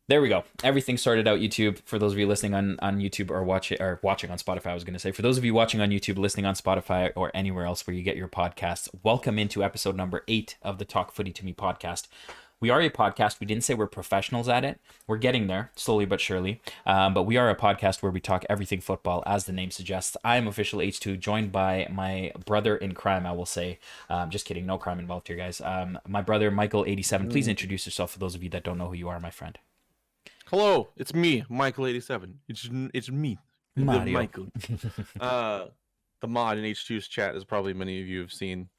There we go. Everything sorted out, YouTube. For those of you listening on YouTube or watching on Spotify, I was going to say. For those of you watching on YouTube, listening on Spotify, or anywhere else where you get your podcasts, welcome into episode number 8 of the Talk Footy to Me podcast. We are a podcast. We didn't say we're professionals at it. We're getting there, slowly but surely. But we are a podcast where we talk everything football, as the name suggests. I am OfficialH2, joined by my brother in crime, I will say. Just kidding. No crime involved here, guys. My brother, Mykal87. Please introduce yourself for those of you that don't know who you are, my friend. Hello, it's me, Mykal87. It's me, Mario. Michael. The mod in H2's chat, as probably many of you have seen,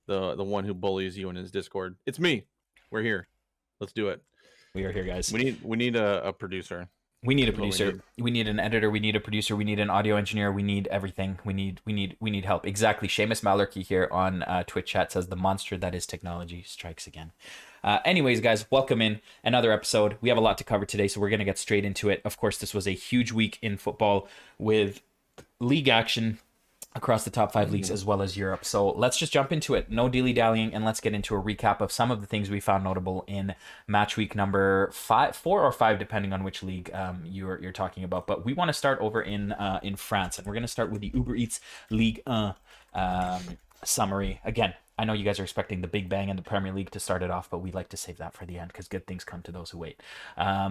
the one who bullies you in his Discord. It's me. We're here. Let's do it. We are here, guys. We need a producer. We need a Is what we producer. need. We need an editor. We need a producer. We need an audio engineer. We need everything. We need help. Exactly. Seamus Mallarkey here on Twitch chat says the monster that is technology strikes again. Anyways, guys, welcome in another episode. We have a lot to cover today, so we're going to get straight into it. Of course, this was a huge week in football with league action across the top 5 leagues as well as Europe. So let's just jump into it. No dilly-dallying, and let's get into a recap of some of the things we found notable in match week number 4 or 5, depending on which league you're talking about. But we want to start over in France, and we're going to start with the Uber Eats Ligue 1 summary. Again, I know you guys are expecting the big bang in the Premier League to start it off, but we like to save that for the end because good things come to those who wait.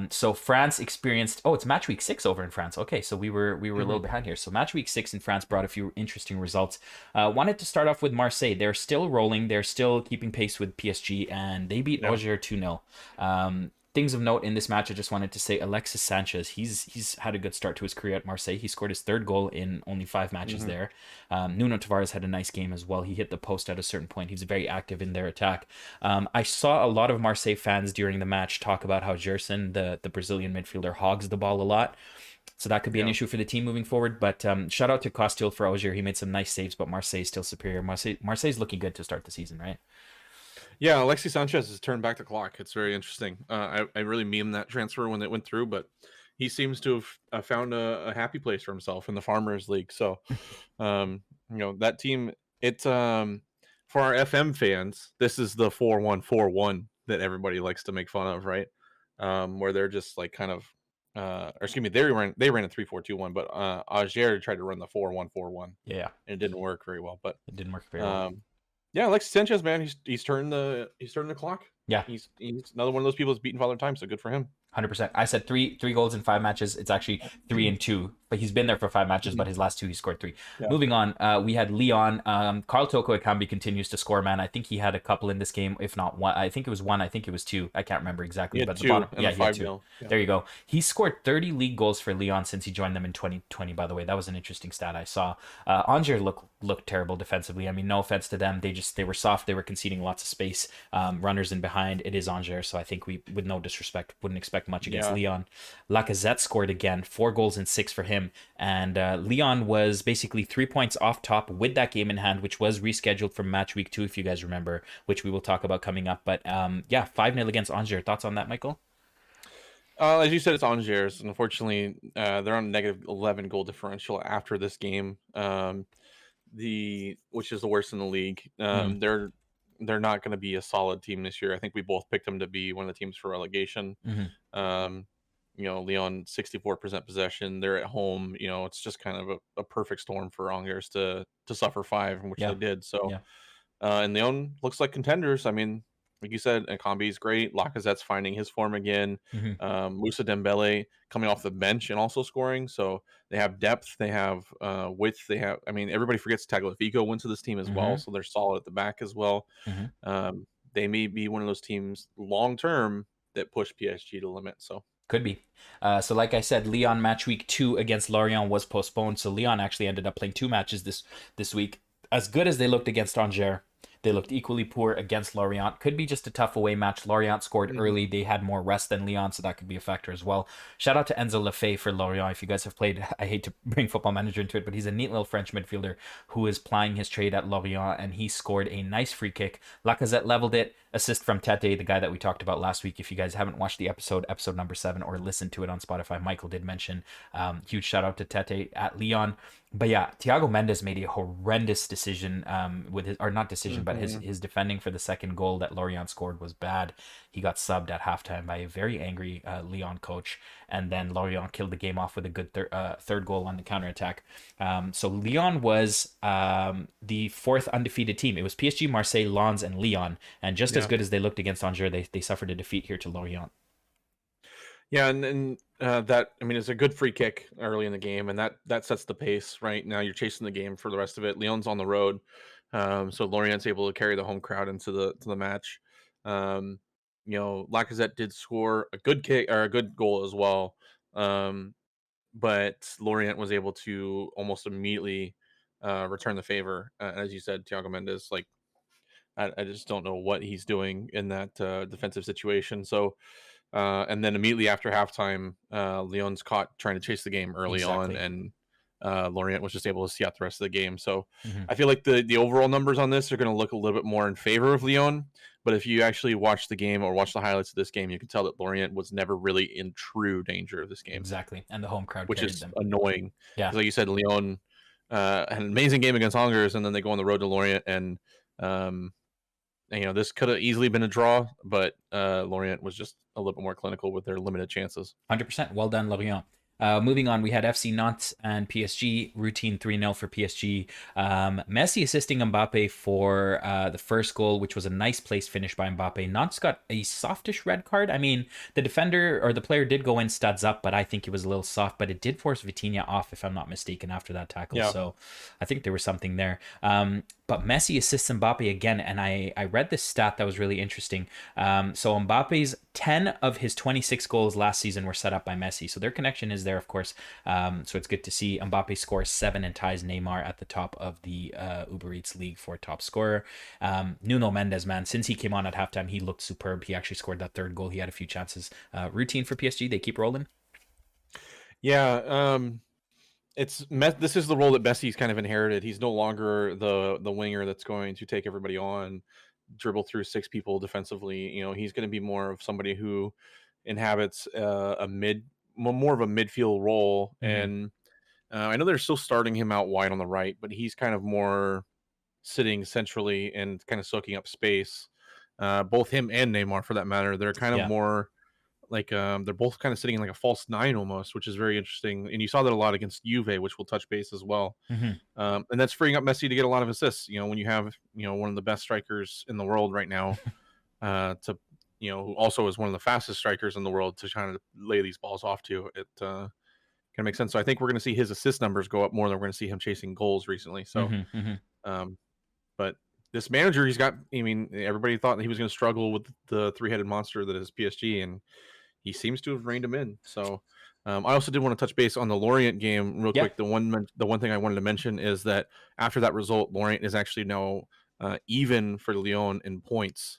So France experienced, it's match week 6 over in France. Okay, so we were a little behind here. So match week 6 in France brought a few interesting results. Wanted to start off with Marseille. They're still rolling. They're still keeping pace with PSG, and they beat Auxerre 2-0. Things of note in this match, I just wanted to say Alexis Sanchez, he's had a good start to his career at Marseille. He scored his 3rd goal in only 5 matches there. Nuno Tavares had a nice game as well. He hit the post at a certain point. He's very active in their attack. I saw a lot of Marseille fans during the match talk about how Gerson, the Brazilian midfielder, hogs the ball a lot. So that could be an issue for the team moving forward. But shout out to Costil for Auxerre. He made some nice saves, but Marseille is still superior. Marseille's looking good to start the season, right? Yeah, Alexis Sanchez has turned back the clock. It's very interesting. I really memed that transfer when it went through, but he seems to have found a happy place for himself in the Farmers League. So, that team. It's for our FM fans, this is the 4-1-4-1 that everybody likes to make fun of, right? Where they're just like kind of, or excuse me, they ran a 3-4-2-1, but Auxerre tried to run the 4-1-4-1. Yeah, and it didn't work very well. But it didn't work very well. yeah, Alexis Sanchez, man, he's turned the clock. Yeah, he's another one of those people that's beaten Father Time, so good for him. 100%. I said three goals in 5 matches. It's actually 3 and 2, but he's been there for 5 matches. But his last 2, he scored 3. Yeah. Moving on, we had Lyon. Carl Toko Ekambi continues to score, man. I think he had a couple in this game, if not one. I think it was 1. I think it was 2. I can't remember exactly. But the bottom, he had 2. Yeah. There you go. He scored 30 league goals for Lyon since he joined them in 2020. By the way, that was an interesting stat I saw. Angers looked terrible defensively. I mean, no offense to them, they were soft. They were conceding lots of space. Runners in behind. It is Angers, so I think we, with no disrespect, wouldn't expect much against Lyon. Lacazette scored again, 4 goals and 6 for him. And Lyon was basically 3 points off top with that game in hand, which was rescheduled from match week 2, if you guys remember, which we will talk about coming up. But 5-0 against Angers. Thoughts on that, Michael? As you said, it's Angers. Unfortunately, they're on a negative 11 goal differential after this game, which is the worst in the league. They're not going to be a solid team this year. I think we both picked them to be one of the teams for relegation. Lyon 64% possession. They're at home. It's just kind of a perfect storm for Angers to suffer 5, which they did. So, and Lyon looks like contenders. I mean, like you said, Ekambi is great. Lacazette's finding his form again. Moussa Dembele coming off the bench and also scoring. So they have depth. They have width. They have. I mean, everybody forgets Tagliafico went to this team as well, so they're solid at the back as well. They may be one of those teams long term that push PSG to the limit. So. Could be. So like I said, Lyon match week 2 against Lorient was postponed. So Lyon actually ended up playing 2 matches this week. As good as they looked against Angers, they looked equally poor against Lorient. Could be just a tough away match. Lorient scored early. They had more rest than Lyon, so that could be a factor as well. Shout out to Enzo Lefebvre for Lorient. If you guys have played, I hate to bring Football Manager into it, but he's a neat little French midfielder who is plying his trade at Lorient, and he scored a nice free kick. Lacazette leveled it. Assist from Tete, the guy that we talked about last week. If you guys haven't watched the episode number 7, or listened to it on Spotify, Michael did mention. Huge shout out to Tete at Lyon. But yeah, Thiago Mendes made a horrendous decision with his, or not decision, but his defending for the second goal that Lorient scored was bad. He got subbed at halftime by a very angry Lyon coach, and then Lorient killed the game off with a good third goal on the counterattack. So Lyon was the 4th undefeated team. It was PSG, Marseille, Lens, and Lyon, and just as good as they looked against Angers, they suffered a defeat here to Lorient. Yeah, and that, I mean, it's a good free kick early in the game, and that sets the pace. Right now, you're chasing the game for the rest of it. Lyon's on the road, so Lorient's able to carry the home crowd into the match. Lacazette did score a good kick or a good goal as well, but Lorient was able to almost immediately return the favor. As you said, Thiago Mendes, like, I just don't know what he's doing in that defensive situation. So, and then immediately after halftime, Lyon's caught trying to chase the game early on, Exactly. and Lorient was just able to see out the rest of the game. So Mm-hmm. I feel like the overall numbers on this are going to look a little bit more in favor of Lyon. But if you actually watch the game or watch the highlights of this game, you can tell that Lorient was never really in true danger of this game. Exactly. And the home crowd Which carried is them. annoying. Yeah. Because like you said, Lyon had an amazing game against Angers, and then they go on the road to Lorient, and this could have easily been a draw, but Lorient was just a little bit more clinical with their limited chances. 100%. Well done, Lorient. Moving on, we had FC Nantes and PSG, routine 3-0 for PSG. Messi assisting Mbappe for the first goal, which was a nice place finish by Mbappe. Nantes got a softish red card. I mean, the defender or the player did go in studs up, but I think it was a little soft, but it did force Vitinha off, if I'm not mistaken, after that tackle. Yeah. So I think there was something there. But Messi assists Mbappe again, and I read this stat that was really interesting. So Mbappe's 10 of his 26 goals last season were set up by Messi. So their connection is there, of course. So it's good to see Mbappe scores 7 and ties Neymar at the top of the Uber Eats League for top scorer. Nuno Mendes, man, since he came on at halftime, he looked superb. He actually scored that third goal. He had a few chances. Routine for PSG, they keep rolling. Yeah, this is the role that Messi's kind of inherited. He's no longer the winger that's going to take everybody on, dribble through 6 people defensively. He's going to be more of somebody who inhabits more of a midfield role. Mm-hmm. And I know they're still starting him out wide on the right, but he's kind of more sitting centrally and kind of soaking up space. Both him and Neymar, for that matter, they're kind of more like they're both kind of sitting in like a false 9 almost, which is very interesting. And you saw that a lot against Juve, which we'll touch base as well. Mm-hmm. And that's freeing up Messi to get a lot of assists. When you have one of the best strikers in the world right now, who also is one of the fastest strikers in the world to try to lay these balls off to, it can make sense. So I think we're going to see his assist numbers go up more than we're going to see him chasing goals recently. So, but this manager, he's got. I mean, everybody thought he was going to struggle with the 3-headed monster that is PSG, and he seems to have reined him in. So I also did want to touch base on the Lorient game real quick. The one thing I wanted to mention is that after that result, Lorient is actually now even for Lyon in points.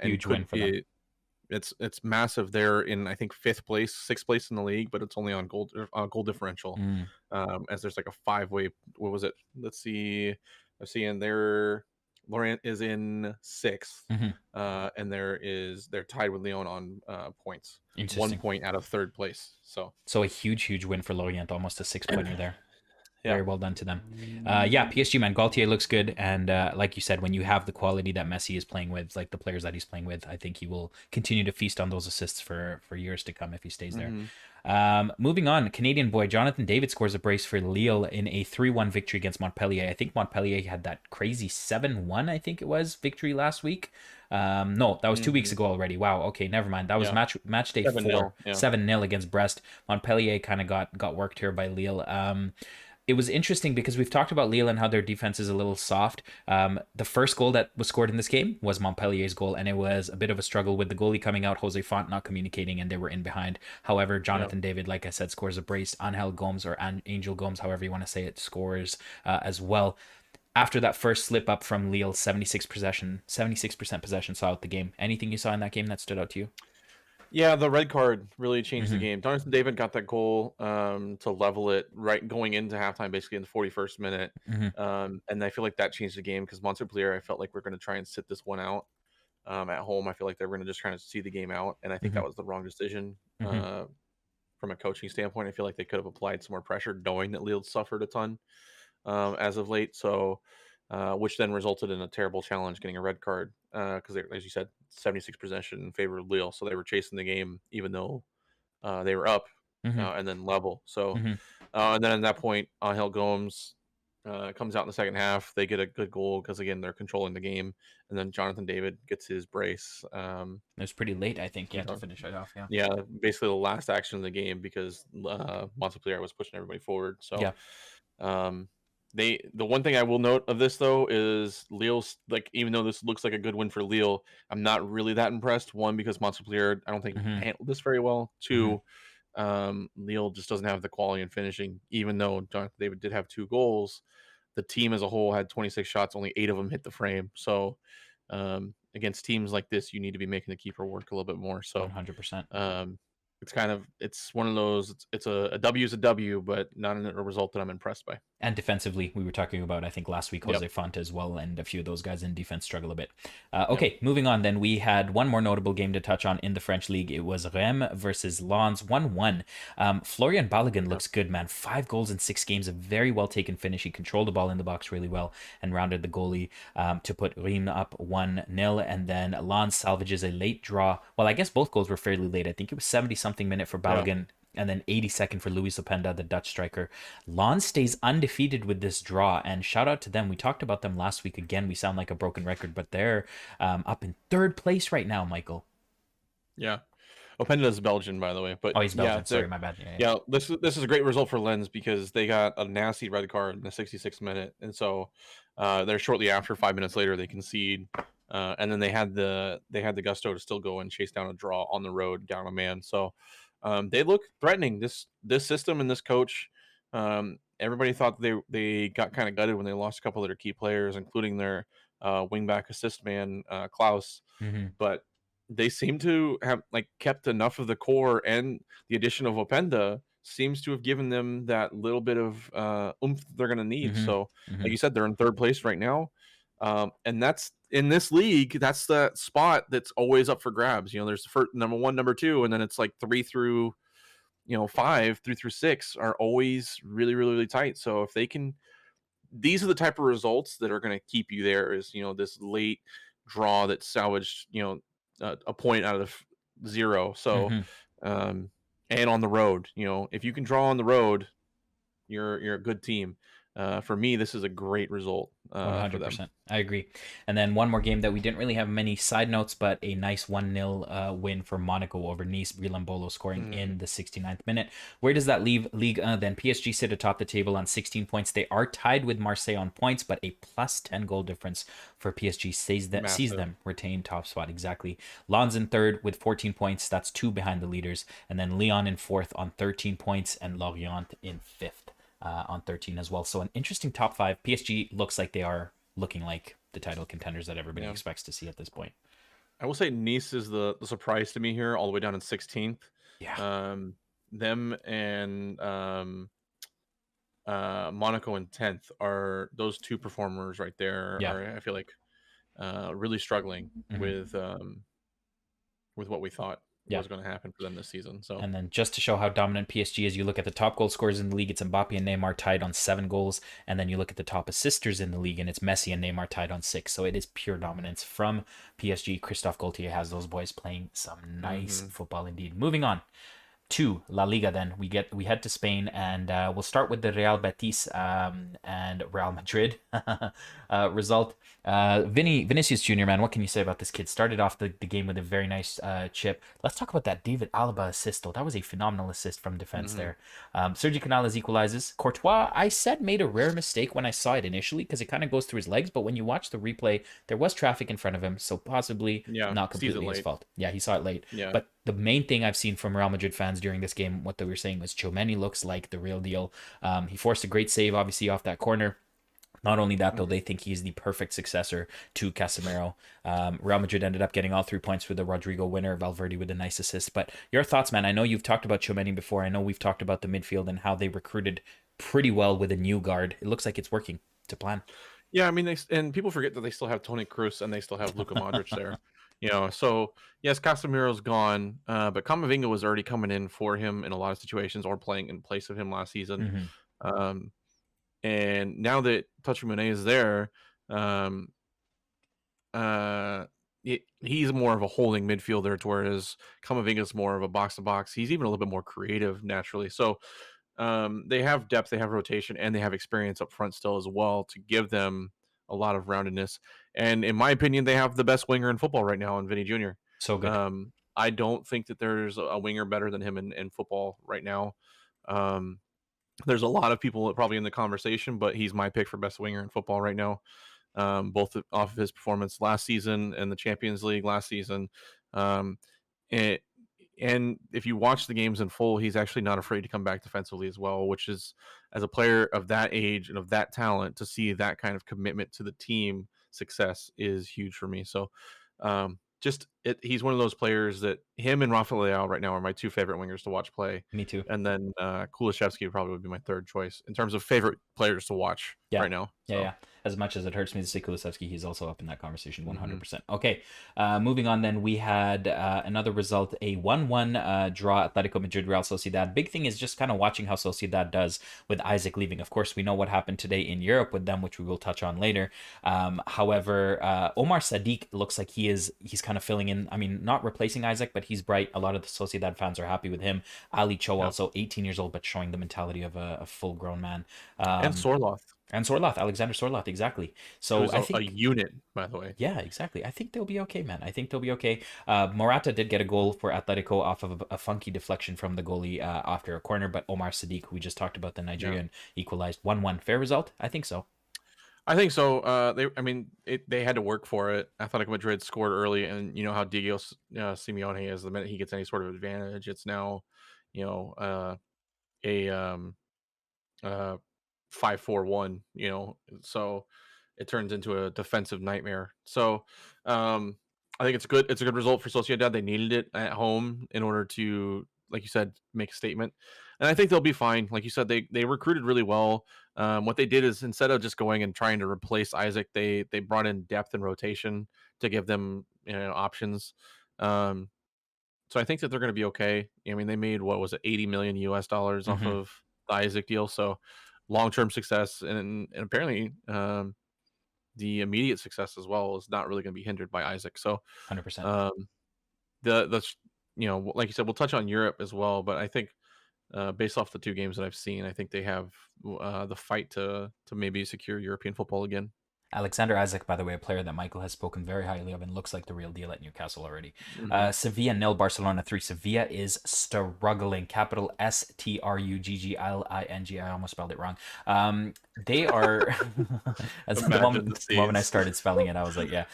Huge win for them. It's massive. They're in, I think, 5th place, 6th place in the league, but it's only on goal differential. As there's like a 5-way. What was it? Let's see. I'm seeing Lorient is in 6th, and they're tied with Lyon on points. 1 point out of 3rd place. So a huge win for Lorient, almost a 6-pointer there. Yeah. Very well done to them. PSG, man, Gaultier looks good, and like you said, when you have the quality that Messi is playing with, like the players that he's playing with, I think he will continue to feast on those assists for years to come if he stays there. Moving on, Canadian boy Jonathan David scores a brace for Lille in a 3-1 victory against Montpellier. I think Montpellier had that crazy 7-1, I think it was, victory last week. No, that was 2 weeks ago already. Wow, okay, never mind. That was match day 4, 7-0 against Brest. Montpellier kind of got worked here by Lille. It was interesting because we've talked about Lille and how their defense is a little soft. The first goal that was scored in this game was Montpellier's goal, and it was a bit of a struggle with the goalie coming out, Jose Font not communicating, and they were in behind. However, Jonathan David, like I said, scores a brace. Angel Gomes, or Angel Gomes, however you want to say it, scores as well. After that first slip up from Lille, 76% possession saw out the game. Anything you saw in that game that stood out to you? Yeah, the red card really changed the game. Jonathan David got that goal to level it right going into halftime, basically in the 41st minute. And I feel like that changed the game because Montpellier, I felt like we're going to try and sit this one out at home. I feel like they were going to just try to see the game out. And I think that was the wrong decision from a coaching standpoint. I feel like they could have applied some more pressure knowing that Lille suffered a ton as of late. So, which then resulted in a terrible challenge, getting a red card because, as you said, 76 possession in favor of Lille. So they were chasing the game even though they were up and then level. So, and then at that point, Angel Gomes comes out in the second half. They get a good goal because, again, they're controlling the game. And then Jonathan David gets his brace. It was pretty late, I think, to finish it off. Yeah, basically the last action of the game because Montpellier was pushing everybody forward. So, the one thing I will note of this though is Lille's, like, even though this looks like a good win for Lille, I'm not really that impressed. One, because Montpellier, I don't think handled this very well. Two, Lille just doesn't have the quality in finishing. Even though Jonathan David did have 2 goals, the team as a whole had 26 shots, only 8 of them hit the frame. So against teams like this, you need to be making the keeper work a little bit more. So 100%. It's one of those. It's a W is a W, but not a result that I'm impressed by. And defensively, we were talking about, I think last week, Jose Font as well, and a few of those guys in defense struggle a bit. Okay, moving on then. We had one more notable game to touch on in the French league. It was Reims versus Lens, 1-1. Florian Balogun looks good, man. 5 goals in 6 games, a very well-taken finish. He controlled the ball in the box really well and rounded the goalie to put Reims up 1-0. And then Lens salvages a late draw. Well, I guess both goals were fairly late. I think it was 70-something minute for Balogun. And then 82nd for Luis Openda, the Dutch striker. Lens stays undefeated with this draw, and shout out to them. We talked about them last week. Again, we sound like a broken record, but they're up in 3rd place right now, Mykal. Yeah. Openda is Belgian, by the way. But he's Belgian. Sorry, my bad. Yeah, this is a great result for Lens because they got a nasty red card in the 66th minute. And so they're shortly after, 5 minutes later, they concede. And then they had the gusto to still go and chase down a draw on the road, down a man. So they look threatening. This system and this coach, everybody thought they got kind of gutted when they lost a couple of their key players, including their wingback assist man Klaus. But they seem to have kept enough of the core, and the addition of Openda seems to have given them that little bit of oomph they're going to need. So, like you said, they're in 3rd place right now. And that's in this league, that's the spot that's always up for grabs. There's the first, number 1, number 2, and then it's like 3 through 5, 3 through 6 are always really, really, really tight. So if they can, these are the type of results that are going to keep you there. Is this late draw that salvaged a point out of 0. So and on the road, if you can draw on the road, you're a good team. For me, this is a great result. 100%. I agree. And then one more game that we didn't really have many side notes, but a nice 1-0 win for Monaco over Nice. Brillambolo scoring in the 69th minute. Where does that leave Ligue 1? Then PSG sit atop the table on 16 points. They are tied with Marseille on points, but a plus 10 goal difference for PSG sees them retain top spot. Exactly. Lens in 3rd with 14 points. That's 2 behind the leaders. And then Lyon in 4th on 13 points, and Lorient in 5th. On 13 as well. So an interesting top 5. PSG looks like they are looking like the title contenders that everybody expects to see at this point. I will say Nice is the surprise to me here, all the way down in 16th. Yeah. Them and Monaco in 10th are those 2 performers right there. Are, I feel like really struggling with what we thought was going to happen for them this season. So, and then just to show how dominant PSG is, you look at the top goal scorers in the league, it's Mbappe and Neymar tied on 7 goals, and then you look at the top assisters in the league, and it's Messi and Neymar tied on 6. So it is pure dominance from PSG. Christophe Gaultier has those boys playing some nice football indeed. Moving on to La Liga, then we head to Spain, and we'll start with the Real Betis and Real Madrid result. Vinicius Jr., man, what can you say about this kid? Started off the game with a very nice chip. Let's talk about that David Alaba assist, though. That was a phenomenal assist from defense there. Sergio Canales equalizes. Courtois, I said, made a rare mistake when I saw it initially because it kind of goes through his legs, but when you watch the replay, there was traffic in front of him, so possibly not completely his fault. Yeah, he saw it late. Yeah. But the main thing I've seen from Real Madrid fans during this game, what they were saying was Tchouaméni looks like the real deal. He forced a great save, obviously, off that corner. Not only that, though, they think he's the perfect successor to Casemiro. Real Madrid ended up getting all 3 points with the Rodrigo winner, Valverde with a nice assist. But your thoughts, man? I know you've talked about Tchouaméni before. I know we've talked about the midfield and how they recruited pretty well with a new guard. It looks like it's working to plan. Yeah, I mean, and people forget that they still have Toni Kroos and they still have Luka Modric there. So yes, Casemiro's gone, but Camavinga was already coming in for him in a lot of situations, or playing in place of him last season. And now that Tchouaméni is there, he's more of a holding midfielder, whereas Camavinga's more of a box-to-box. He's even a little bit more creative naturally. So they have depth, they have rotation, and they have experience up front still as well to give them a lot of roundedness. And in my opinion, they have the best winger in football right now in Vinny Jr. So good. I don't think that there's a winger better than him in football right now. There's a lot of people probably in the conversation, but he's my pick for best winger in football right now. Both off of his performance last season and the Champions League last season. And if you watch the games in full, he's actually not afraid to come back defensively as well, which is, as a player of that age and of that talent, to see that kind of commitment to the team success is huge for me. So he's one of those players that him and Rafael right now are my two favorite wingers to watch play. Me too. And then Kulusevski probably would be my third choice in terms of favorite players to watch right now. So. Yeah. As much as it hurts me to say Kulusevski, he's also up in that conversation 100%. Okay, moving on then, we had another result, a 1-1 draw, Atletico Madrid, Real Sociedad. Big thing is just kind of watching how Sociedad does with Isaac leaving. Of course, we know what happened today in Europe with them, which we will touch on later. However, Omar Sadiq looks like he's kind of filling in. I mean, not replacing Isaac, but he's bright. A lot of the Sociedad fans are happy with him. Ali Cho, also 18 years old, but showing the mentality of a full-grown man. And Sorloth. And Sorloth, Alexander Sorloth, exactly. So I think a unit, by the way. Yeah, exactly. I think they'll be okay, man. I think they'll be okay. Morata did get a goal for Atletico off of a funky deflection from the goalie after a corner, but Omar Sadiq, we just talked about, the Nigerian, equalized 1-1. Fair result? I think so. I think so. They had to work for it. Atletico Madrid scored early, and you know how Diego Simeone is. The minute he gets any sort of advantage, it's now, a 5-4-1, so it turns into a defensive nightmare. So I think it's good. It's a good result for Sociedad. They needed it at home in order to, like you said, make a statement. And I think they'll be fine. Like you said, they recruited really well. What they did is, instead of just going and trying to replace Isaac, they brought in depth and rotation to give them options. So I think that they're going to be okay. I mean, they made, what was it, $80 million US off of the Isaac deal. So long-term success, and apparently the immediate success as well is not really going to be hindered by Isaac. So 100%. Like you said, we'll touch on Europe as well, but I think based off the two games that I've seen, I think they have the fight to maybe secure European football again. Alexander Isaac, by the way, a player that Michael has spoken very highly of and looks like the real deal at Newcastle already. Sevilla 0, Barcelona 3. Sevilla is struggling. Capital Struggling. I almost spelled it wrong. They are. The moment I started spelling it, I was like, yeah.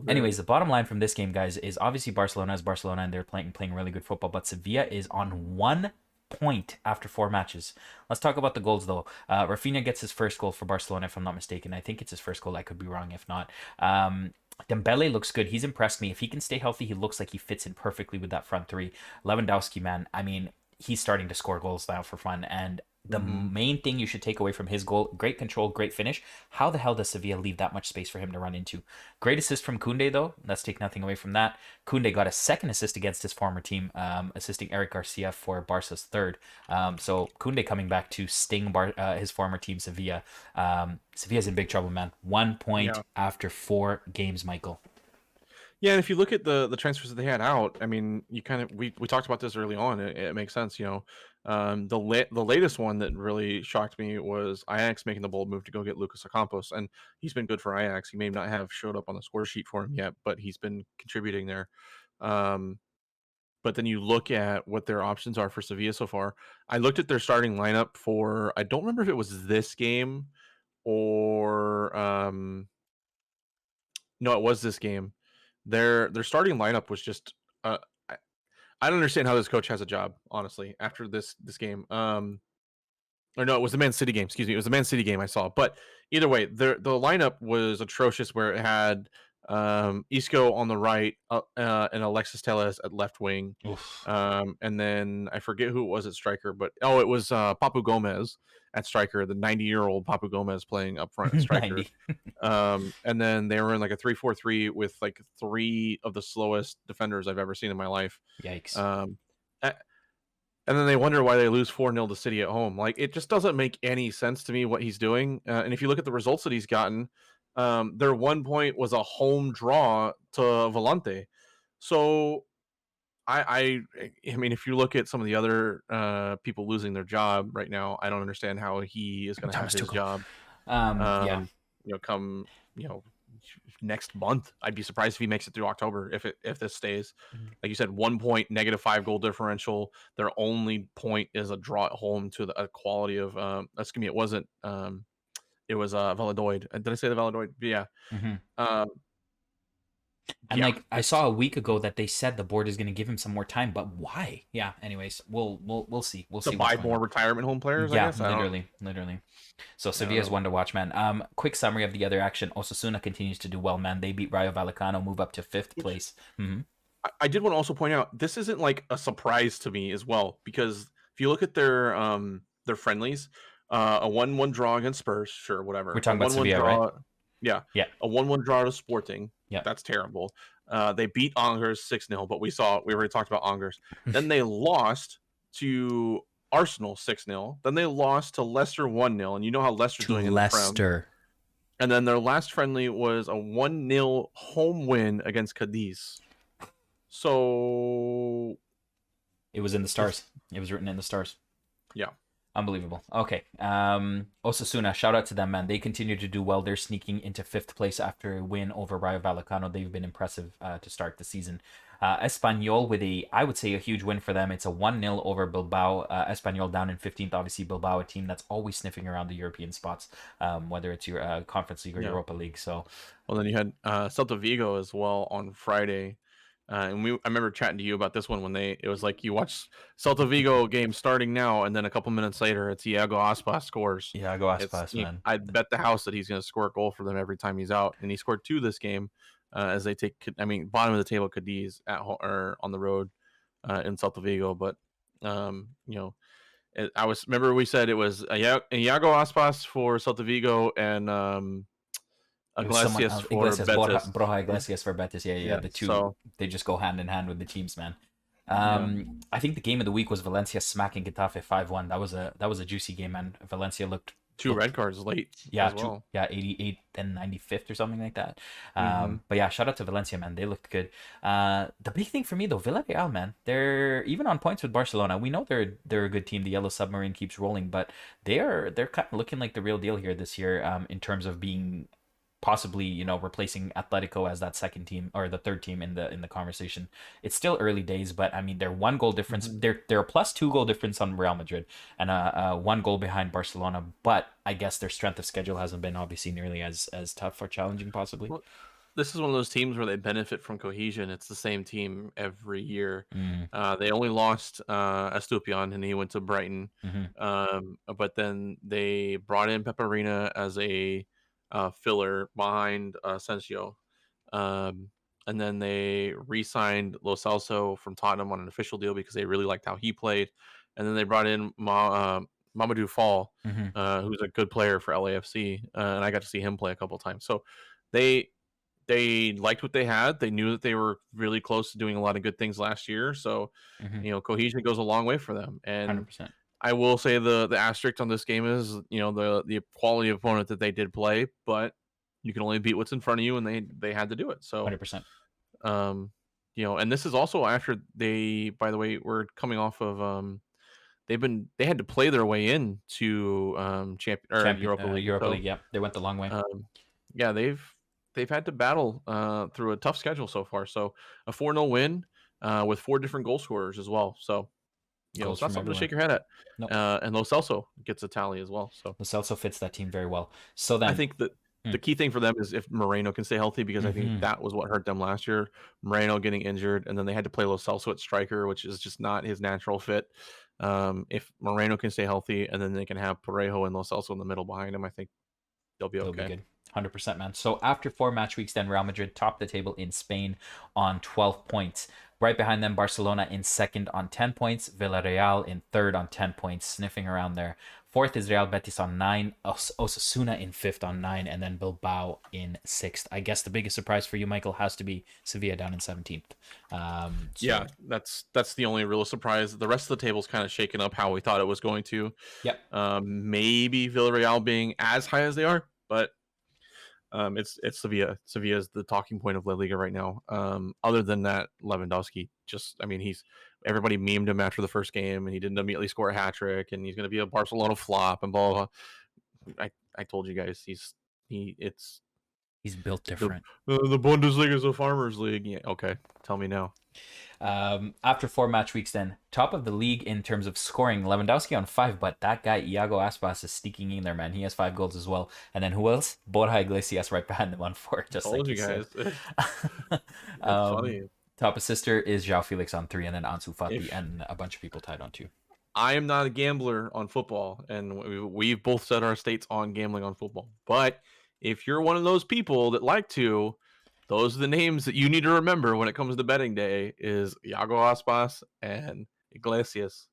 Anyways, the bottom line from this game, guys, is obviously Barcelona is Barcelona, and they're playing really good football. But Sevilla is on 1 point after 4 matches. Let's talk about the goals, though. Rafinha gets his first goal for Barcelona, if I'm not mistaken. I think it's his first goal. I could be wrong if not. Dembele looks good. He's impressed me. If he can stay healthy, he looks like he fits in perfectly with that front three. Lewandowski, man, I mean, he's starting to score goals now for fun, and the main thing you should take away from his goal, great control, great finish. How the hell does Sevilla leave that much space for him to run into? Great assist from Koundé, though. Let's take nothing away from that. Koundé got a second assist against his former team, assisting Eric Garcia for Barca's third. So Koundé coming back to sting his former team, Sevilla. Sevilla's in big trouble, man. 1 point after 4 games, Michael. Yeah, and if you look at the transfers that they had out, I mean, you kind of we talked about this early on. It makes sense, The latest one that really shocked me was Ajax making the bold move to go get Lucas Ocampos, and he's been good for Ajax. He may not have showed up on the score sheet for him yet, but he's been contributing there. But then you look at what their options are for Sevilla so far. I looked at their starting lineup for, I don't remember if it was this game or no, it was this game. Their starting lineup was just I don't understand how this coach has a job, honestly, after this game. Or no, it was the Man City game. Excuse me, it was the Man City game I saw. But either way, the lineup was atrocious, where it had Isco on the right and Alexis Telles at left wing. And then I forget who it was at striker, but it was Papu Gomez at striker, the 90-year-old Papu Gomez playing up front at striker. And then they were in like a 3-4-3 with like 3 of the slowest defenders I've ever seen in my life. Yikes. And then they wonder why they lose 4-0 to City at home. Like, it just doesn't make any sense to me what he's doing. And if you look at the results that he's gotten, their 1 point was a home draw to Volante. So I mean, if you look at some of the other people losing their job right now, I don't understand how he is going to have his job. Come next month. I'd be surprised if he makes it through October if this stays. Like you said, 1 point, -5 goal differential. Their only point is a draw at home to the quality of excuse me, it wasn't it was Valladolid. Did I say the Valladolid? Yeah. And like I saw a week ago that they said the board is going to give him some more time, but why? Yeah. Anyways, we'll see. We'll see. To buy more retirement home players. Yeah, I guess. literally. So Sevilla's one to watch, man. Quick summary of the other action. Osasuna continues to do well, man. They beat Rayo Vallecano, move up to 5th place. Mm-hmm. I did want to also point out this isn't like a surprise to me as well, because if you look at their friendlies, a 1-1 draw against Spurs, sure, whatever. We're talking about Sevilla, right? Yeah. A 1-1 draw to Sporting. Yeah, that's terrible. They beat Angers 6-0, but we already talked about Angers. Then they lost to Arsenal 6-0. Then they lost to Leicester 1-0, and you know how Leicester's doing in Leicester. And then their last friendly was a 1-0 home win against Cadiz. So it was in the stars. It was written in the stars. Yeah. Unbelievable. Okay. Osasuna, shout out to them, man. They continue to do well. They're sneaking into 5th place after a win over Rayo Vallecano. They've been impressive to start the season. Espanyol with I would say a huge win for them. It's a 1-0 over Bilbao. Espanyol down in 15th. Obviously, Bilbao, a team that's always sniffing around the European spots, whether it's your Conference League or Europa League. So, well, then you had Celta Vigo as well on Friday. And I remember chatting to you about this one when it was like you watch Celta Vigo game starting now, and then a couple minutes later, it's Iago Aspas scores. Iago Aspas, man. I'd bet the house that he's going to score a goal for them every time he's out, and he scored 2 this game as they take. Bottom of the table, Cadiz at home or on the road in Celta Vigo, but remember we said it was Iago Aspas for Celta Vigo and. Iglesias for Betis. Borja Iglesias for Betis. Yeah. The two, they just go hand in hand with the teams, man. I think the game of the week was Valencia smacking Getafe 5-1. That was a juicy game, man. Valencia looked 2 red cards late. Yeah, 88 and 95th or something like that. But yeah, shout out to Valencia, man. They looked good. The big thing for me though, Villarreal, man. They're even on points with Barcelona. We know they're a good team. The Yellow Submarine keeps rolling, but they're kind of looking like the real deal here this year. In terms of being possibly replacing Atletico as that second team or the third team in the conversation. It's still early days, but I mean they're 1 goal difference. They're a plus 2 goal difference on Real Madrid and 1 goal behind Barcelona. But I guess their strength of schedule hasn't been obviously nearly as tough or challenging possibly. Well, this is one of those teams where they benefit from cohesion. It's the same team every year. They only lost Estupiñán and he went to Brighton. But then they brought in Peperina as a filler behind Asensio. And then they re-signed Lo Celso from Tottenham on an official deal because they really liked how he played. And then they brought in Mamadou Fall, who's a good player for LAFC, and I got to see him play a couple times. So they liked what they had. They knew that they were really close to doing a lot of good things last year. So cohesion goes a long way for them. And 100%. I will say the asterisk on this game is, the quality of opponent that they did play, but you can only beat what's in front of you, and they had to do it. So 100%. And this is also after they, by the way, were coming off of they had to play their way in to Europa League. Europa League, yeah. They went the long way. They've had to battle through a tough schedule so far. So a 4-0 win with 4 different goal scorers as well. So it's not something to shake your head at. Nope. And Lo Celso gets a tally as well. So Lo Celso fits that team very well. So then I think that the key thing for them is if Moreno can stay healthy, because I think that was what hurt them last year. Moreno getting injured, and then they had to play Lo Celso at striker, which is just not his natural fit. If Moreno can stay healthy, and then they can have Parejo and Lo Celso in the middle behind him, I think they'll be okay. Be good. 100%, man. So after 4 match weeks, then Real Madrid topped the table in Spain on 12 points. Right behind them, Barcelona in 2nd on 10 points. Villarreal in 3rd on 10 points, sniffing around there. 4th is Real Betis on 9. Osasuna in 5th on 9. And then Bilbao in 6th. I guess the biggest surprise for you, Michael, has to be Sevilla down in 17th. Yeah, that's the only real surprise. The rest of the table's kind of shaken up how we thought it was going to. Yep. Maybe Villarreal being as high as they are, but it's Sevilla. Sevilla is the talking point of La Liga right now. Other than that, Lewandowski everybody memed him after the first game, and he didn't immediately score a hat trick, and he's going to be a Barcelona flop, and blah blah blah. I told you guys he's He's built different. The Bundesliga is a farmers league. Yeah, okay. Tell me now. After 4 match weeks, then top of the league in terms of scoring, Lewandowski on 5, but that guy Iago Aspas is sneaking in there, man. He has 5 goals as well. And then who else? Borja Iglesias right behind them on 4. Just Told like you guys. Said. It's funny. Top assister is João Felix on 3, and then Ansu Fati and a bunch of people tied on 2. I am not a gambler on football, and we've both set our states on gambling on football. But if you're one of those people that like to, those are the names that you need to remember when it comes to betting day is Iago Aspas and Iglesias.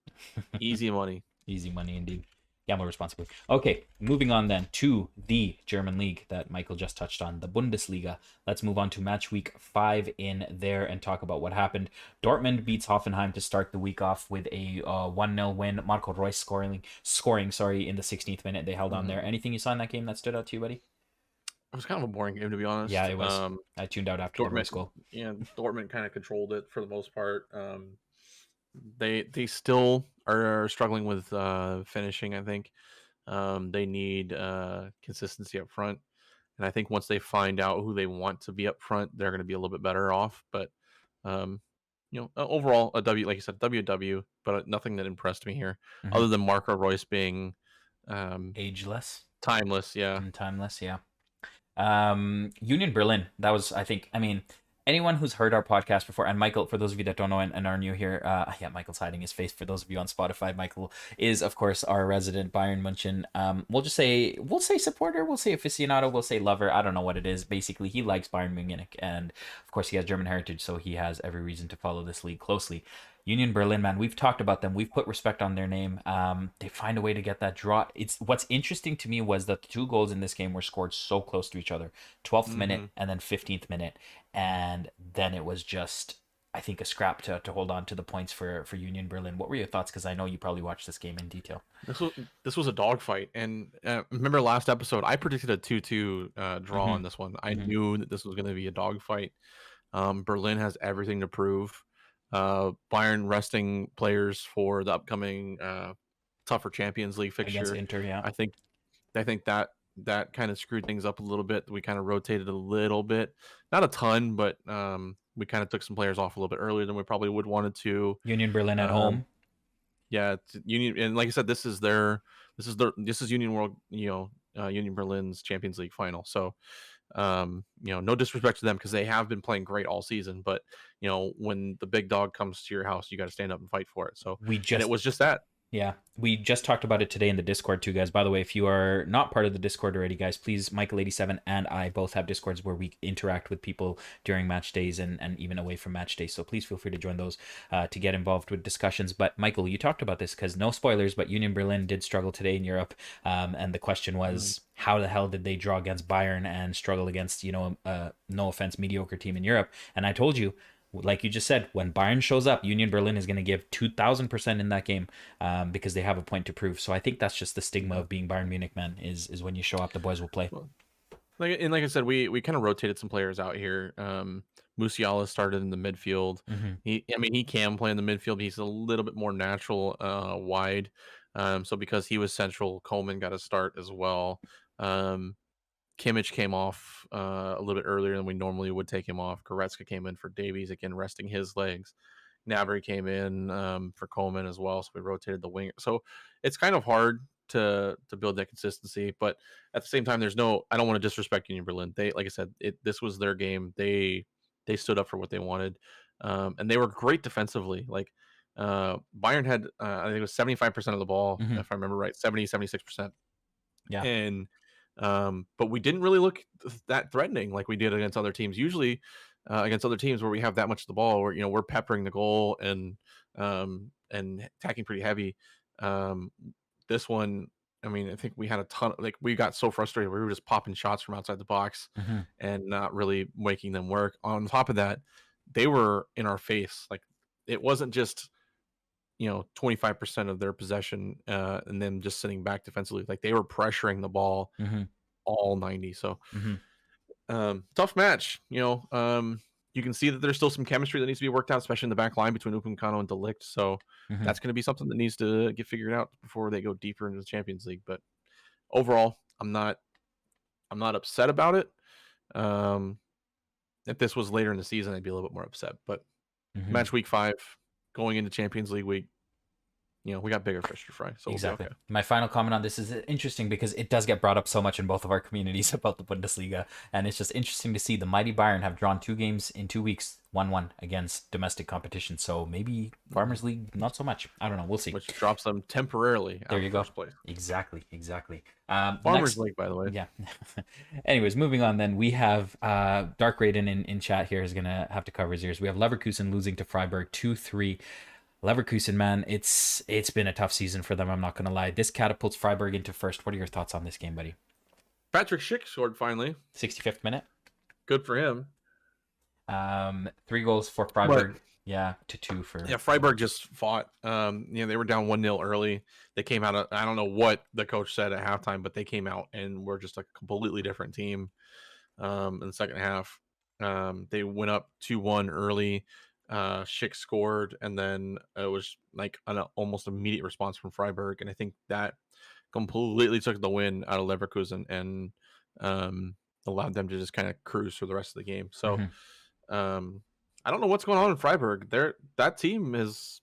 Easy money. Easy money indeed. Gamble responsibly. Okay, moving on then to the German league that Michael just touched on, the Bundesliga. Let's move on to match week 5 in there and talk about what happened. Dortmund beats Hoffenheim to start the week off with a 1-0 win. Marco Reus scoring in the 16th minute. They held on there. Anything you saw in that game that stood out to you, buddy? It was kind of a boring game, to be honest. Yeah, it was. I tuned out after the Reus goal. Yeah, Dortmund kind of controlled it for the most part. They still are struggling with finishing, I think. They need consistency up front. And I think once they find out who they want to be up front, they're going to be a little bit better off. But, overall, a W, like you said, WW, but nothing that impressed me here other than Marco Reus being ageless. Timeless, yeah. Timeless, yeah. Union Berlin, that was, I think, anyone who's heard our podcast before, and Michael, for those of you that don't know and are new here, Michael's hiding his face for those of you on Spotify. Michael is, of course, our resident Bayern München. We'll say supporter, we'll say aficionado, we'll say lover. I don't know what it is. Basically, he likes Bayern Munich, and of course, he has German heritage, so he has every reason to follow this league closely. Union Berlin, man, we've talked about them. We've put respect on their name. They find a way to get that draw. It's what's interesting to me was that the 2 goals in this game were scored so close to each other, 12th minute and then 15th minute, and then it was just, I think, a scrap to hold on to the points for Union Berlin. What were your thoughts? Because I know you probably watched this game in detail. This was a dogfight, and remember last episode I predicted a 2-2 draw on this one. I knew that this was going to be a dogfight. Berlin has everything to prove. Bayern resting players for the upcoming tougher Champions League fixture against Inter. Yeah, I think that kind of screwed things up a little bit. We kind of rotated a little bit, not a ton, but we kind of took some players off a little bit earlier than we probably would wanted to. Union Berlin at home. Yeah, Union, and like I said, this is Union Berlin's Champions League final. So. No disrespect to them because they have been playing great all season, but when the big dog comes to your house, you got to stand up and fight for it. So it was just that. Yeah, we just talked about it today in the Discord too, guys. By the way, if you are not part of the Discord already, guys, please, Mykal87 and I both have Discords where we interact with people during match days and even away from match days. So please feel free to join those to get involved with discussions. But Michael, you talked about this because no spoilers, but Union Berlin did struggle today in Europe. And the question was, how the hell did they draw against Bayern and struggle against, no offense, mediocre team in Europe? And I told you, like you just said, when Bayern shows up, Union Berlin is going to give 2,000% in that game because they have a point to prove. So I think that's just the stigma of being Bayern Munich, man, is when you show up, the boys will play. Like I said, we kind of rotated some players out here. Musiala started in the midfield. He can play in the midfield, but he's a little bit more natural wide. So because he was central, Coleman got a start as well. Kimmich came off a little bit earlier than we normally would take him off. Goretzka came in for Davies, again, resting his legs. Gnabry came in for Coleman as well, so we rotated the winger. So it's kind of hard to build that consistency, but at the same time, I don't want to disrespect Union Berlin. They, like I said, this was their game. They stood up for what they wanted, and they were great defensively. Like Bayern had, I think it was 75% of the ball, if I remember right, 76%. Yeah, and but we didn't really look that threatening like we did against other teams. Usually against other teams where we have that much of the ball, where we're peppering the goal and attacking pretty heavy. This one, I think we had a ton. We got so frustrated, we were just popping shots from outside the box and not really making them work. On top of that, they were in our face. Like, it wasn't just 25% of their possession and then just sitting back defensively. Like, they were pressuring the ball all 90. So tough match. You can see that there's still some chemistry that needs to be worked out, especially in the back line between Upamecano and De Ligt. So that's going to be something that needs to get figured out before they go deeper into the Champions League. But overall, I'm not upset about it. If this was later in the season, I'd be a little bit more upset. But match week 5, going into Champions League week, we got bigger fish to fry. So Exactly. We'll be okay. My final comment on this is interesting because it does get brought up so much in both of our communities about the Bundesliga. And it's just interesting to see the mighty Bayern have drawn 2 games in 2 weeks, 1-1 against domestic competition. So maybe Farmers League, not so much. I don't know. We'll see. Which drops them temporarily out of first place. Exactly. Farmers League, by the way. Yeah. Anyways, moving on then. We have Dark Raiden in chat here is going to have to cover his ears. We have Leverkusen losing to Freiburg 2-3. Leverkusen, man, it's been a tough season for them. I'm not going to lie. This catapults Freiburg into first. What are your thoughts on this game, buddy? Patrick Schick scored finally. 65th minute. Good for him. 3 goals for Freiburg. Yeah, to 2 for. Yeah, Freiburg just fought. They were down 1-0 early. They came out. I don't know what the coach said at halftime, but they came out and were just like a completely different team. In the second half, they went up 2-1 early. Schick scored, and then it was like an almost immediate response from Freiburg, and I think that completely took the win out of Leverkusen and allowed them to just kind of cruise for the rest of the game. So I don't know what's going on in Freiburg. That team is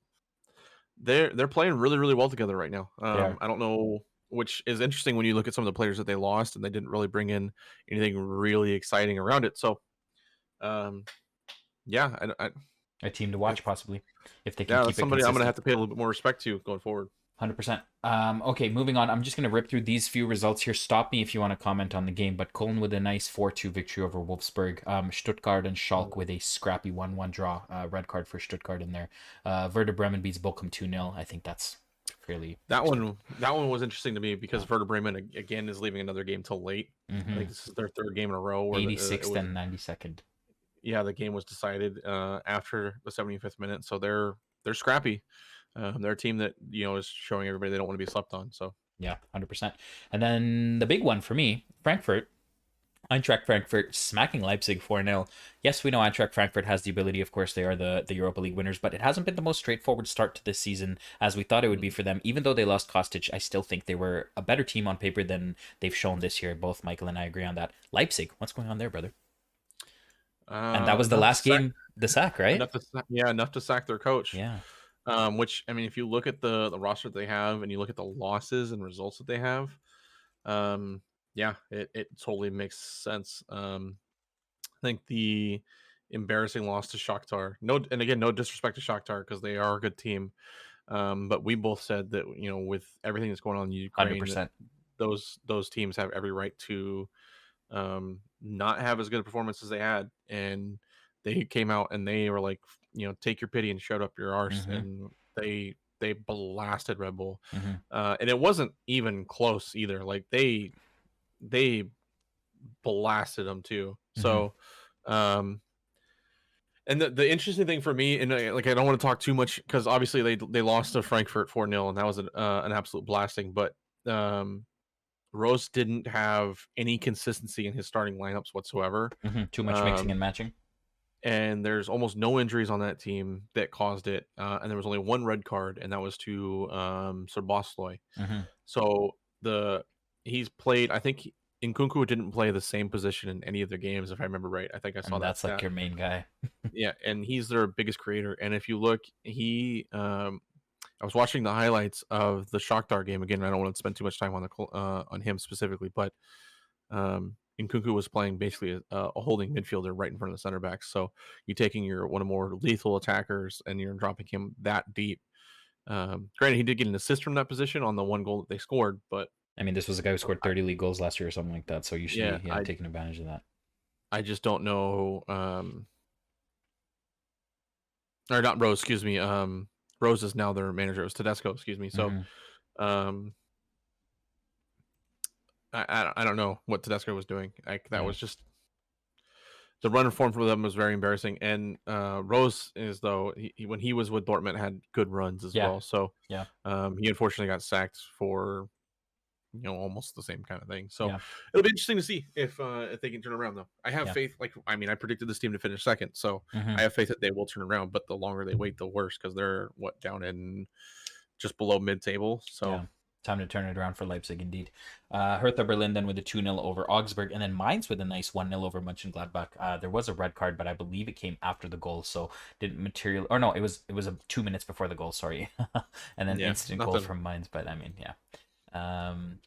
they're playing really, really well together right now. I don't know, which is interesting when you look at some of the players that they lost and they didn't really bring in anything really exciting around it. So yeah, a team to watch possibly if they can keep somebody it I'm going to have to pay a little bit more respect to going forward. 100%. Okay, moving on. I'm just going to rip through these few results here. Stop me if you want to comment on the game, but Cologne with a nice 4-2 victory over Wolfsburg. Stuttgart and Schalke with a scrappy 1-1 draw. Red card for Stuttgart in there. Werder Bremen beats Bochum 2-0. I think that's fairly... That one was interesting to me because Werder Bremen, again, is leaving another game till late. I think this is their 3rd game in a row. 86th and 92nd. Yeah, the game was decided after the 75th minute, so they're scrappy. They're a team that is showing everybody they don't want to be slept on. So yeah, 100%. And then the big one for me, Eintracht Frankfurt smacking Leipzig 4-0. Yes, we know Eintracht Frankfurt has the ability. Of course, they are the Europa League winners, but it hasn't been the most straightforward start to this season as we thought it would be for them. Even though they lost Kostic, I still think they were a better team on paper than they've shown this year. Both Mykal and I agree on that. Leipzig, what's going on there, brother? And that was the last game, the sack, right? Enough to sack their coach. Yeah. Which, I mean, if you look at the roster that they have and you look at the losses and results that they have, it totally makes sense. I think the embarrassing loss to Shakhtar, no disrespect to Shakhtar because they are a good team, but we both said that with everything that's going on in Ukraine, 100%. those teams have every right to not have as good a performance as they had, and they came out and they were like, take your pity and shut up your arse, and they blasted Red Bull, and it wasn't even close either. Like they blasted them too. So, and the interesting thing for me, and I don't want to talk too much because obviously they lost to Frankfurt 4-0, and that was an absolute blasting, but Rose didn't have any consistency in his starting lineups whatsoever. Too much mixing and matching. And there's almost no injuries on that team that caused it. And there was only one red card, and that was to Sir Bosloy. So he's played, I think Nkunku didn't play the same position in any of their games, if I remember right. I think I saw that. That's like your main guy. Yeah, and he's their biggest creator. And if you look, I was watching the highlights of the Shakhtar game again. I don't want to spend too much time on him specifically, but Nkunku was playing basically a holding midfielder right in front of the center backs. So you're taking one of more lethal attackers and you're dropping him that deep. Granted, he did get an assist from that position on the one goal that they scored, but I mean, this was a guy who scored 30 league goals last year or something like that. So you should be taking advantage of that. I just don't know. Or not Rose, excuse me. Rose is now their manager. It was Tedesco, excuse me. So, I don't know what Tedesco was doing. That was just the run of form for them was very embarrassing. And Rose is he when he was with Dortmund had good runs as well. So he unfortunately got sacked for almost the same kind of thing. So it'll be interesting to see if they can turn around though. I have faith. I predicted this team to finish second, so I have faith that they will turn around. But the longer they wait, the worse because they're down in just below mid-table. So Time to turn it around for Leipzig, indeed. Hertha Berlin then with a 2-0 over Augsburg, and then Mainz with a nice 1-0 over Mönchengladbach. There was a red card, but I believe it came after the goal, so didn't material. Or no, it was 2 minutes before the goal. Sorry, and then instant goal from Mainz. But I mean, yeah.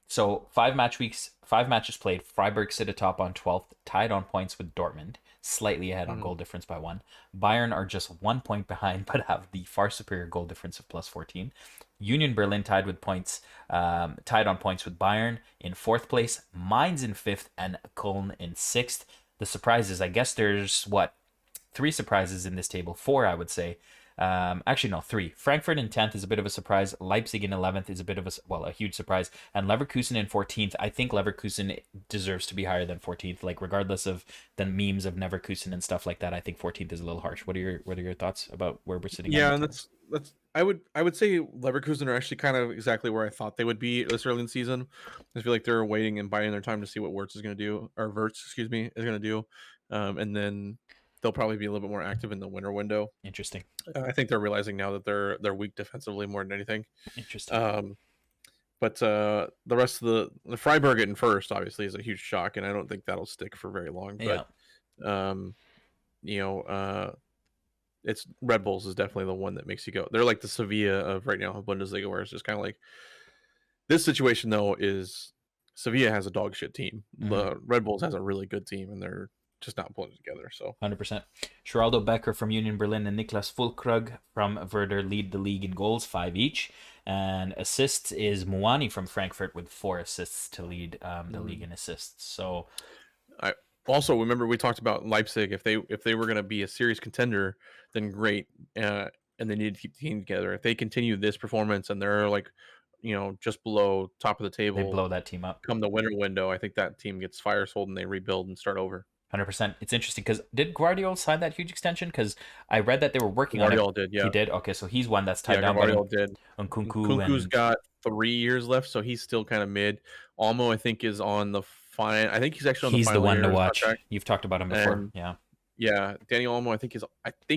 So 5 matches played. Freiburg sit atop on 12th, tied on points with Dortmund, slightly ahead on goal difference by 1. Bayern are just 1 point behind, but have the far superior goal difference of plus 14. Union Berlin tied on points with Bayern in 4th place, Mainz in 5th, and Köln in 6th. The surprises, I guess there's 3 surprises in this table, 4 I would say. Actually, no, 3. Frankfurt in 10th is a bit of a surprise. Leipzig in 11th is a bit of a huge surprise. And Leverkusen in 14th. I think Leverkusen deserves to be higher than 14th. Like, regardless of the memes of Leverkusen and stuff like that, I think 14th is a little harsh. What are your thoughts about where we're sitting? Yeah, and that's I would say Leverkusen are actually kind of exactly where I thought they would be this early in the season. I feel like they're waiting and biding their time to see what Wirtz is going to do, or Wirtz, excuse me, is going to do, and then they'll probably be a little bit more active in the winter window. Interesting. I think they're realizing now that they're weak defensively more than anything. Interesting. But the rest of the Freiburg in first obviously is a huge shock, and I don't think that'll stick for very long. But it's Red Bulls is definitely the one that makes you go. They're like the Sevilla of right now of Bundesliga, where it's just kind of like this situation though is Sevilla has a dog shit team. The Red Bulls has a really good team, and they're just not pulling it together. So 100%. Geraldo Becker from Union Berlin and Niklas Füllkrug from Werder lead the league in goals, 5 each. And assists is Muani from Frankfurt with 4 assists to lead the league in assists. So I also remember we talked about Leipzig. If they were going to be a serious contender, then great. And they need to keep the team together. If they continue this performance and they're like, just below top of the table, they blow that team up. Come the winter window, I think that team gets fire sold and they rebuild and start over. 100%. It's interesting because did Guardiola sign that huge extension? Because I read that they were working on it. Guardiola did, yeah. He did? Okay, so he's one that's tied down. Guardiola did. Nkunku's got 3 years left, so he's still kind of mid. Olmo, I think, is on the fine. I think he's actually on the final year. He's the one to watch. Contract. You've talked about him before. Yeah. Danny Olmo, I think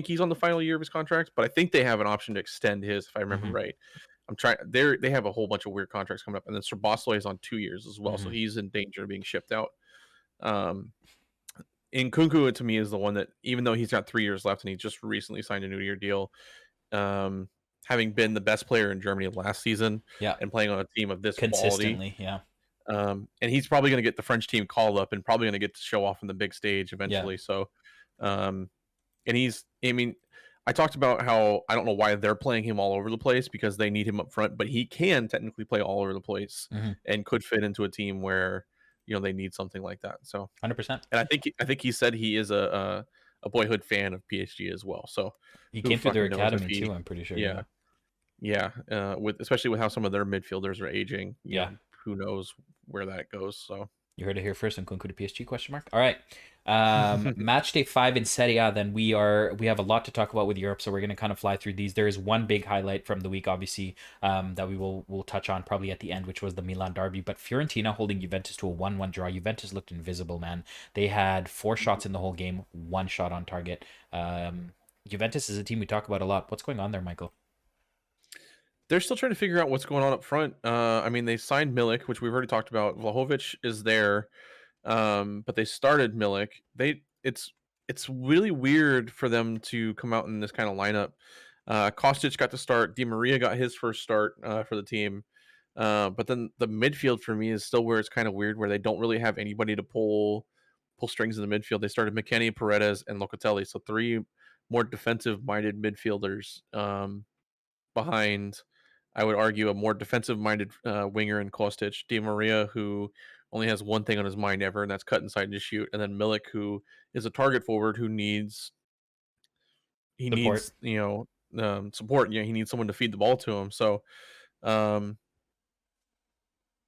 he's on the final year of his contract, but I think they have an option to extend his, if I remember right. I'm trying. They have a whole bunch of weird contracts coming up, and then Sir Bosley is on 2 years as well, so he's in danger of being shipped out. Nkunku to me is the one that, even though he's got 3 years left and he just recently signed a new year deal, having been the best player in Germany last season, and playing on a team of this consistently, quality, and he's probably going to get the French team called up and probably going to get to show off on the big stage eventually. So, and I talked about how I don't know why they're playing him all over the place because they need him up front, but he can technically play all over the place and could fit into a team where they need something like that. So 100%. And I think he said he is a boyhood fan of PSG as well. So he came through their academy too, I'm pretty sure. Yeah. Especially with how some of their midfielders are aging. Who knows where that goes? So you heard it here first. Nkunku to PSG ? All right. Match day 5 in Serie A. Then we have a lot to talk about with Europe, so we're going to kind of fly through these. There is one big highlight from the week, obviously, that we'll touch on probably at the end, which was the Milan derby. But Fiorentina holding Juventus to a 1-1 draw. Juventus looked invisible, man. They had 4 shots in the whole game, 1 shot on target. Juventus is a team we talk about a lot. What's going on there, Michael? They're still trying to figure out what's going on up front. They signed Milik, which we've already talked about. Vlahovic is there, but they started Milik. It's really weird for them to come out in this kind of lineup. Kostic got to start. Di Maria got his first start for the team. But then the midfield for me is still where it's kind of weird, where they don't really have anybody to pull strings in the midfield. They started McKennie, Paredes, and Locatelli, so 3 more defensive-minded midfielders behind, I would argue, a more defensive-minded winger in Kostic. Di Maria, who only has one thing on his mind ever, and that's cut inside to shoot. And then Milik, who is a target forward who needs support. He needs someone to feed the ball to him. So, and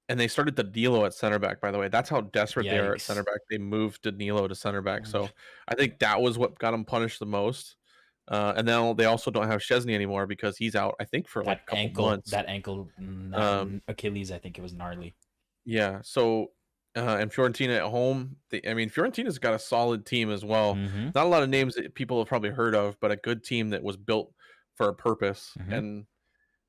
they started Danilo at center back, by the way. That's how desperate they are at center back. They moved Danilo to center back. So I think that was what got him punished the most. And now they also don't have Szczesny anymore because he's out, I think, for like a couple months. That ankle, Achilles, I think it was gnarly. Yeah. So, and Fiorentina at home, Fiorentina's got a solid team as well. Not a lot of names that people have probably heard of, but a good team that was built for a purpose. And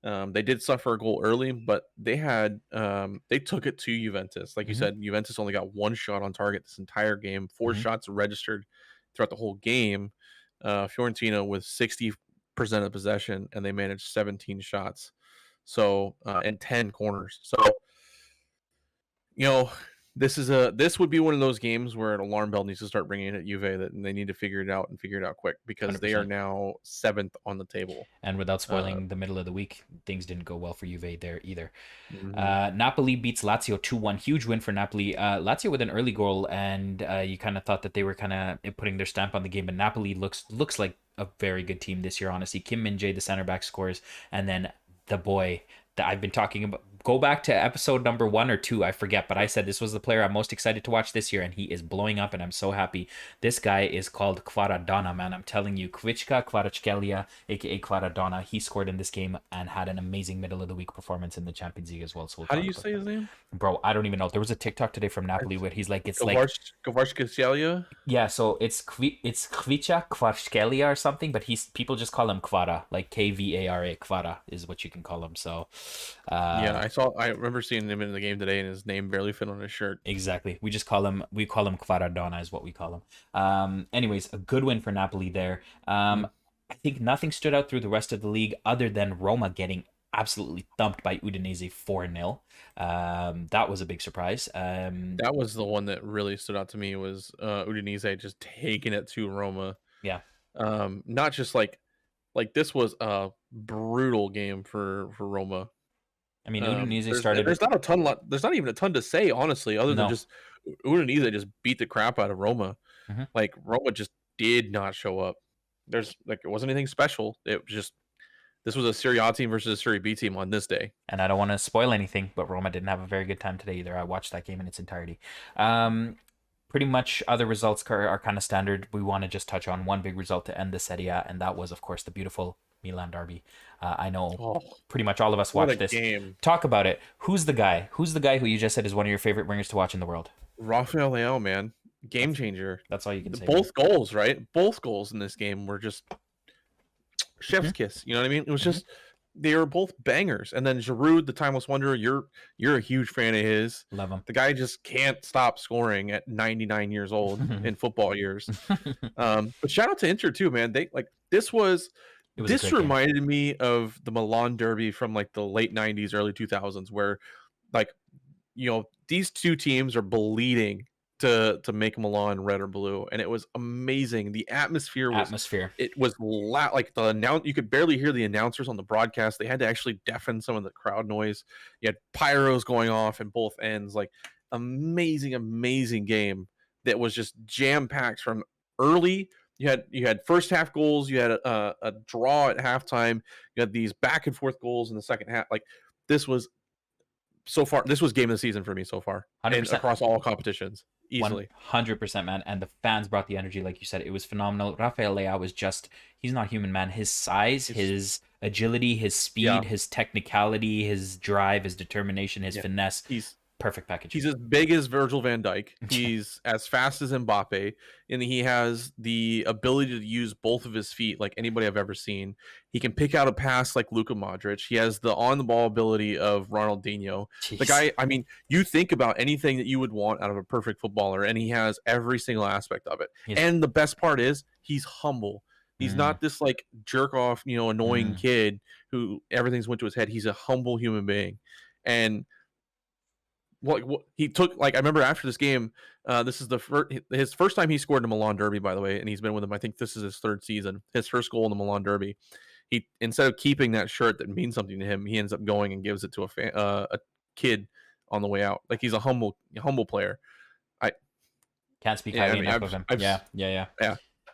They did suffer a goal early, but they had they took it to Juventus. Like you said, Juventus only got 1 shot on target this entire game. 4 shots registered throughout the whole game. Fiorentina with 60% of possession, and they managed 17 shots. So and 10 corners. So this would be one of those games where an alarm bell needs to start ringing at Juve that they need to figure it out quick, because 100%. They are now 7th on the table. And without spoiling the middle of the week, things didn't go well for Juve there either. Napoli beats Lazio 2-1. Huge win for Napoli. Lazio with an early goal, and you kind of thought that they were kind of putting their stamp on the game, but Napoli looks like a very good team this year, honestly. Kim Min-jae, the center back, scores, and then the boy that I've been talking about. Go back to episode number 1 or 2, I forget, but I said this was the player I'm most excited to watch this year, and he is blowing up, and I'm so happy. This guy is called Kvaradona, man. I'm telling you, Kvichka Kvaratskhelia, aka Kvaradona. He scored in this game and had an amazing middle of the week performance in the Champions League as well. So how do you say his name, bro? I don't even know. There was a TikTok today from Napoli where he's like, it's like Kvaratskhelia. Yeah, so it's Kvicha Kvaratskhelia or something, but people just call him Kvara, like Kvara. Kvara is what you can call him. So yeah, I remember seeing him in the game today, and his name barely fit on his shirt. Exactly. We call him Kvaradona is what we call him. Anyways, a good win for Napoli there. I think nothing stood out through the rest of the league other than Roma getting absolutely thumped by Udinese 4-0. That was a big surprise. That was the one that really stood out to me, was Udinese just taking it to Roma. Yeah. Not just like this was a brutal game for Roma. I mean, Udinese started. There's not even a ton to say, honestly, other than just Udinese just beat the crap out of Roma. Like, Roma just did not show up. It wasn't anything special. It was just, this was a Serie A team versus a Serie B team on this day. And I don't want to spoil anything, but Roma didn't have a very good time today either. I watched that game in its entirety. Pretty much other results are kind of standard. We want to just touch on one big result to end the Serie A, and that was, of course, the beautiful Milan derby. I know pretty much all of us watched this. Game. Talk about it. Who's the guy? Who's the guy who you just said is one of your favorite wingers to watch in the world? Rafael Leão, man. Game changer. That's all you can say. Both goals, right? Both goals in this game were just chef's kiss. You know what I mean? It was just, they were both bangers. And then Giroud, the timeless wonder, you're a huge fan of his. Love him. The guy just can't stop scoring at 99 years old in football years. But shout out to Inter too, man. This reminded me of the Milan derby from like the late 90s, early 2000s, where these two teams are bleeding to make Milan red or blue, and it was amazing. The atmosphere it was loud. Like you could barely hear the announcers on the broadcast. They had to actually deafen some of the crowd noise. You had pyros going off in both ends. Like, amazing game that was just jam packed from early. You had first half goals. You had a draw at halftime. You had these back and forth goals in the second half. Like, this was game of the season for me so far, 100%. And across all competitions, easily. 100%, man. And the fans brought the energy, like you said. It was phenomenal. Rafael Leão was he's not human, man. His size, his agility, his speed, his technicality, his drive, his determination, his finesse. He's perfect package. He's as big as Virgil van Dijk. He's as fast as Mbappe, and he has the ability to use both of his feet like anybody I've ever seen. He can pick out a pass like Luka Modric. He has the on-the-ball ability of Ronaldinho. Jeez. The guy, I mean, you think about anything that you would want out of a perfect footballer, and he has every single aspect of it. And the best part is, he's humble. He's not this like jerk off, annoying kid who everything's went to his head. He's a humble human being. And what he took, like, I remember after this game, this is his first time he scored in a Milan derby, by the way, and he's been with him. I think this is his 3rd season. His first goal in the Milan derby. He, instead of keeping that shirt that means something to him, he ends up going and gives it to a kid on the way out. Like, he's a humble player. I can't speak highly enough of him. Yeah.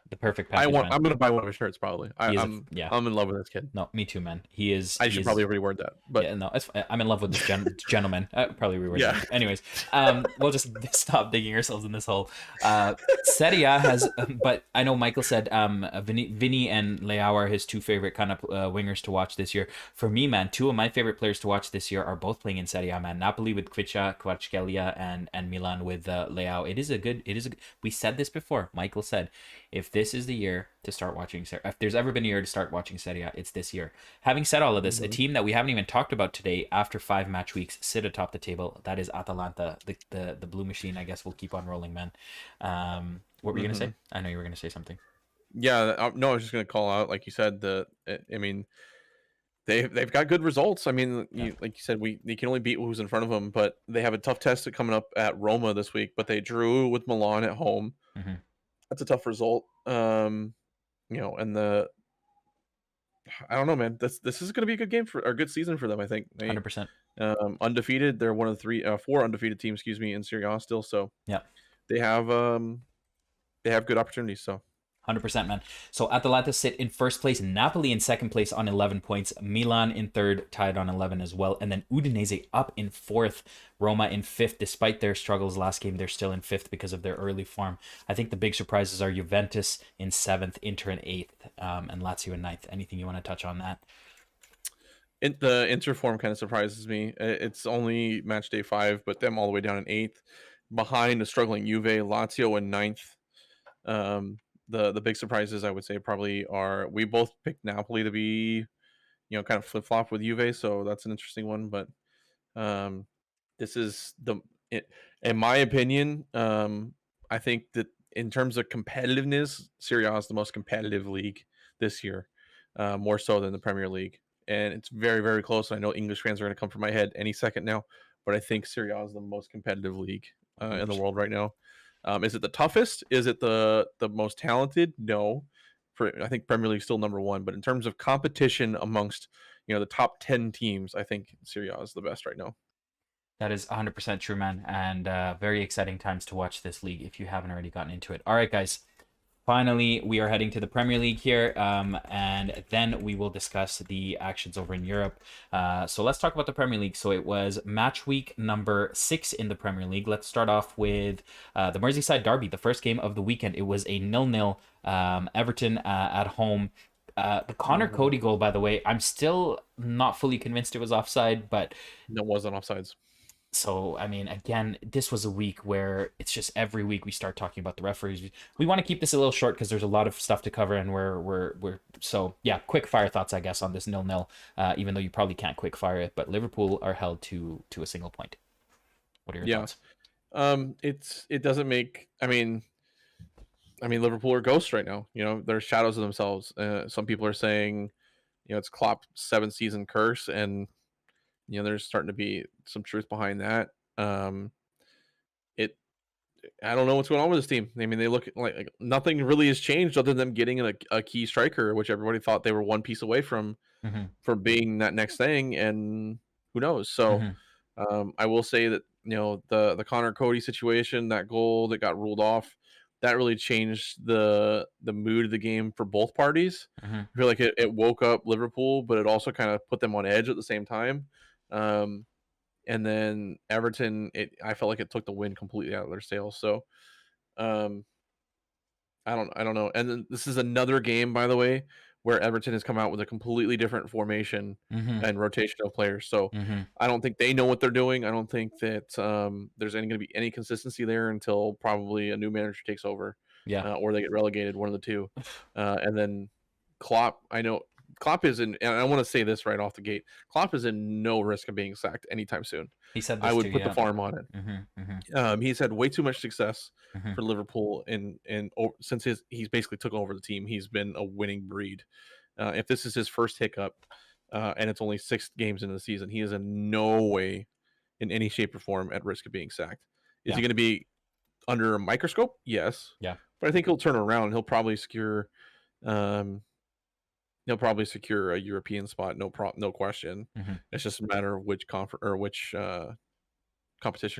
The perfect package. I'm gonna buy one of his shirts probably. I'm in love with this kid. No, me too, man. I should probably reword that. But I'm in love with this gentleman. Probably reword that. Anyways, we'll just stop digging ourselves in this hole. Serie A has, but I know Michael said Vinny and Leão are his 2 favorite kind of wingers to watch this year. For me, man, 2 of my favorite players to watch this year are both playing in Serie A, man. Napoli with Kvicha Kvaratskhelia and Milan with Leão. It is a good. We said this before. Michael said, if this is the year to start watching if there's ever been a year to start watching Serie A, it's this year. Having said all of this, a team that we haven't even talked about today after 5 match weeks sit atop the table. That is Atalanta, the blue machine. I guess we'll keep on rolling, man. What were you gonna say? I know you were gonna say something. Yeah, no, I was just gonna call out, like you said, I mean, they've got good results. I mean, like you said, they can only beat who's in front of them, but they have a tough test coming up at Roma this week. But they drew with Milan at home. That's a tough result. And I don't know, man. This is going to be a good game or a good season for them. I think 100%. Undefeated. They're one of the 4 undefeated teams, in Serie A still. So yeah, they have good opportunities. So 100%, man. So Atalanta sit in first place, Napoli in second place on 11 points, Milan in third, tied on 11 as well, and then Udinese up in fourth, Roma in fifth. Despite their struggles last game, they're still in fifth because of their early form. I think the big surprises are Juventus in seventh, Inter in eighth, and Lazio in ninth. Anything you want to touch on that? The Inter form kind of surprises me. It's only match day 5, but them all the way down in eighth, behind the struggling Juve, Lazio in ninth. The big surprises, I would say, probably are, we both picked Napoli to be, kind of flip flop with Juve, so that's an interesting one. But this is in my opinion, I think that in terms of competitiveness, Serie A is the most competitive league this year, more so than the Premier League, and it's very, very close. I know English fans are going to come from my head any second now, but I think Serie A is the most competitive league in the world right now. Is it the toughest? Is it the most talented? No. I think Premier League is still number 1, but in terms of competition amongst the top 10 teams, I think Serie A is the best right now. That is 100% true, man, and very exciting times to watch this league if you haven't already gotten into it. All right, guys. Finally, we are heading to the Premier League here, and then we will discuss the actions over in Europe. So let's talk about the Premier League. So it was match week number 6 in the Premier League. Let's start off with the Merseyside Derby, the first game of the weekend. It was a 0-0 Everton at home. The Connor Cody goal, by the way, I'm still not fully convinced it was offside, but it wasn't offsides. So, I mean, again, this was a week where it's just every week we start talking about the referees. We want to keep this a little short because there's a lot of stuff to cover, and we're so yeah. Quick fire thoughts, I guess, on this 0-0. Even though you probably can't quick fire it, but Liverpool are held to a single point. What are your thoughts? It doesn't make. I mean, Liverpool are ghosts right now. They're shadows of themselves. Some people are saying, it's Klopp's 7-season curse, and there's starting to be some truth behind that. I don't know what's going on with this team. I mean, they look like nothing really has changed other than them getting a key striker, which everybody thought they were one piece away from being that next thing, and who knows? So, I will say that the Connor Cody situation, that goal that got ruled off, that really changed the mood of the game for both parties. I feel like it woke up Liverpool, but it also kind of put them on edge at the same time. And then Everton, I felt like it took the wind completely out of their sails. So, I don't know. And then this is another game, by the way, where Everton has come out with a completely different formation and rotation of players. So I don't think they know what they're doing. I don't think that there's going to be any consistency there until probably a new manager takes over, or they get relegated, one of the two. And then Klopp, I know Klopp is in, and I want to say this right off the gate, Klopp is in no risk of being sacked anytime soon. He said this I would put the farm on it. He's had way too much success for Liverpool, and since he's basically took over the team, he's been a winning breed. If this is his first hiccup, and it's only 6 games into the season, he is in no way, in any shape or form, at risk of being sacked. Is he going to be under a microscope? Yes. Yeah. But I think he'll turn around. He'll probably secure a European spot, no question. It's just a matter of which competition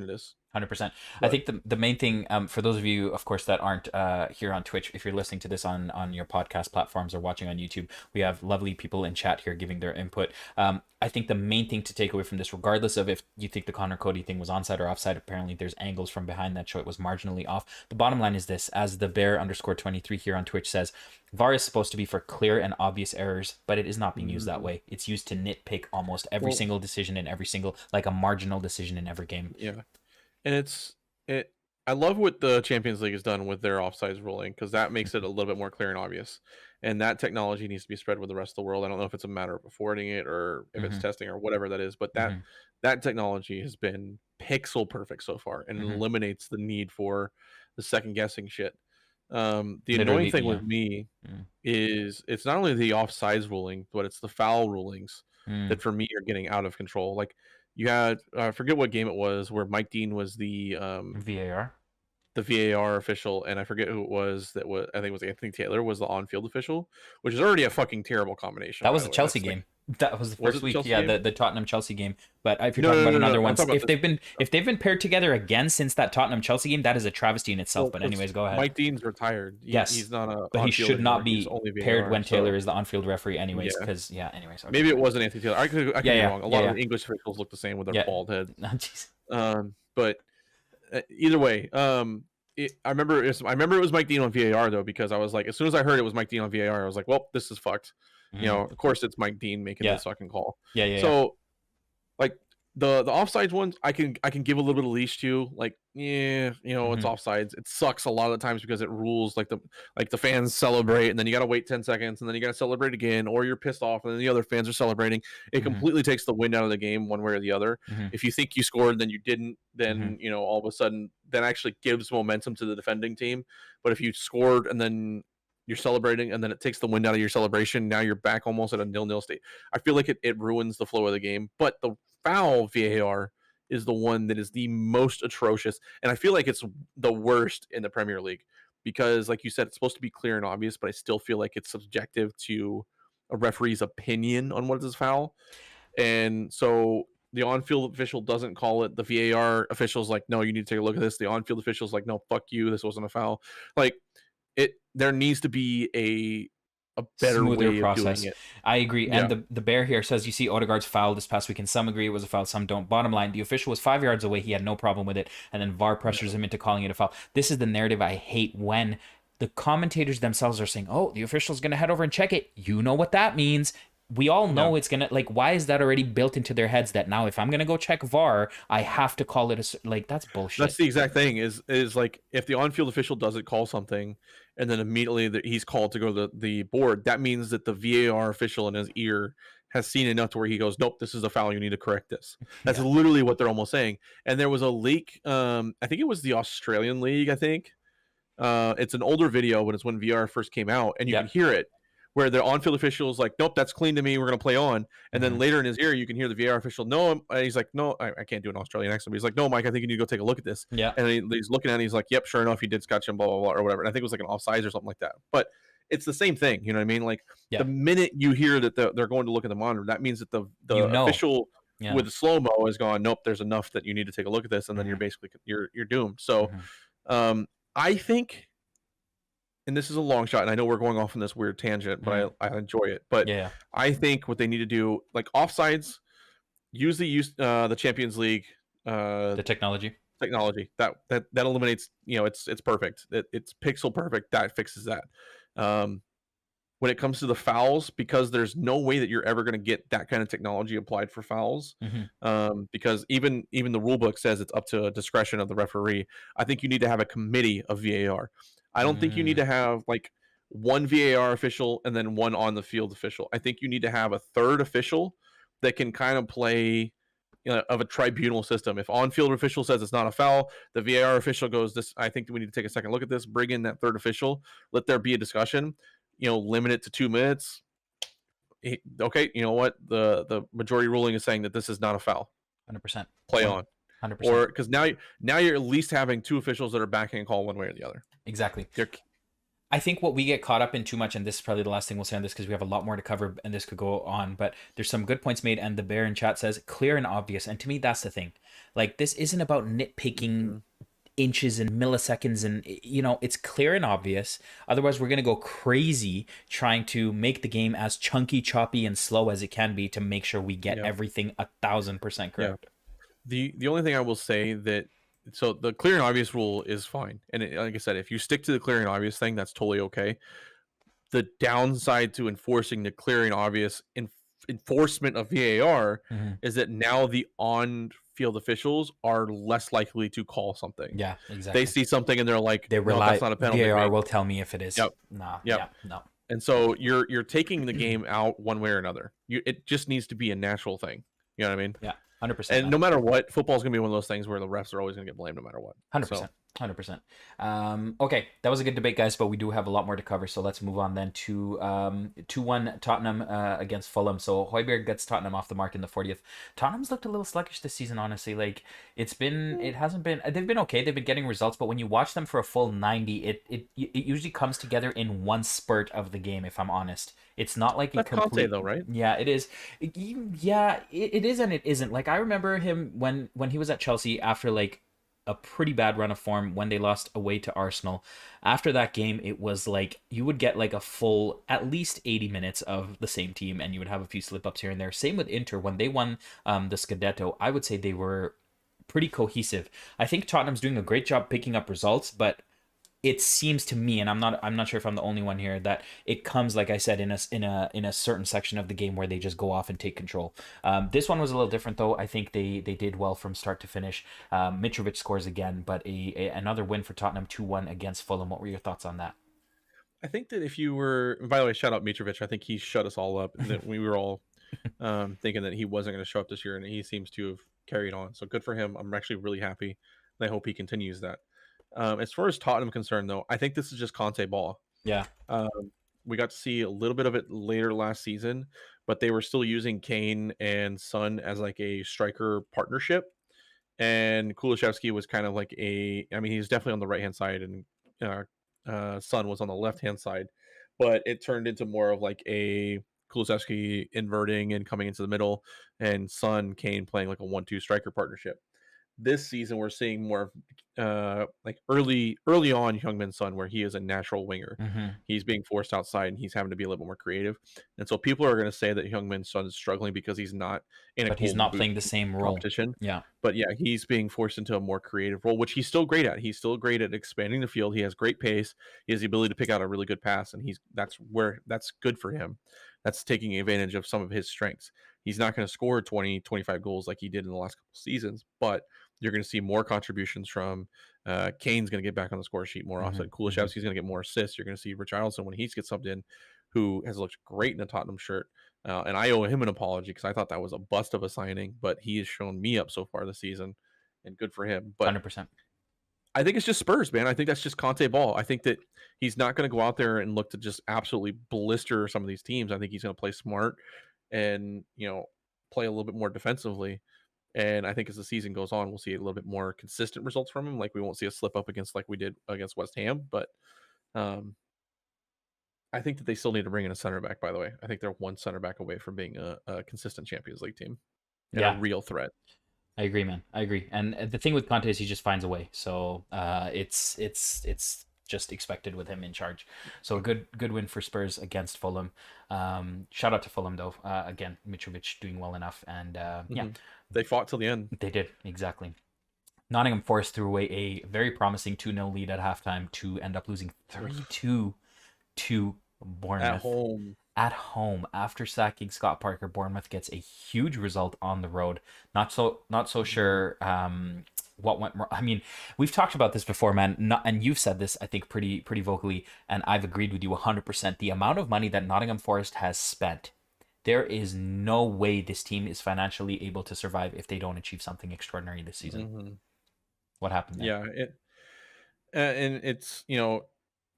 it is. 100%. I think the main thing, for those of you, of course, that aren't here on Twitch, if you're listening to this on your podcast platforms or watching on YouTube, we have lovely people in chat here giving their input. I think the main thing to take away from this, regardless of if you think the Connor Cody thing was onside or offside, apparently there's angles from behind that show it was marginally off. The bottom line is this, as the Bear_23 here on Twitch says, VAR is supposed to be for clear and obvious errors, but it is not being used that way. It's used to nitpick almost every single decision in every single, like a marginal decision in every game. Yeah. And I love what the Champions League has done with their offsides ruling, because that makes it a little bit more clear and obvious. And that technology needs to be spread with the rest of the world. I don't know if it's a matter of affording it or if it's testing or whatever that is, but that technology has been pixel perfect so far, and it eliminates the need for the second guessing shit. The annoying thing with me is it's not only the offsides ruling, but it's the foul rulings that for me are getting out of control. Like you had, I forget what game it was, where Mike Dean was the VAR official, and I forget who it was that was. I think it was Anthony Taylor was the on-field official, which is already a fucking terrible combination. That was the Chelsea game. That was the first week, the Tottenham Chelsea game. But if you're talking about another one, if they've been paired together again since that Tottenham Chelsea game, that is a travesty in itself. But anyways, go ahead. Mike Dean's retired. Yes, he's not a. But he should not be paired when Taylor is the on-field referee, anyways. Because anyways, maybe it wasn't Anthony Taylor. I could be wrong. A lot of the English officials look the same with their bald head. But either way, I remember it was Mike Dean on VAR though, because I was like, as soon as I heard it was Mike Dean on VAR, I was like, well, this is fucked. You know, of course it's Mike Dean making this fucking call. So like the offsides ones, I can give a little bit of leash to, like, it's offsides. It sucks a lot of the times because it rules like the fans celebrate and then you gotta wait 10 seconds and then you gotta celebrate again, or you're pissed off and then the other fans are celebrating. It completely takes the wind out of the game one way or the other. If you think you scored then you didn't, then all of a sudden that actually gives momentum to the defending team. But if you scored and then you're celebrating and then it takes the wind out of your celebration, now you're back almost at a 0-0 state. I feel like it ruins the flow of the game. But the foul VAR is the one that is the most atrocious, and I feel like it's the worst in the Premier League, because like you said, it's supposed to be clear and obvious, but I still feel like it's subjective to a referee's opinion on what is foul. And so the on-field official doesn't call it, the VAR official's like, no, you need to take a look at this. The on-field official's like, no, fuck you, this wasn't a foul. Like, there needs to be a better smoother process. Doing it. I agree. And the bear here says, you see Odegaard's foul this past weekend. Some agree it was a foul, some don't. Bottom line, the official was 5 yards away. He had no problem with it. And then VAR pressures him into calling it a foul. This is the narrative I hate, when the commentators themselves are saying, oh, the official's going to head over and check it. You know what that means. We all know it's going to, like, why is that already built into their heads that now if I'm going to go check VAR, I have to call it like, that's bullshit. That's the exact thing is like, if the on-field official doesn't call something and then immediately he's called to go to the board, that means that the VAR official in his ear has seen enough to where he goes, nope, this is a foul, you need to correct this. That's literally what they're almost saying. And there was a leak, I think it was the Australian League, I think. It's an older video, but it's when VR first came out, and you can hear it, where the on-field official is like, nope, that's clean to me, we're going to play on. And then later in his ear, you can hear the VAR official, no, and he's like, no, I can't do an Australian accent, but he's like, no, Mike, I think you need to go take a look at this. And he's looking at it, he's like, yep, sure enough, he did scotch him, blah, blah, blah, or whatever. And I think it was like an offsides or something like that. But it's the same thing, you know what I mean? Like, the minute you hear that they're going to look at the monitor, that means that the official with the slow-mo has gone, nope, there's enough that you need to take a look at this, and then you're basically, you're doomed. So I think, and this is a long shot, and I know we're going off on this weird tangent, but I enjoy it. But I think what they need to do, like offsides, use the Champions League, the technology that eliminates. It's perfect. It's pixel perfect. That fixes that. When it comes to the fouls, because there's no way that you're ever going to get that kind of technology applied for fouls, because even the rule book says it's up to discretion of the referee. I think you need to have a committee of VAR. I don't think you need to have like one VAR official and then one on the field official. I think you need to have a third official that can kind of play of a tribunal system. If on-field official says it's not a foul, the VAR official goes, "This, I think we need to take a second look at this." Bring in that third official. Let there be a discussion. Limit it to 2 minutes. Okay, you know what? The majority ruling is saying that this is not a foul. 100%. Play on. 100%. Or because now you're at least having two officials that are backing a call one way or the other. Exactly. I think what we get caught up in too much, and this is probably the last thing we'll say on this because we have a lot more to cover and this could go on, but there's some good points made, and the bear in chat says clear and obvious. And to me, that's the thing. Like, this isn't about nitpicking inches and milliseconds, and it's clear and obvious. Otherwise, we're going to go crazy trying to make the game as chunky, choppy, and slow as it can be to make sure we get everything 1,000% correct. The only thing I will say that, so the clear and obvious rule is fine. And like I said, if you stick to the clear and obvious thing, that's totally okay. The downside to enforcing the clear and obvious enforcement of VAR is that now the on-field officials are less likely to call something. Yeah, exactly. They see something and they're like, they rely, no, that's not a penalty. VAR will tell me if it is. Yep. Nah, Yep. yeah, no. And so you're taking the game out one way or another. It just needs to be a natural thing. You know what I mean? Yeah, 100%. And no matter what, football's going to be one of those things where the refs are always going to get blamed no matter what. 100%. 100%. Okay, that was a good debate, guys, but we do have a lot more to cover, so let's move on then to 2-1 Tottenham against Fulham. So Højbjerg gets Tottenham off the mark in the 40th. Tottenham's looked a little sluggish this season, honestly. Like, they've been okay, they've been getting results, but when you watch them for a full 90, it usually comes together in one spurt of the game, if I'm honest. It's not like that's Conte, though, right? Yeah, it is. It is and it isn't. Like, I remember him when he was at Chelsea after, like, a pretty bad run of form when they lost away to Arsenal. After that game, it was like you would get like a full at least 80 minutes of the same team, and you would have a few slip-ups here and there. Same with Inter. When they won the Scudetto, I would say they were pretty cohesive. I think Tottenham's doing a great job picking up results, but it seems to me, and I'm not sure if I'm the only one here, that it comes, like I said, in a certain section of the game where they just go off and take control. This one was a little different, though. I think they did well from start to finish. Mitrovic scores again, but another win for Tottenham, 2-1 against Fulham. What were your thoughts on that? I think that if you were, by the way, shout out Mitrovic. I think he shut us all up. That we were all thinking that he wasn't going to show up this year, and he seems to have carried on. So good for him. I'm actually really happy, and I hope he continues that. As far as Tottenham concerned, though, I think this is just Conte ball. Yeah. We got to see a little bit of it later last season, but they were still using Kane and Son as like a striker partnership. And Kulusevski was kind of like he's definitely on the right-hand side, and Son was on the left-hand side. But it turned into more of like a Kulusevski inverting and coming into the middle, and Son, Kane playing like a 1-2 striker partnership. This season we're seeing more like early on Heung-min Son, where he is a natural winger. He's being forced outside and he's having to be a little bit more creative. And so people are going to say that Heung-min Son is struggling because he's not he's not playing the same role competition. Yeah. But yeah, he's being forced into a more creative role, which he's still great at. He's still great at expanding the field. He has great pace. He has the ability to pick out a really good pass, and that's good for him. That's taking advantage of some of his strengths. He's not going to score 20, 25 goals like he did in the last couple of seasons, but you're going to see more contributions from Kane's going to get back on the score sheet more often. Kulusevski's going to get more assists. You're going to see Richarlison when he gets subbed in, who has looked great in a Tottenham shirt. And I owe him an apology because I thought that was a bust of a signing, but he has shown me up so far this season, and good for him. But 100%. I think it's just Spurs, man. I think that's just Conte ball. I think that he's not going to go out there and look to just absolutely blister some of these teams. I think he's going to play smart and, play a little bit more defensively. And I think as the season goes on, we'll see a little bit more consistent results from him. Like we won't see a slip up like we did against West Ham, but I think that they still need to bring in a center back, by the way. I think they're one center back away from being a consistent Champions League team and a real threat. I agree, man. I agree. And the thing with Conte is he just finds a way. So it's just expected with him in charge. So a good win for Spurs against Fulham. Shout out to Fulham, though. Again, Mitrovic doing well enough. And yeah. They fought till the end. They did, exactly. Nottingham Forest threw away a very promising 2-0 lead at halftime to end up losing 3-2 to Bournemouth. At home. After sacking Scott Parker, Bournemouth gets a huge result on the road. Not so sure what went wrong. I mean, we've talked about this before, man, and you've said this, I think, pretty vocally, and I've agreed with you 100%. The amount of money that Nottingham Forest has spent, there is no way this team is financially able to survive if they don't achieve something extraordinary this season. What happened there? Yeah, and it's,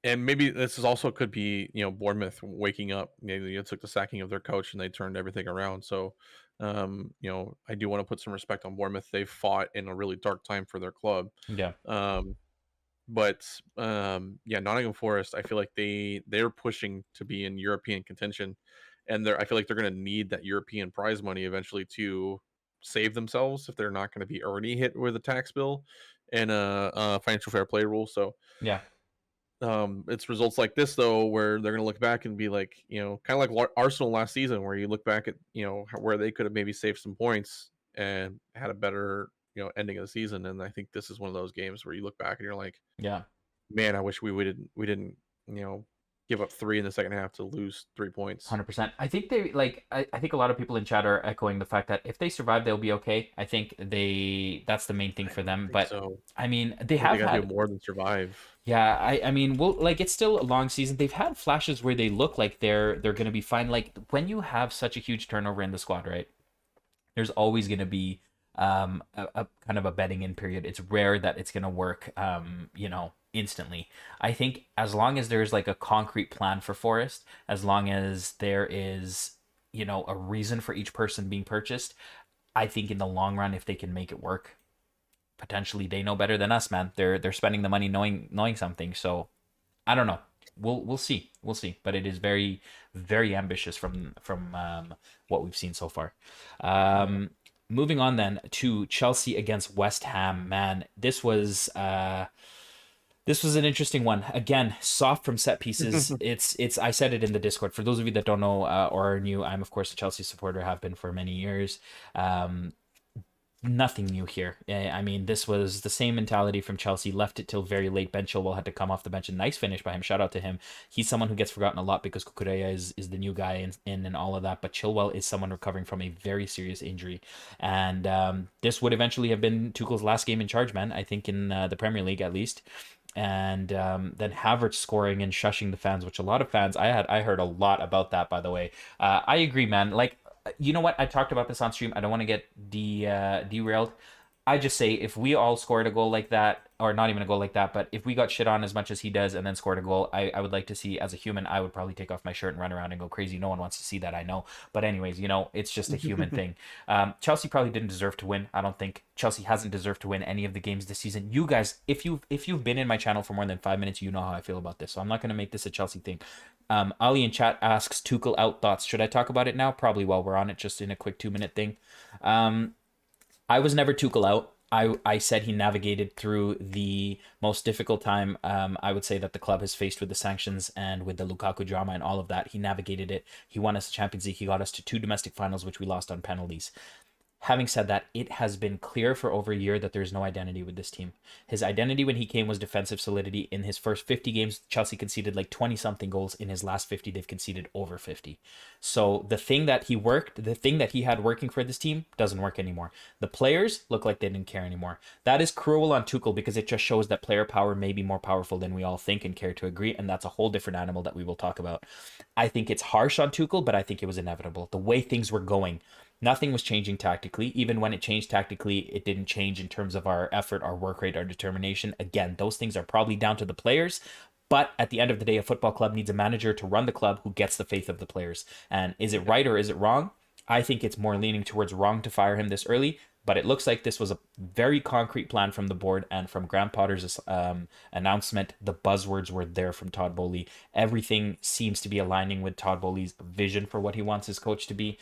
and maybe this is also could be, Bournemouth waking up. Maybe it took the sacking of their coach and they turned everything around. So, I do want to put some respect on Bournemouth. They fought in a really dark time for their club. Yeah. But Nottingham Forest, I feel like they're pushing to be in European contention, and I feel like they're going to need that European prize money eventually to save themselves if they're not going to be already hit with a tax bill and a financial fair play rule. So yeah. It's results like this, though, where they're going to look back and be like, kind of like Arsenal last season, where you look back at, where they could have maybe saved some points and had a better, ending of the season. And I think this is one of those games where you look back and you're like, yeah, man, I wish we didn't, give up 3 in the second half to lose 3 points. 100%. I think they like. I think a lot of people in chat are echoing the fact that if they survive, they'll be okay. I think that's the main thing I for don't them. think But so. I mean, they I think they have got to do had. more than survive. Yeah, I mean, well, like it's still a long season. They've had flashes where they look like they're gonna be fine. Like when you have such a huge turnover in the squad, right? There's always gonna be a kind of a betting in period. It's rare that it's gonna work instantly. I think as long as there's like a concrete plan for Forest, as long as there is a reason for each person being purchased, I think in the long run, if they can make it work, potentially they know better than us, man. They're spending the money knowing something. So I don't know. We'll see. We'll see. But it is very very ambitious from what we've seen so far. Yeah. Moving on then to Chelsea against West Ham. Man, this was an interesting one. Again, soft from set pieces. It's. I said it in the Discord. For those of you that don't know or are new, I'm of course a Chelsea supporter. Have been for many years. Nothing new here. I mean, this was the same mentality from Chelsea. Left it till very late. Ben Chilwell had to come off the bench. A nice finish by him. Shout out to him. He's someone who gets forgotten a lot because Kukureya is the new guy in and all of that. But Chilwell is someone recovering from a very serious injury. And this would eventually have been Tuchel's last game in charge, man. I think in the Premier League at least. And then Havertz scoring and shushing the fans, which a lot of fans I heard a lot about that, by the way. I agree, man. Like, you know what? I talked about this on stream. I don't want to get derailed. I just say if we all scored a goal like that, or not even a goal like that, but if we got shit on as much as he does and then scored a goal, I would like to see, as a human, I would probably take off my shirt and run around and go crazy. No one wants to see that, I know. But anyways, it's just a human thing. Chelsea probably didn't deserve to win. I don't think Chelsea hasn't deserved to win any of the games this season. You guys, if you've been in my channel for more than 5 minutes, you know how I feel about this. So I'm not going to make this a Chelsea thing. Ali in chat asks Tuchel out thoughts. Should I talk about it now? Probably while we're on it, just in a quick 2-minute thing. I was never Tuchel out. I said he navigated through the most difficult time I would say that the club has faced with the sanctions and with the Lukaku drama and all of that. He navigated it. He won us the Champions League. He got us to 2 domestic finals, which we lost on penalties. Having said that, it has been clear for over a year that there's no identity with this team. His identity when he came was defensive solidity. In his first 50 games, Chelsea conceded like 20-something goals. In his last 50, they've conceded over 50. So the thing that he had working for this team doesn't work anymore. The players look like they didn't care anymore. That is cruel on Tuchel because it just shows that player power may be more powerful than we all think and care to agree, and that's a whole different animal that we will talk about. I think it's harsh on Tuchel, but I think it was inevitable. The way things were going, nothing was changing tactically. Even when it changed tactically, it didn't change in terms of our effort, our work rate, our determination. Again, those things are probably down to the players. But at the end of the day, a football club needs a manager to run the club who gets the faith of the players. And is it right or is it wrong? I think it's more leaning towards wrong to fire him this early. But it looks like this was a very concrete plan from the board and from Graham Potter's announcement. The buzzwords were there from Todd Boehly. Everything seems to be aligning with Todd Boehly's vision for what he wants his coach to be.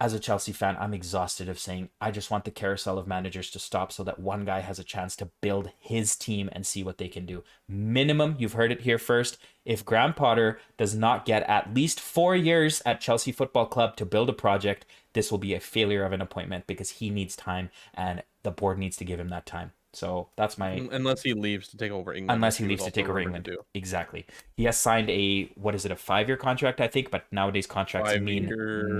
As a Chelsea fan, I'm exhausted of saying I just want the carousel of managers to stop so that one guy has a chance to build his team and see what they can do. Minimum, you've heard it here first. If Graham Potter does not get at least 4 years at Chelsea Football Club to build a project, this will be a failure of an appointment because he needs time and the board needs to give him that time. So that's my unless he leaves to take over England. Unless he leaves to take over England. Exactly. He has signed a 5-year contract, I think, but nowadays contracts mean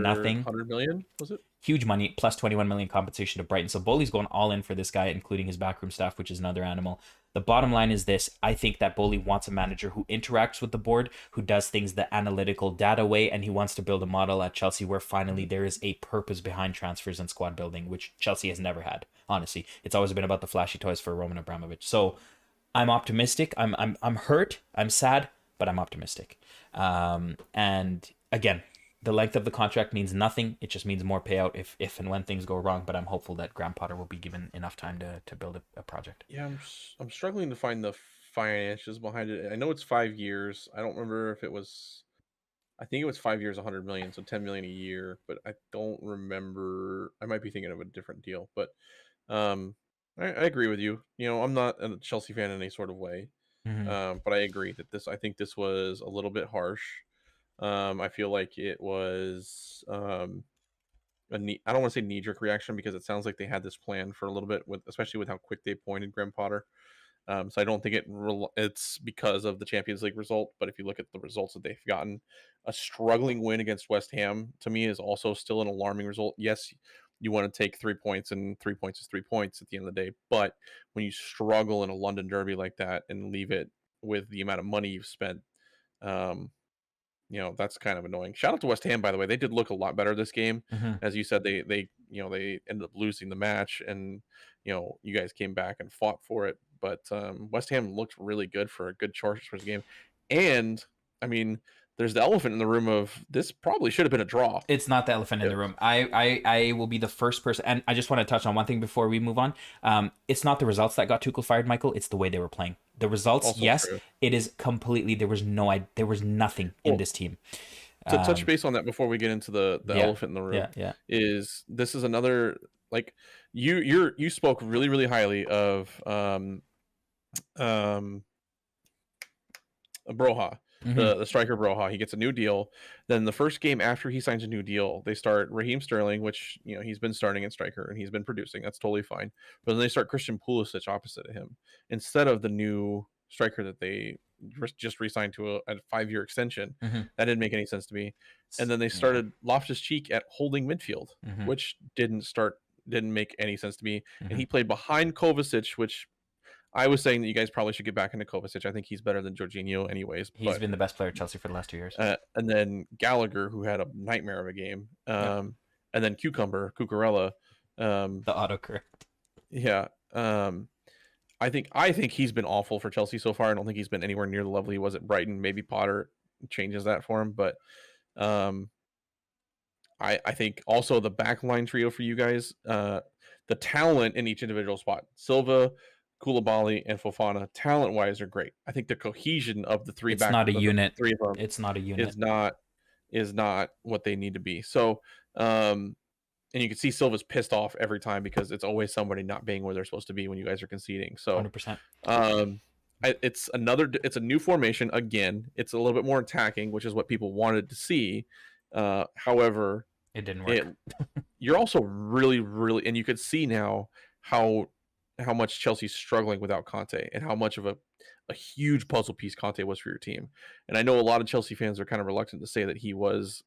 nothing. 100 million, was it? Huge money, plus 21 million compensation to Brighton. So Bowley's going all in for this guy, including his backroom staff, which is another animal. The bottom line is this. I think that Bowley wants a manager who interacts with the board, who does things the analytical data way, and he wants to build a model at Chelsea where finally there is a purpose behind transfers and squad building, which Chelsea has never had, honestly. It's always been about the flashy toys for Roman Abramovich. So I'm optimistic. I'm hurt. I'm sad, but I'm optimistic. And again, the length of the contract means nothing. It just means more payout if and when things go wrong. But I'm hopeful that Graham Potter will be given enough time to build a project. Yeah, I'm struggling to find the financials behind it. I know it's 5 years. I don't remember if it was. I think it was 5 years, 100 million, so 10 million a year. But I don't remember. I might be thinking of a different deal. But I agree with you. I'm not a Chelsea fan in any sort of way. But I agree that I think this was a little bit harsh. I feel like it was I don't want to say knee-jerk reaction because it sounds like they had this plan for a little bit, especially with how quick they appointed Graham Potter. So I don't think it's because of the Champions League result. But if you look at the results that they've gotten, a struggling win against West Ham to me is also still an alarming result. Yes, you want to take 3 points, and 3 points is 3 points at the end of the day. But when you struggle in a London derby like that and leave it with the amount of money you've spent, that's kind of annoying. Shout out to West Ham, by the way. They did look a lot better this game. As you said, they ended up losing the match, and you guys came back and fought for it. But West Ham looked really good for a good charge for the game. And I mean, there's the elephant in the room of this probably should have been a draw. It's not the elephant in the room. I will be the first person, and I just want to touch on one thing before we move on. It's not the results that got Tuchel fired, Michael. It's the way they were playing. The results, also yes, true. It is completely. There was nothing in this team. To touch base on that before we get into the elephant in the room, is this is another, like, you spoke really, really highly of Broha. The striker Broha. He gets a new deal. Then the first game after he signs a new deal, they start Raheem Sterling, which he's been starting in striker and he's been producing. That's totally fine. But then they start Christian Pulisic opposite of him instead of the new striker that they just re-signed to a 5-year extension. That didn't make any sense to me. And then they started Loftus-Cheek at holding midfield, which didn't make any sense to me. And he played behind Kovacic, which I was saying that you guys probably should get back into Kovacic. I think he's better than Jorginho anyways. He's been the best player at Chelsea for the last 2 years. And then Gallagher, who had a nightmare of a game. And then Cucurella. The autocorrect. Yeah. I think he's been awful for Chelsea so far. I don't think he's been anywhere near the level he was at Brighton. Maybe Potter changes that for him. But I think also the backline trio for you guys, the talent in each individual spot. Silva, Koulibaly, and Fofana, talent-wise, are great. I think the cohesion of the three it's not a unit. Three of them it's not a unit. Is not what they need to be. So, and you can see Silva's pissed off every time because it's always somebody not being where they're supposed to be when you guys are conceding. So, 100%. It's a new formation again. It's a little bit more attacking, which is what people wanted to see. However, it didn't work. You're also really, really, and you could see now how much Chelsea's struggling without Conte and how much of a huge puzzle piece Conte was for your team. And I know a lot of Chelsea fans are kind of reluctant to say that he was,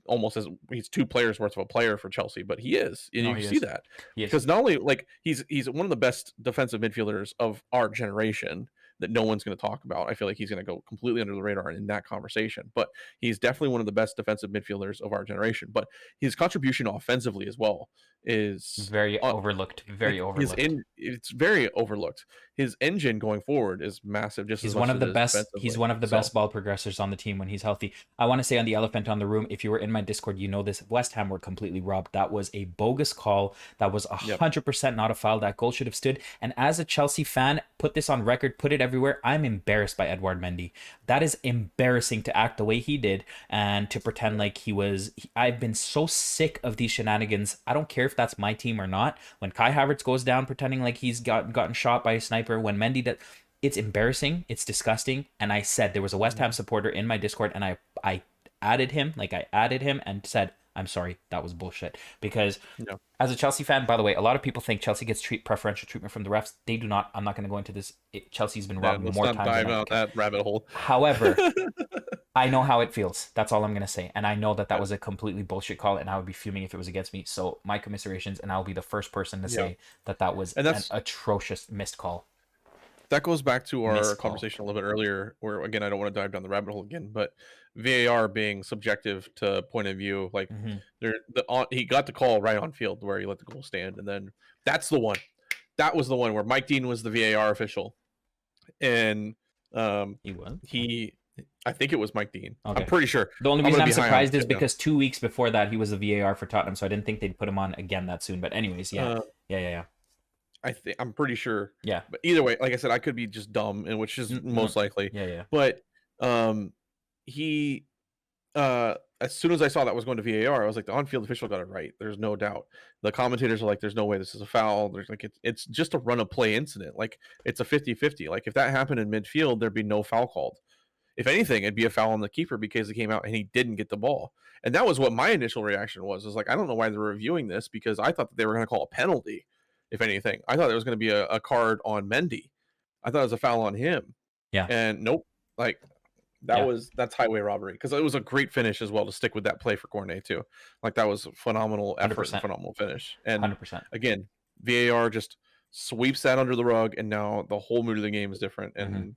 almost as he's 2 players worth of a player for Chelsea, but he is, and you can see that because not only like he's one of the best defensive midfielders of our generation that no one's going to talk about. I feel like he's going to go completely under the radar in that conversation, but he's definitely one of the best defensive midfielders of our generation. But his contribution offensively as well is very overlooked. It's very overlooked. His engine going forward is massive. He's one of the best. He's one of the best ball progressors on the team when he's healthy. I want to say on the elephant on the room, if you were in my Discord, you know this. West Ham were completely robbed. That was a bogus call. That was 100% not a foul. That goal should have stood. And as a Chelsea fan, put this on record, put it everywhere. I'm embarrassed by Edouard Mendy. That is embarrassing to act the way he did and to pretend like he was. I've been so sick of these shenanigans. I don't care if that's my team or not. When Kai Havertz goes down pretending like he's gotten shot by a sniper, when Mendy did, it's embarrassing. It's disgusting. And I said there was a West Ham supporter in my Discord, and I added him and said, I'm sorry, that was bullshit. Because as a Chelsea fan, by the way, a lot of people think Chelsea gets preferential treatment from the refs. They do not. I'm not going to go into this. Chelsea's been robbed more times. Dive out that rabbit hole. However, I know how it feels. That's all I'm going to say. And I know that was a completely bullshit call, and I would be fuming if it was against me. So my commiserations, and I'll be the first person to say that was an atrocious missed call. That goes back to our conversation a little bit earlier, where, again, I don't want to dive down the rabbit hole again, but VAR being subjective to point of view, like he got the call right on field where he let the goal stand, and then that's the one. That was the one where Mike Dean was the VAR official, and I think it was Mike Dean. Okay. I'm pretty sure. The only reason I'm surprised is because 2 weeks before that he was the VAR for Tottenham, so I didn't think they'd put him on again that soon. But anyways, yeah. I'm pretty sure. Yeah. But either way, like I said, I could be just dumb, and which is most likely. Yeah. But he as soon as I saw that was going to VAR, I was like, the on-field official got it right. There's no doubt. The commentators are like, there's no way this is a foul. There's like it's just a run of play incident. Like it's a 50-50. Like if that happened in midfield, there'd be no foul called. If anything, it'd be a foul on the keeper because he came out and he didn't get the ball. And that was what my initial reaction was like, I don't know why they're reviewing this, because I thought that they were going to call a penalty. if anything. I thought there was going to be a card on Mendy. I thought it was a foul on him. Yeah. And nope. Like, that's highway robbery, because it was a great finish as well to stick with that play for Cornet too. Like, that was phenomenal effort 100%. and phenomenal finish. And 100%. Again, VAR just sweeps that under the rug, and now the whole mood of the game is different. And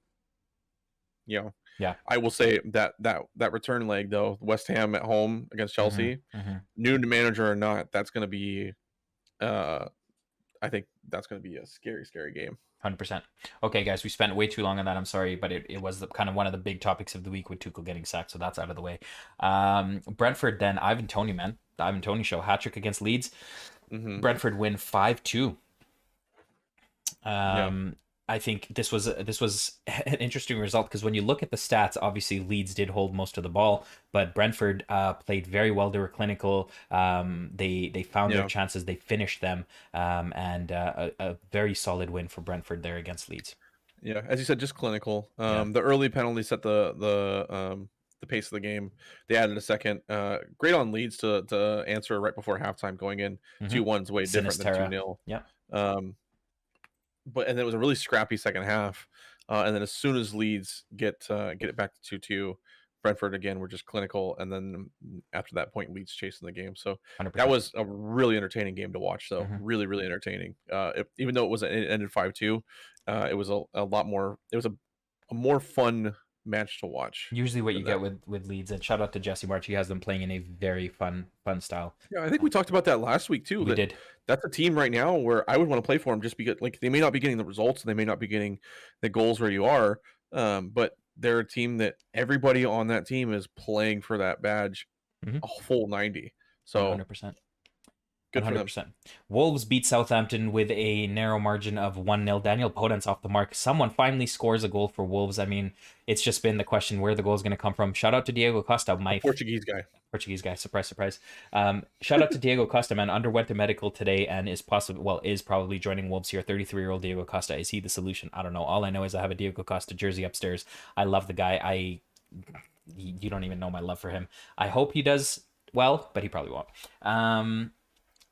yeah, I will say that return leg though, West Ham at home against Chelsea, new manager or not, that's going to be I think that's going to be a scary game. 100%. Okay, guys, we spent way too long on that. I'm sorry, but it was kind of one of the big topics of the week with Tuchel getting sacked, so that's out of the way. Brentford then, Ivan Toney, man. The Ivan Toney show. Hat-trick against Leeds. Brentford win 5-2. I think this was an interesting result, because when you look at the stats, obviously Leeds did hold most of the ball, but Brentford played very well. They were clinical. They found their chances. They finished them, and a very solid win for Brentford there against Leeds. Yeah, as you said, just clinical. The early penalty set the pace of the game. They added a second. Great on Leeds to answer right before halftime, going in 2-1 is way different than 2-0. Yeah. But it was a really scrappy second half, and then as soon as Leeds get it back to 2-2, Brentford again were just clinical, and then after that point, Leeds chasing the game. So 100%. that was a really entertaining game to watch, though. Really, really entertaining. Even though it ended 5-2, it was a lot more. It was a more fun match to watch. Usually what you get with Leeds, and shout out to Jesse March, he has them playing in a very fun style. Yeah, I think we talked about that last week too. We did. That's a team right now where I would want to play for them, just because, like, they may not be getting the results, they may not be getting the goals where you are, but they're a team that everybody on that team is playing for that badge a full 90. So 100%. Good 100%. for them. Wolves beat Southampton with a narrow margin of 1-0. Daniel Podence off the mark. Someone finally scores a goal for Wolves. I mean, it's just been the question where the goal is going to come from. Shout out to Diego Costa, my Portuguese guy. Surprise. Shout out to Diego Costa, man. Underwent a medical today and is probably joining Wolves here. 33-year-old Diego Costa. Is he the solution? I don't know. All I know is I have a Diego Costa jersey upstairs. I love the guy. You don't even know my love for him. I hope he does well, but he probably won't.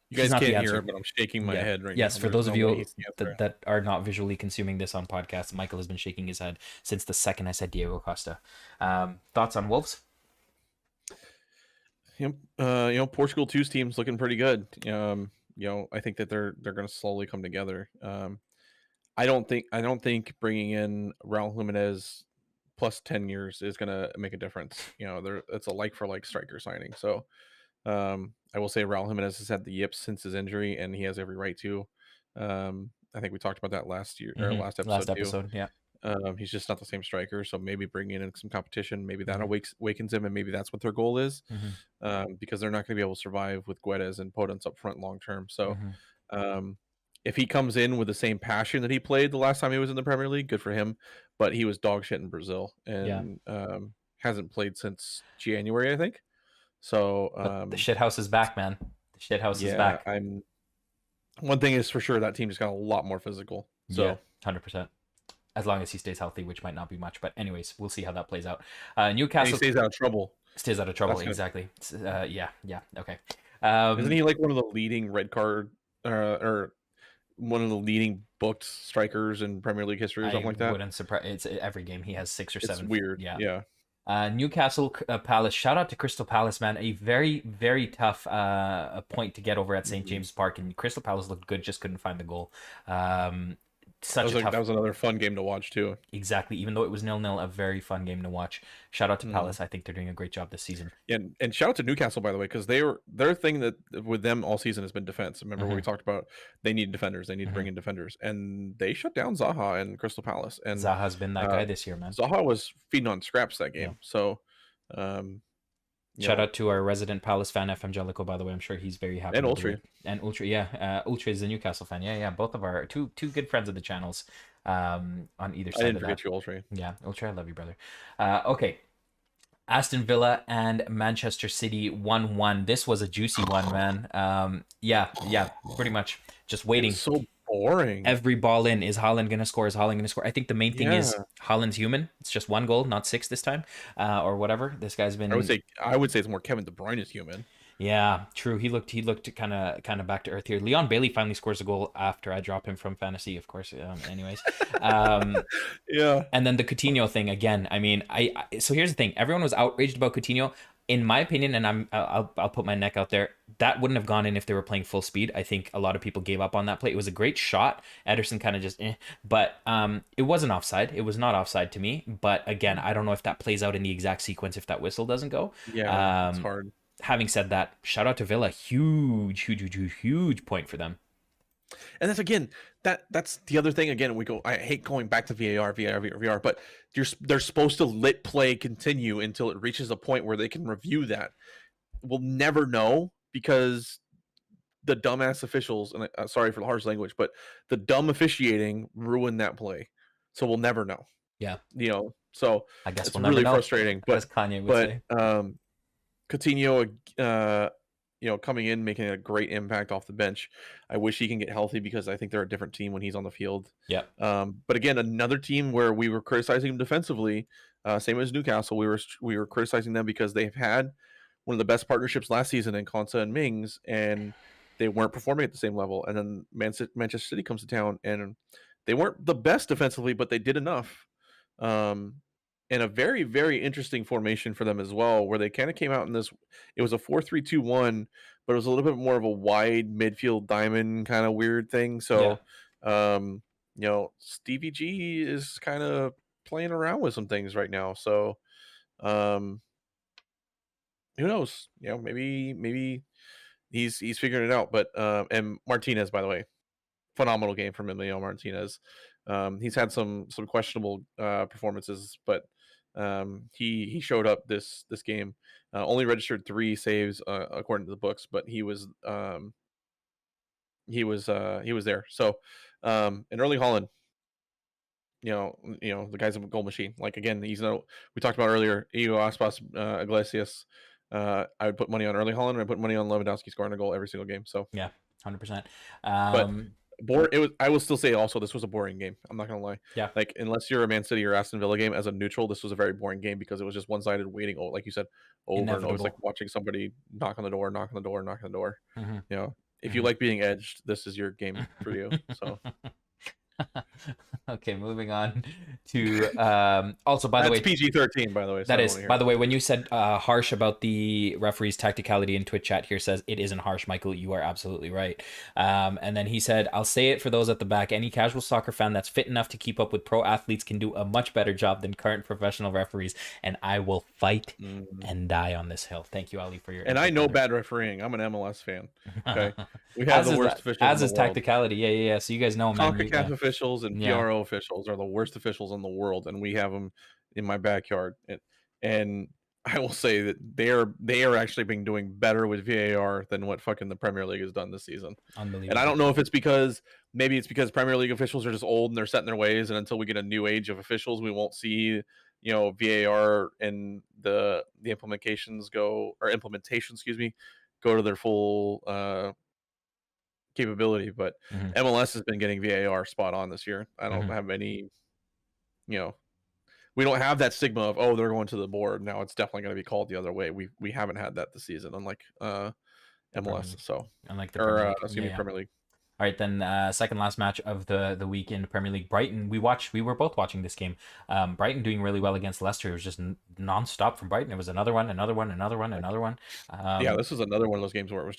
You guys can't hear it, but I'm shaking my head right now. Yes, for those of you that are not visually consuming this on podcast, Michael has been shaking his head since the second I said Diego Costa. Thoughts on Wolves? Portugal 2's team's looking pretty good. I think that they're going to slowly come together. I don't think bringing in Raul Jimenez plus 10 years is going to make a difference. It's a like for like striker signing. So I will say Raul Jimenez has had the yips since his injury, and he has every right to. I think we talked about that last episode. Yeah. He's just not the same striker, so maybe bringing in some competition, maybe that awakens him, and maybe that's what their goal is, because they're not going to be able to survive with Guedes and Podence up front long term. So if he comes in with the same passion that he played the last time he was in the Premier League, good for him. But he was dog shit in Brazil, and hasn't played since January, I think. So the shithouse is back, man. The shithouse is back. One thing is for sure, that team just got a lot more physical. So 100%. As long as he stays healthy, which might not be much, but anyways, we'll see how that plays out. Newcastle and he stays out of trouble. Exactly. Okay. Isn't he like one of the leading red card or one of the leading booked strikers in Premier League history or something like that? Wouldn't surprise. It's every game he has 6 or 7. It's weird. Yeah. Newcastle Palace. Shout out to Crystal Palace, man. A very, very tough point to get over at St. James Park, and Crystal Palace looked good, just couldn't find the goal. That was another fun game to watch too. Exactly. Even though it was 0-0, a very fun game to watch. Shout out to Palace. I think they're doing a great job this season. Yeah, and shout out to Newcastle, by the way, because their thing that with them all season has been defense. Remember when we talked about they need defenders, they need to bring in defenders, and they shut down Zaha and Crystal Palace. And Zaha's been that guy this year, man. Zaha was feeding on scraps that game. So shout out to our resident Palace fan, FM Jellico, by the way. I'm sure he's very happy. And Ultra. Ultra is a Newcastle fan. Yeah. Both of our two good friends of the channels on either side. I didn't forget you, Ultra. Yeah, Ultra, I love you, brother. Okay. Aston Villa and Manchester City 1-1. This was a juicy one, man. Yeah, pretty much just waiting. It's so boring. Every ball in. Is Haaland going to score? I think the main thing is Haaland's human. It's just 1 goal, not 6 this time, or whatever. This guy's been. I would say it's more Kevin De Bruyne is human. Yeah, true. He looked kind of back to earth here. Leon Bailey finally scores a goal after I drop him from fantasy, of course. Anyways, Yeah. and then the Coutinho thing again. I mean, so here's the thing. Everyone was outraged about Coutinho. In my opinion, and I'll put my neck out there. That wouldn't have gone in if they were playing full speed. I think a lot of people gave up on that play. It was a great shot. Ederson kind of just, but it wasn't offside. It was not offside to me. But again, I don't know if that plays out in the exact sequence if that whistle doesn't go. Yeah, it's hard. Having said that, shout out to Villa. Huge point for them. And that's again, that's the other thing. Again, I hate going back to VAR, but they're supposed to let play continue until it reaches a point where they can review that. We'll never know because the dumbass officials, and sorry for the harsh language, but the dumb officiating ruined that play. So we'll never know. Yeah. So I guess it's really frustrating. But Kanye would say. Coutinho, coming in, making a great impact off the bench. I wish he can get healthy because I think they're a different team when he's on the field. Yeah. But again, another team where we were criticizing them defensively, same as Newcastle. We were criticizing them because they've had one of the best partnerships last season in Konsa and Mings, and they weren't performing at the same level. And then Manchester City comes to town, and they weren't the best defensively, but they did enough. And a very, very interesting formation for them as well, where they kind of came out in this. It was a 4-3-2-1, but it was a little bit more of a wide midfield diamond kind of weird thing. So, Stevie G is kind of playing around with some things right now. So, who knows? Maybe he's figuring it out. But and Martinez, by the way, phenomenal game from Emiliano Martinez. He's had some questionable performances, but he showed up this game. Only registered 3 saves according to the books, but he was there. So and Erling Haaland, the guy's a goal machine. Like again, we talked about earlier, Aspas Iglesias. I would put money on Erling Haaland, and I put money on Lewandowski scoring a goal every single game. So yeah, 100%. But I will still say also this was a boring game. I'm not gonna lie. Yeah. Like unless you're a Man City or Aston Villa game as a neutral, this was a very boring game because it was just one-sided waiting. Like you said, over and over. It's like watching somebody knock on the door. Mm-hmm. If you like being edged, this is your game for you. So. Okay, moving on to also by the way, PG-13 by the way. So that is by the way, when you said harsh about the referee's tacticality in Twitch chat here says it isn't harsh, Michael, you are absolutely right. And then he said, I'll say it for those at the back, any casual soccer fan that's fit enough to keep up with pro athletes can do a much better job than current professional referees, and I will fight and die on this hill. Thank you, Ali, for your and I know bad refereeing. I'm an MLS fan. Okay. We have the worst officials as is tacticality. Yeah. So you guys know, man. CONCACAF officials and PRO officials are the worst officials in the world, and we have them in my backyard. And I will say that they are actually been doing better with VAR than what fucking the Premier League has done this season. Unbelievable. And I don't know if it's because Premier League officials are just old and they're set in their ways, and until we get a new age of officials, we won't see VAR and the implementations go to their full capability. But MLS has been getting VAR spot on this year. I don't have any, we don't have that stigma of, oh, they're going to the board. Now it's definitely going to be called the other way. We haven't had that this season, unlike MLS. So unlike the Premier League. All right, then second last match of the week in Premier League, Brighton. We were both watching this game. Brighton doing really well against Leicester. It was just nonstop from Brighton. It was another one. This was another one of those games where it was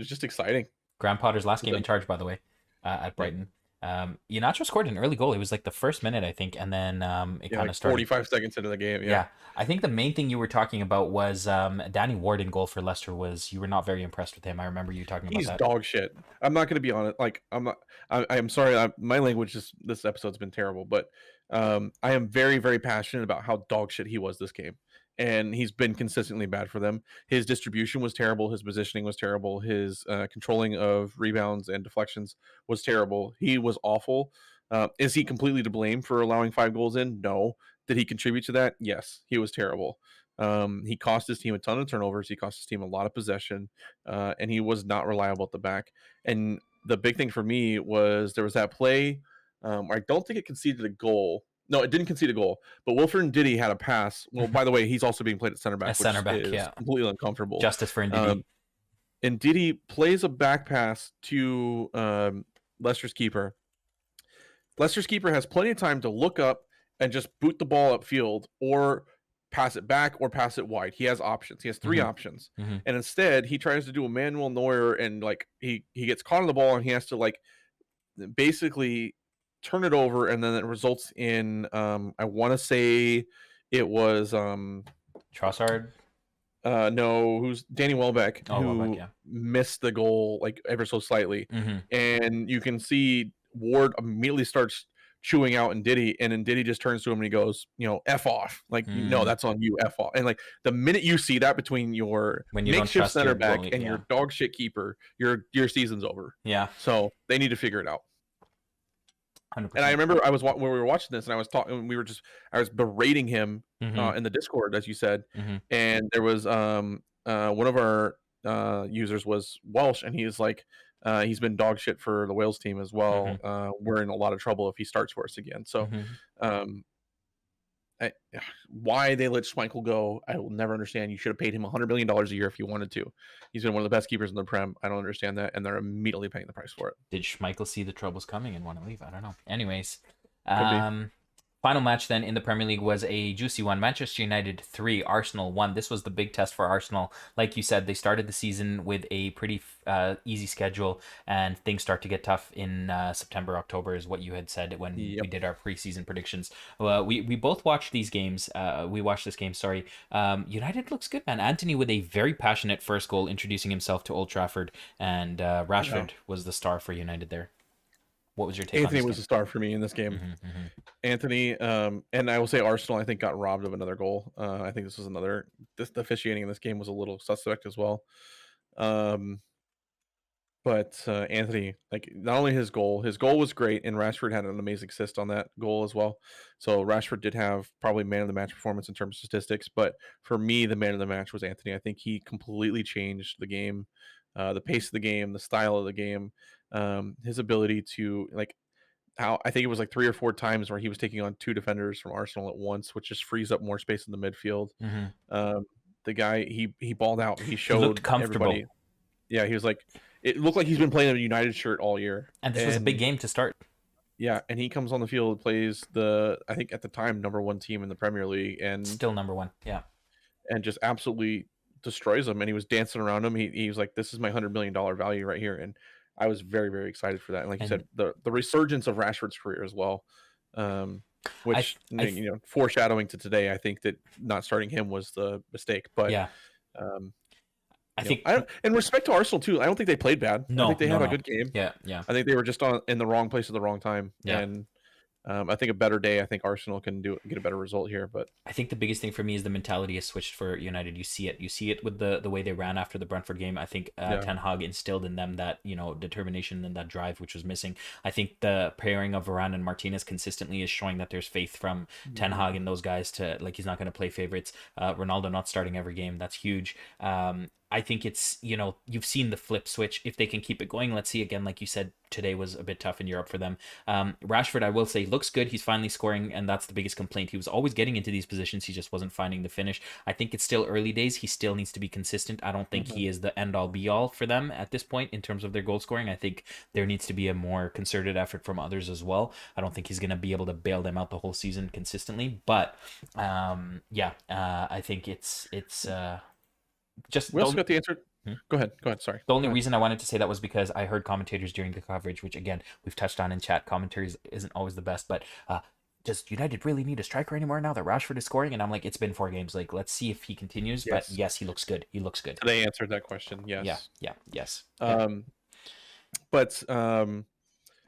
just exciting. Graham Potter's last game in charge, by the way, at Brighton. Iheanacho scored an early goal. It was like the first minute, I think, and then it kind of started 45 seconds into the game. Yeah, I think the main thing you were talking about was Danny Ward in goal for Leicester. You were not very impressed with him. I remember you talking about that. He's dog shit. I'm not going to be on it. Like I'm sorry. My language this episode's been terrible, but I am very, very passionate about how dog shit he was this game. And he's been consistently bad for them. His distribution was terrible. His positioning was terrible. His controlling of rebounds and deflections was terrible. He was awful. Is he completely to blame for allowing 5 goals in? No. Did he contribute to that? Yes. He was terrible. He cost his team a ton of turnovers. He cost his team a lot of possession. And he was not reliable at the back. And the big thing for me was there was that play. I don't think it conceded a goal. No, it didn't concede a goal. But Wilfred Ndidi had a pass. Well, by the way, he's also being played at center back, which is completely uncomfortable. Justice for Ndidi. Ndidi plays a back pass to Leicester's keeper. Leicester's keeper has plenty of time to look up and just boot the ball upfield, or pass it back, or pass it wide. He has options. He has 3 options. And instead, he tries to do a Manuel Neuer, and like he gets caught on the ball, and he has to like basically turn it over, and then it results in I want to say it was Trossard. No, who's Danny Welbeck, who missed the goal like ever so slightly. And you can see Ward immediately starts chewing out Ndidi, and Ndidi just turns to him and he goes, F off. Like, no, that's on you, F off. And like the minute you see that between your makeshift center back and your dog shit keeper, your season's over. Yeah. So they need to figure it out. 100%. And I remember when we were watching this, and I was talking, I was berating him in the Discord, as you said, and there was one of our users was Welsh, and he's like, he's been dog shit for the Wales team as well. We're in a lot of trouble if he starts for us again. So, why they let Schmeichel go, I will never understand. You should have paid him $100 million a year if you wanted to. He's been one of the best keepers in the Prem. I don't understand that, and they're immediately paying the price for it. Did Schmeichel see the troubles coming and want to leave? I don't know. Anyways, final match then in the Premier League was a juicy one. Manchester United 3, Arsenal 1. This was the big test for Arsenal. Like you said, they started the season with a pretty easy schedule, and things start to get tough in September, October, is what you had said when we did our preseason predictions. We both watched these games. We watched this game, sorry. United looks good, man. Anthony with a very passionate first goal, introducing himself to Old Trafford, and Rashford was the star for United there. What was your take? Anthony was a star for me in this game. Anthony, and I will say Arsenal, I think, got robbed of another goal. I think this was the officiating in this game was a little suspect as well. But Anthony, like, not only his goal was great, and Rashford had an amazing assist on that goal as well. So Rashford did have probably man of the match performance in terms of statistics, but for me, the man of the match was Anthony. I think he completely changed the game, the pace of the game, the style of the game. His ability to, like, how I think it was like 3 or 4 times where he was taking on 2 defenders from Arsenal at once, which just frees up more space in the midfield. The guy, he balled out. He showed he looked comfortable. Everybody. Yeah, he was like, it looked like he's been playing a United shirt all year. And this was a big game to start. Yeah, and he comes on the field, plays I think at the time, #1 team in the Premier League, and still #1. Yeah, and just absolutely destroys them. And he was dancing around him. He was like, "This is my $100 million value right here," and I was very, very excited for that. And like you said, the resurgence of Rashford's career as well, which foreshadowing to today, I think that not starting him was the mistake. But yeah, I think in respect to Arsenal too, I don't think they played bad. I think they had a good game. Yeah. I think they were just in the wrong place at the wrong time. Yeah. And I think a better day, I think Arsenal can get a better result here. But I think the biggest thing for me is the mentality has switched for United. You see it with the way they ran after the Brentford game. I think Ten Hag instilled in them that determination and that drive which was missing. I think the pairing of Varane and Martinez consistently is showing that there's faith from Ten Hag and those guys to, like, he's not going to play favorites. Ronaldo not starting every game, that's huge. I think it's, you've seen the flip switch. If they can keep it going, let's see again, like you said, today was a bit tough in Europe for them. Rashford, I will say, looks good. He's finally scoring, and that's the biggest complaint. He was always getting into these positions. He just wasn't finding the finish. I think it's still early days. He still needs to be consistent. I don't think he is the end-all, be-all for them at this point in terms of their goal scoring. I think there needs to be a more concerted effort from others as well. I don't think he's going to be able to bail them out the whole season consistently. But, I think it's just we also got the answer. Go ahead. Sorry. The only reason I wanted to say that was because I heard commentators during the coverage, which again we've touched on in chat. Commentaries isn't always the best, but does United really need a striker anymore now that Rashford is scoring? And I'm like, it's been 4 games. Like, let's see if he continues. Yes. But yes, he looks good. They answered that question. Yes. Yes. But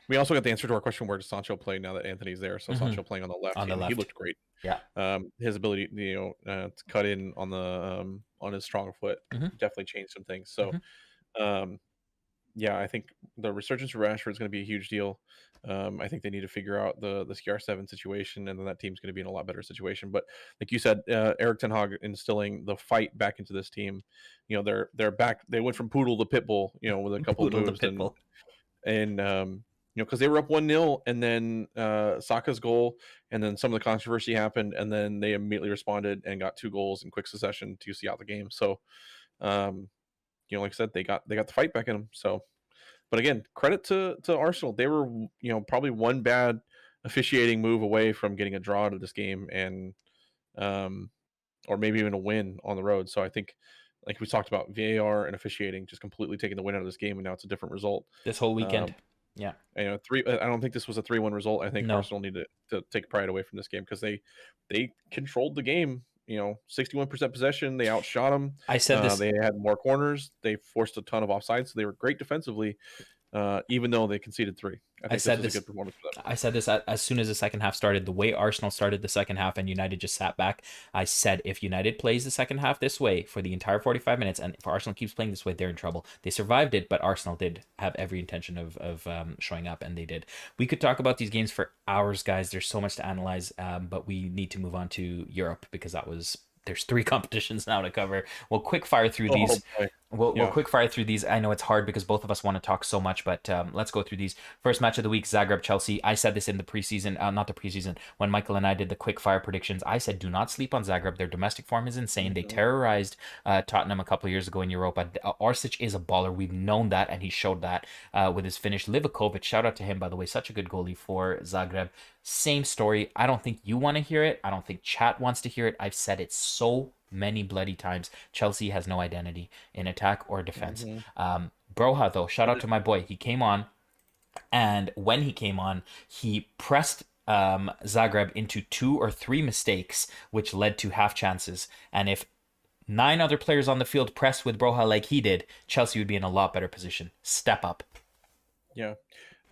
we also got the answer to our question: where does Sancho play now that Anthony's there? So Sancho playing on the left. He looked great. Yeah. His ability, to cut in on the on his strong foot definitely changed some things. So, I think the resurgence of Rashford is going to be a huge deal. I think they need to figure out the CR7 situation, and then that team's going to be in a lot better situation. But like you said, Erik ten Hag instilling the fight back into this team. They're back. They went from poodle to pitbull, with a couple of moves, and because they were up 1-0, and then Saka's goal, and then some of the controversy happened, and then they immediately responded and got 2 goals in quick succession to see out the game. So, like I said, they got the fight back in them. So, but again, credit to Arsenal. They were, probably one bad officiating move away from getting a draw to this game, and or maybe even a win on the road. So I think, like we talked about, VAR and officiating just completely taking the win out of this game, and now it's a different result this whole weekend. Yeah, I don't think this was a 3-1 result. I think Arsenal needed to take pride away from this game because they controlled the game. 61% possession. They outshot them. I said this. They had more corners. They forced a ton of offsides, so they were great defensively, even though they conceded 3. I think this was a good performance for them. I said this as soon as the second half started. The way Arsenal started the second half and United just sat back, I said, if United plays the second half this way for the entire 45 minutes, and if Arsenal keeps playing this way, they're in trouble. They survived it, but Arsenal did have every intention of showing up, and they did. We could talk about these games for hours, guys. There's so much to analyze, but we need to move on to Europe because there's 3 competitions now to cover. We'll quick fire through these. We'll quick fire through these. I know it's hard because both of us want to talk so much, but let's go through these. First match of the week, Zagreb Chelsea. I said this in the preseason, not the preseason, when Mykal and I did the quick fire predictions. I said do not sleep on Zagreb. Their domestic form is insane. They terrorized Tottenham a couple of years ago in Europa. Orsic is a baller. We've known that, and he showed that with his finish. Livakovic, shout out to him, by the way, such a good goalie for Zagreb. Same story. I don't think you want to hear it. I don't think chat wants to hear it. I've said it so many bloody times. Chelsea has no identity in attack or defense. Broha, though, shout out to my boy. He came on, and when he came on, he pressed Zagreb into 2 or 3 mistakes, which led to half chances. And if 9 other players on the field pressed with Broha like he did, Chelsea would be in a lot better position. Step up. Yeah.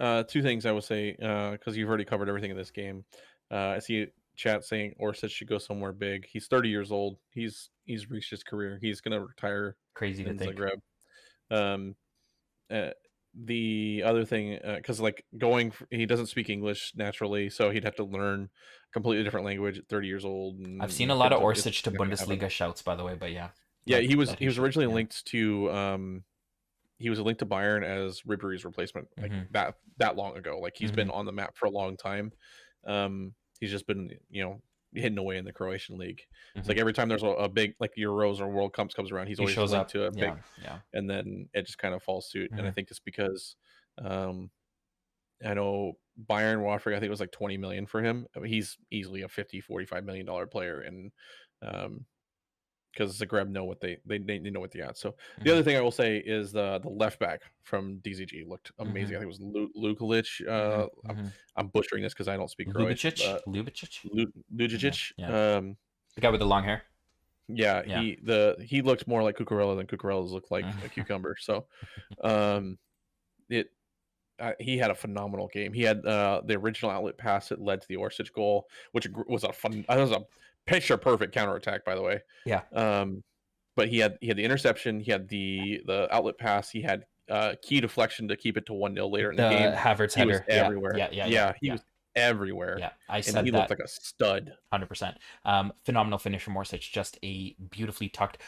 2 things I will say, because you've already covered everything in this game. I see chat saying Orsic should go somewhere big. He's 30 years old. He's reached his career. He's going to retire. Crazy to think. Zagreb. The other thing, because he doesn't speak English naturally, so he'd have to learn a completely different language at 30 years old. I've seen a lot of Orsic to Bundesliga shouts, by the way, but yeah. Yeah, he was originally linked to he was linked to Bayern as Ribéry's replacement, that long ago. Like he's been on the map for a long time. He's just been hidden away in the Croatian league. It's like every time there's a big Euros or World Cups comes around, he always shows up to a big, and then it just kind of falls suit. And I think it's because I know Bayern were offering, I think it was like 20 million for him. I mean, he's easily a 50-45 million dollar player, and because Zagreb know what they know what they got. So the other thing I will say is the left back from DZG looked amazing. I think it was Lukalic. I'm butchering this because I don't speak Croatian. Lubicic. The guy with the long hair. Yeah. He looked more like Cucurella than Cucurella's looked like a cucumber. So he had a phenomenal game. He had the original outlet pass that led to the Orsic goal, which was a picture perfect counterattack, by the way. Yeah. But he had the interception, he had the outlet pass, he had key deflection to keep it to 1-0 later in the game. Havertz header. Was everywhere. He was everywhere. Yeah, I said and he looked like a stud. 100%. Phenomenal finish from Orsic. Just a beautifully tucked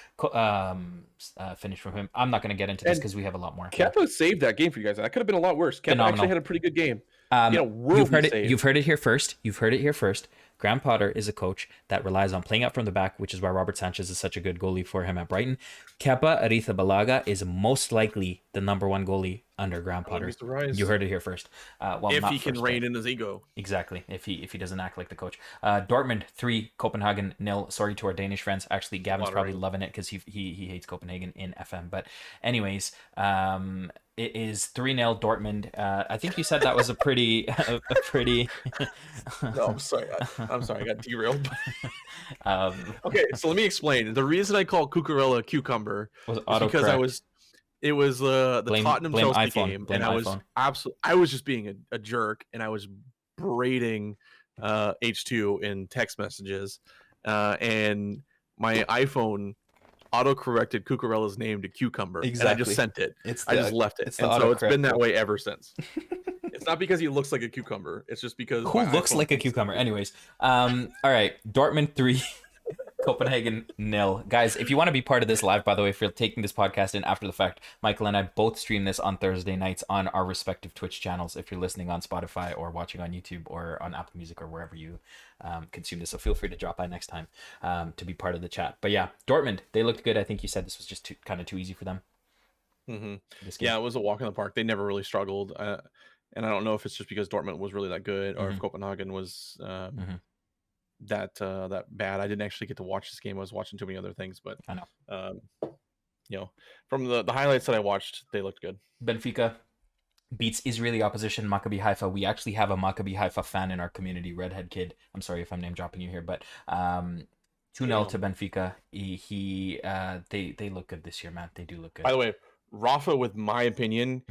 finish from him. I'm not going to get into this because we have a lot more. Kepa saved that game for you guys. That could have been a lot worse. Kepa actually had a pretty good game. You've heard it here first. Graham Potter is a coach that relies on playing out from the back, which is why Robert Sanchez is such a good goalie for him at Brighton. Kepa Arrizabalaga is most likely the number 1 goalie under Graham Potter. You heard it here first. If he can rein in his ego. Exactly. If he doesn't act like the coach. Dortmund 3, Copenhagen 0. Sorry to our Danish friends. Actually, Gavin's probably loving it because he hates Copenhagen in FM. But anyways, it is 3-0 Dortmund. I think you said that was a pretty. No, I'm sorry. I got derailed. Okay, so let me explain. The reason I call Cucurella cucumber was because it was the Tottenham Chelsea game, and I was just being a jerk, and I was braiding H2 in text messages, and my iPhone auto-corrected Cucurella's name to cucumber. Exactly. And I just sent it. I just left it. So it's been that way ever since. It's not because he looks like a cucumber. It's just because who looks like a cucumber. Anyways, all right. Dortmund 3, Copenhagen 0. Guys, if you want to be part of this live, by the way, if you're taking this podcast in after the fact, Mykal and I both stream this on Thursday nights on our respective Twitch channels if you're listening on Spotify or watching on YouTube or on Apple Music or wherever you consume this. So feel free to drop by next time to be part of the chat. But yeah, Dortmund, they looked good. I think you said this was just kind of too easy for them. Yeah, it was a walk in the park. They never really struggled. And I don't know if it's just because Dortmund was really that good or if Copenhagen was that bad. I didn't actually get to watch this game. I was watching too many other things, but I know. You know, from the highlights that I watched, they looked good. Benfica beats Israeli opposition Maccabi Haifa. We actually have a Maccabi Haifa fan in our community, redhead kid. I'm sorry if I'm name dropping you here, but 2-0 to Benfica. They look good this year, man. They do look good. By the way, Rafa, with my opinion,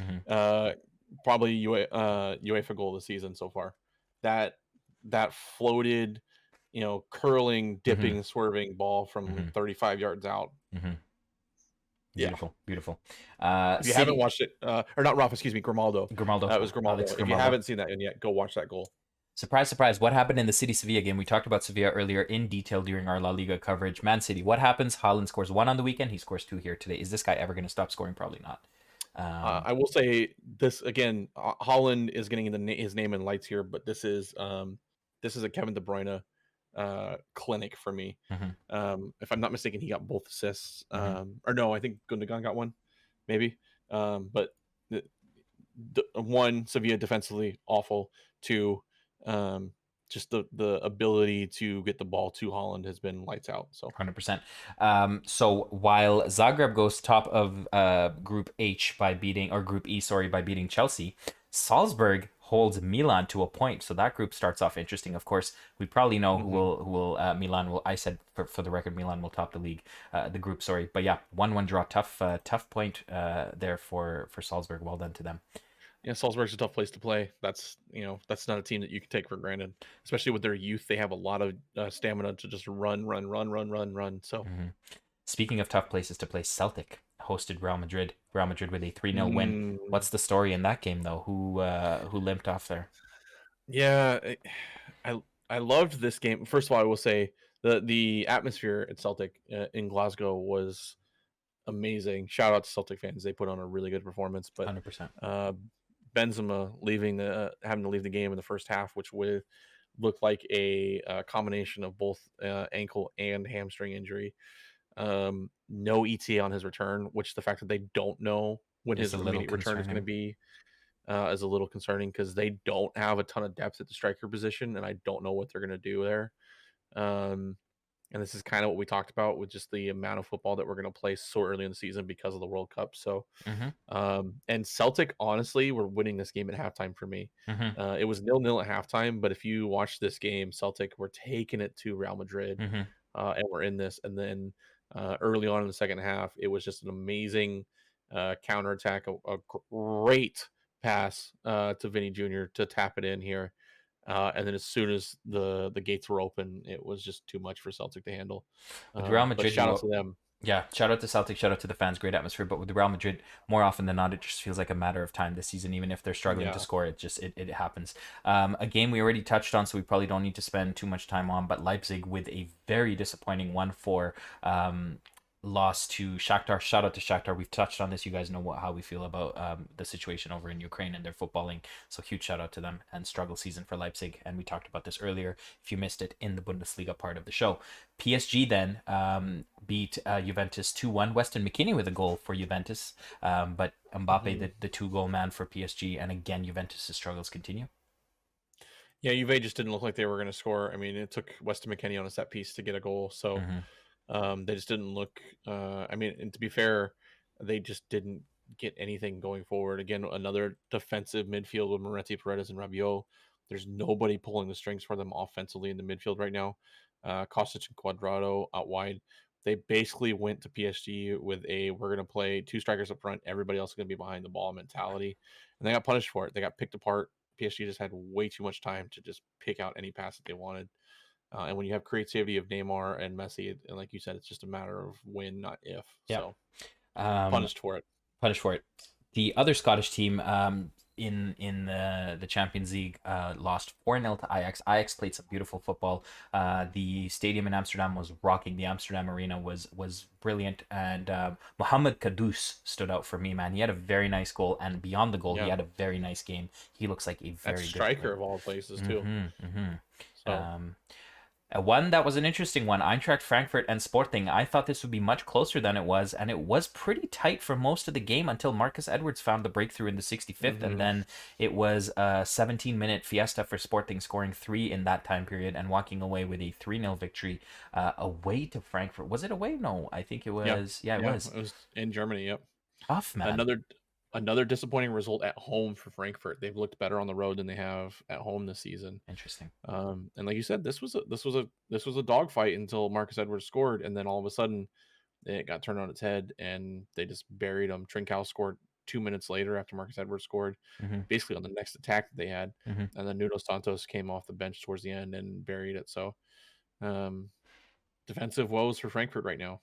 probably UEFA goal of the season so far. That floated, curling, dipping, swerving ball from 35 yards out. Beautiful. If you haven't watched it, or not Rafa, excuse me, Grimaldo. That was Grimaldo. If you haven't seen that yet, go watch that goal. Surprise, surprise. What happened in the City Sevilla game? We talked about Sevilla earlier in detail during our La Liga coverage. Man City, what happens? Haaland scores 1 on the weekend. He scores 2 here today. Is this guy ever going to stop scoring? Probably not. I will say this again. Haaland is getting his name in lights here, but this is a Kevin De Bruyne clinic for me. If I'm not mistaken, he got both assists. Or no, I think Gundogan got one, maybe. But one, Sevilla defensively awful. 2, just the ability to get the ball to Haaland has been lights out. So 100%. So while Zagreb goes top of Group H by beating, or Group E, sorry, by beating Chelsea, Salzburg holds Milan to a point. So that group starts off interesting. Of course, we probably know who will Milan will. I said for the record, Milan will top the group. Sorry, but yeah, 1-1 draw. Tough point there for Salzburg. Well done to them. Yeah, Salzburg's a tough place to play. That's not a team that you can take for granted, especially with their youth. They have a lot of stamina to just run. So, speaking of tough places to play, Celtic hosted Real Madrid. Real Madrid with a 3-0 win. What's the story in that game though? Who limped off there? Yeah, I loved this game. First of all, I will say the atmosphere at Celtic in Glasgow was amazing. Shout out to Celtic fans; they put on a really good performance. But 100%. Benzema having to leave the game in the first half, which would look like a combination of both ankle and hamstring injury. No ETA on his return, which the fact that they don't know when his immediate return is going to be is a little concerning, because they don't have a ton of depth at the striker position, and I don't know what they're going to do there. And this is kind of what we talked about with just the amount of football that we're going to play so early in the season because of the World Cup. So, and Celtic, honestly, were winning this game at halftime for me. It was 0-0 at halftime, but if you watch this game, Celtic were taking it to Real Madrid, and we're in this. And then early on in the second half, it was just an amazing counterattack, a great pass to Vinny Jr. to tap it in here. And then as soon as the gates were open, it was just too much for Celtic to handle. With Real Madrid, shout out to them. Yeah, shout out to Celtic, shout out to the fans, great atmosphere. But with Real Madrid, more often than not, it just feels like a matter of time this season. Even if they're struggling to score, it happens. A game we already touched on, so we probably don't need to spend too much time on. But Leipzig with a very disappointing 1-4 loss to Shakhtar. Shout out to Shakhtar. We've touched on this. You guys know how we feel about the situation over in Ukraine and their footballing. So huge shout out to them, and struggle season for Leipzig. And we talked about this earlier, if you missed it, in the Bundesliga part of the show. PSG then beat Juventus 2-1. Weston McKennie with a goal for Juventus. But Mbappe, the 2-goal man for PSG. And again, Juventus' struggles continue. Yeah, Juve just didn't look like they were going to score. I mean, it took Weston McKennie on a set piece to get a goal. So they just didn't look. And to be fair, they just didn't get anything going forward. Again, another defensive midfield with Moretti, Paredes, and Rabiot. There's nobody pulling the strings for them offensively in the midfield right now. Kostic and Cuadrado out wide. They basically went to PSG with we're going to play 2 strikers up front, everybody else is going to be behind the ball mentality. And they got punished for it. They got picked apart. PSG just had way too much time to just pick out any pass that they wanted. And when you have creativity of Neymar and Messi, and like you said, it's just a matter of when, not if. So punished for it. The other Scottish team, in the Champions League, lost 4-0 to Ajax. Ajax played some beautiful football. The stadium in Amsterdam was rocking. The Amsterdam Arena was brilliant, and Mohamed Kudus stood out for me, man. He had a very nice goal, and beyond the goal, he had a very nice game. He looks like a very good striker of all places too. So. One that was an interesting one, Eintracht Frankfurt and Sporting. I thought this would be much closer than it was, and it was pretty tight for most of the game until Marcus Edwards found the breakthrough in the 65th, and then it was a 17-minute fiesta for Sporting, scoring 3 in that time period and walking away with a 3-0 victory away to Frankfurt. Was it away? No, I think it was. Yeah, it was. It was in Germany, yep. Tough, man. Another disappointing result at home for Frankfurt. They've looked better on the road than they have at home this season. Interesting. And like you said, this was a dogfight until Marcus Edwards scored, and then all of a sudden it got turned on its head and they just buried them. Trincao scored 2 minutes later after Marcus Edwards scored, basically on the next attack that they had. And then Nuno Santos came off the bench towards the end and buried it. So defensive woes for Frankfurt right now.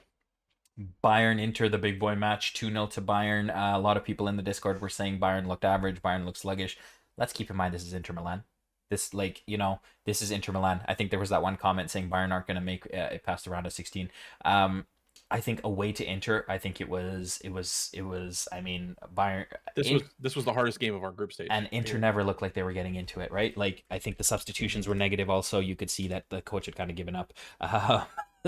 Bayern Inter, the big boy match, 2-0 to Bayern. A lot of people in the Discord were saying Bayern looked average, Bayern looked sluggish. Let's keep in mind this is Inter Milan. This is Inter Milan. I think there was that one comment saying Bayern aren't going to make it past the round of 16. I think away to Inter, I think it was. I mean, Bayern. This was the hardest game of our group stage, and Inter never looked like they were getting into it, right? Like, I think the substitutions were negative. Also, you could see that the coach had kind of given up.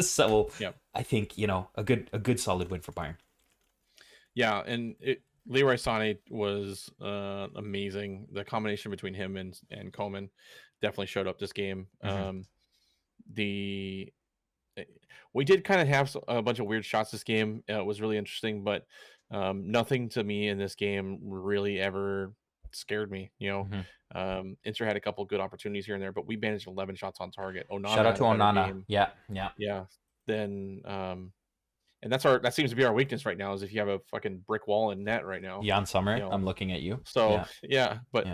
So I think a good solid win for Bayern. Yeah, and Leroy Sané was amazing. The combination between him and Coman definitely showed up this game. We did kind of have a bunch of weird shots this game. It was really interesting, but nothing to me in this game really ever scared me. Inter had a couple good opportunities here and there, but we managed 11 shots on target. Shout out to Onana. Yeah. Then and that seems to be our weakness right now, is if you have a fucking brick wall in net right now. Jan Sommer, I'm looking at you. So but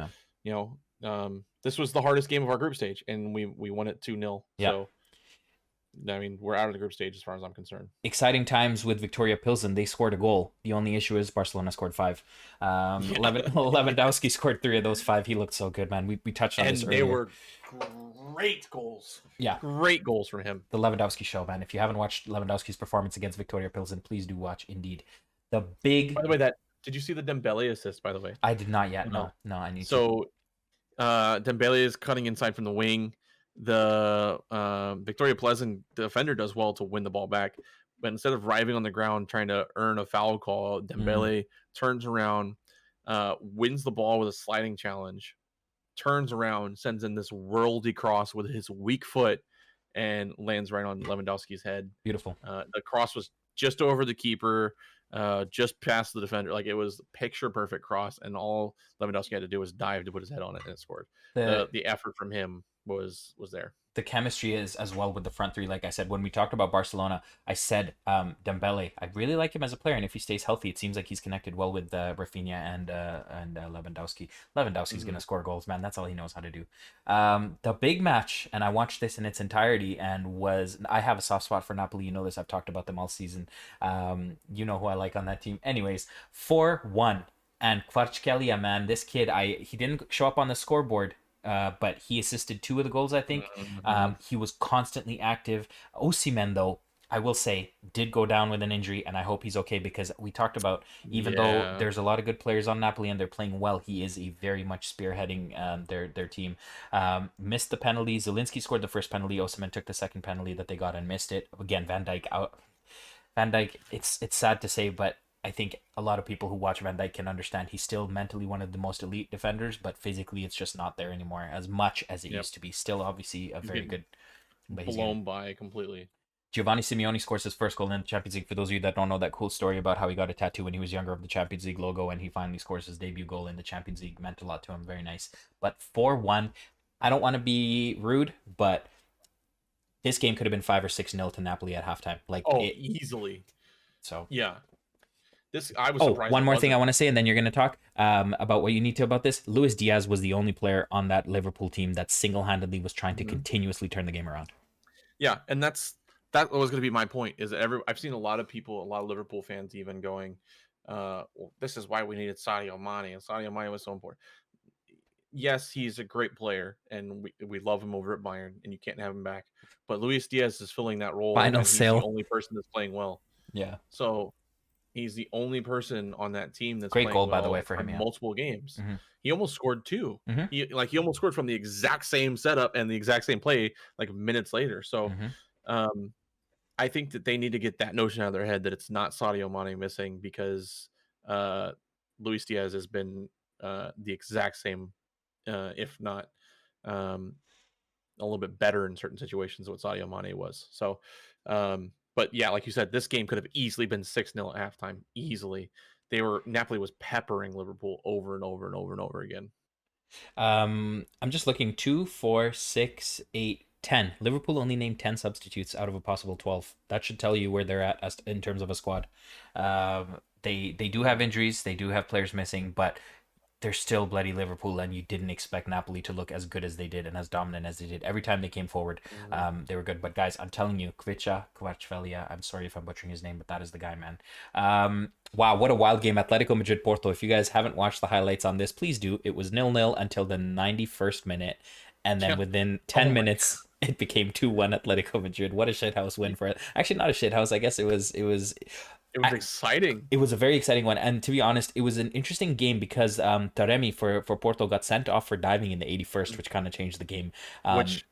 this was the hardest game of our group stage, and we won it 2-0. So I mean, we're out of the group stage as far as I'm concerned. Exciting times with Victoria Pilsen. They scored a goal. The only issue is Barcelona scored 5. Lewandowski scored 3 of those 5. He looked so good, man. We touched on this earlier. And they were great goals. Yeah. Great goals from him. The Lewandowski show, man. If you haven't watched Lewandowski's performance against Victoria Pilsen, please do watch, indeed. By the way, did you see the Dembele assist, by the way? I did not yet. No, I need to. So Dembele is cutting inside from the wing. The Victoria Pleasant defender does well to win the ball back, but instead of writhing on the ground trying to earn a foul call, Dembele turns around, wins the ball with a sliding challenge, turns around, sends in this worldy cross with his weak foot, and lands right on Lewandowski's head. Beautiful. The cross was just over the keeper, just past the defender. Like, it was picture perfect cross, and all Lewandowski had to do was dive to put his head on it, and it scored. The effort from him was there. The chemistry is as well with the front three. Like I said, when we talked about Barcelona, I said Dembele, I really like him as a player, and if he stays healthy, it seems like he's connected well with Rafinha and Lewandowski. Lewandowski's going to score goals, man. That's all he knows how to do. The big match, and I watched this in its entirety, and I have a soft spot for Napoli. You know this. I've talked about them all season. You know who I like on that team. Anyways, 4-1. And Kvaratskhelia, man, this kid, he didn't show up on the scoreboard, but he assisted 2 of the goals, I think. He was constantly active. Osimhen, though, I will say, did go down with an injury, and I hope he's okay, because we talked about, even though there's a lot of good players on Napoli and they're playing well, he is very much spearheading their team. Missed the penalty. Zielinski scored the first penalty. Osimhen took the second penalty that they got and missed it. Again, Van Dijk out. Van Dijk, it's sad to say, but I think a lot of people who watch Van Dijk can understand he's still mentally one of the most elite defenders, but physically it's just not there anymore as much as it used to be. Still, obviously, a very good... blown by completely. Giovanni Simeone scores his first goal in the Champions League. For those of you that don't know, that cool story about how he got a tattoo when he was younger of the Champions League logo, and he finally scores his debut goal in the Champions League. Meant a lot to him. Very nice. But 4-1, I don't want to be rude, but this game could have been 5 or 6-0 to Napoli at halftime. Easily. So yeah. I was surprised. One more thing I want to say, and then you're going to talk about what you need to about this. Luis Diaz was the only player on that Liverpool team that single-handedly was trying to continuously turn the game around. Yeah, and that was going to be my point. Is that I've seen a lot of people, a lot of Liverpool fans, even going, well, this is why we needed Sadio Mane, and Sadio Mane was so important. Yes, he's a great player, and we love him over at Bayern, and you can't have him back. But Luis Diaz is filling that role, Final and he's sale. the only person that's playing well. Yeah. So he's the only person on that team that's great playing goal, well by the way, for him. in Yeah. multiple games. Mm-hmm. He almost scored 2. Mm-hmm. He almost scored from the exact same setup and the exact same play like minutes later. So I think that they need to get that notion out of their head that it's not Sadio Mane missing, because Luis Diaz has been the exact same, if not a little bit better in certain situations than what Sadio Mane was. So, but yeah, like you said, this game could have easily been 6-0 at halftime. Easily. Napoli was peppering Liverpool over and over and over and over again. I'm just looking 2, 4, 6, 8, 10. Liverpool only named 10 substitutes out of a possible 12. That should tell you where they're at as in terms of a squad. They do have injuries, they do have players missing, but they're still bloody Liverpool, and you didn't expect Napoli to look as good as they did and as dominant as they did. Every time they came forward, they were good. But guys, I'm telling you, Kvaratskhelia, I'm sorry if I'm butchering his name, but that is the guy, man. Wow, what a wild game. Atletico Madrid-Porto. If you guys haven't watched the highlights on this, please do. It was 0-0 until the 91st minute, and then within 10 minutes, it became 2-1 Atletico Madrid. What a shithouse win for it. Actually, not a shithouse. I guess it was exciting. It was a very exciting one. And to be honest, it was an interesting game because Taremi for Porto got sent off for diving in the 81st, which kind of changed the game. Which,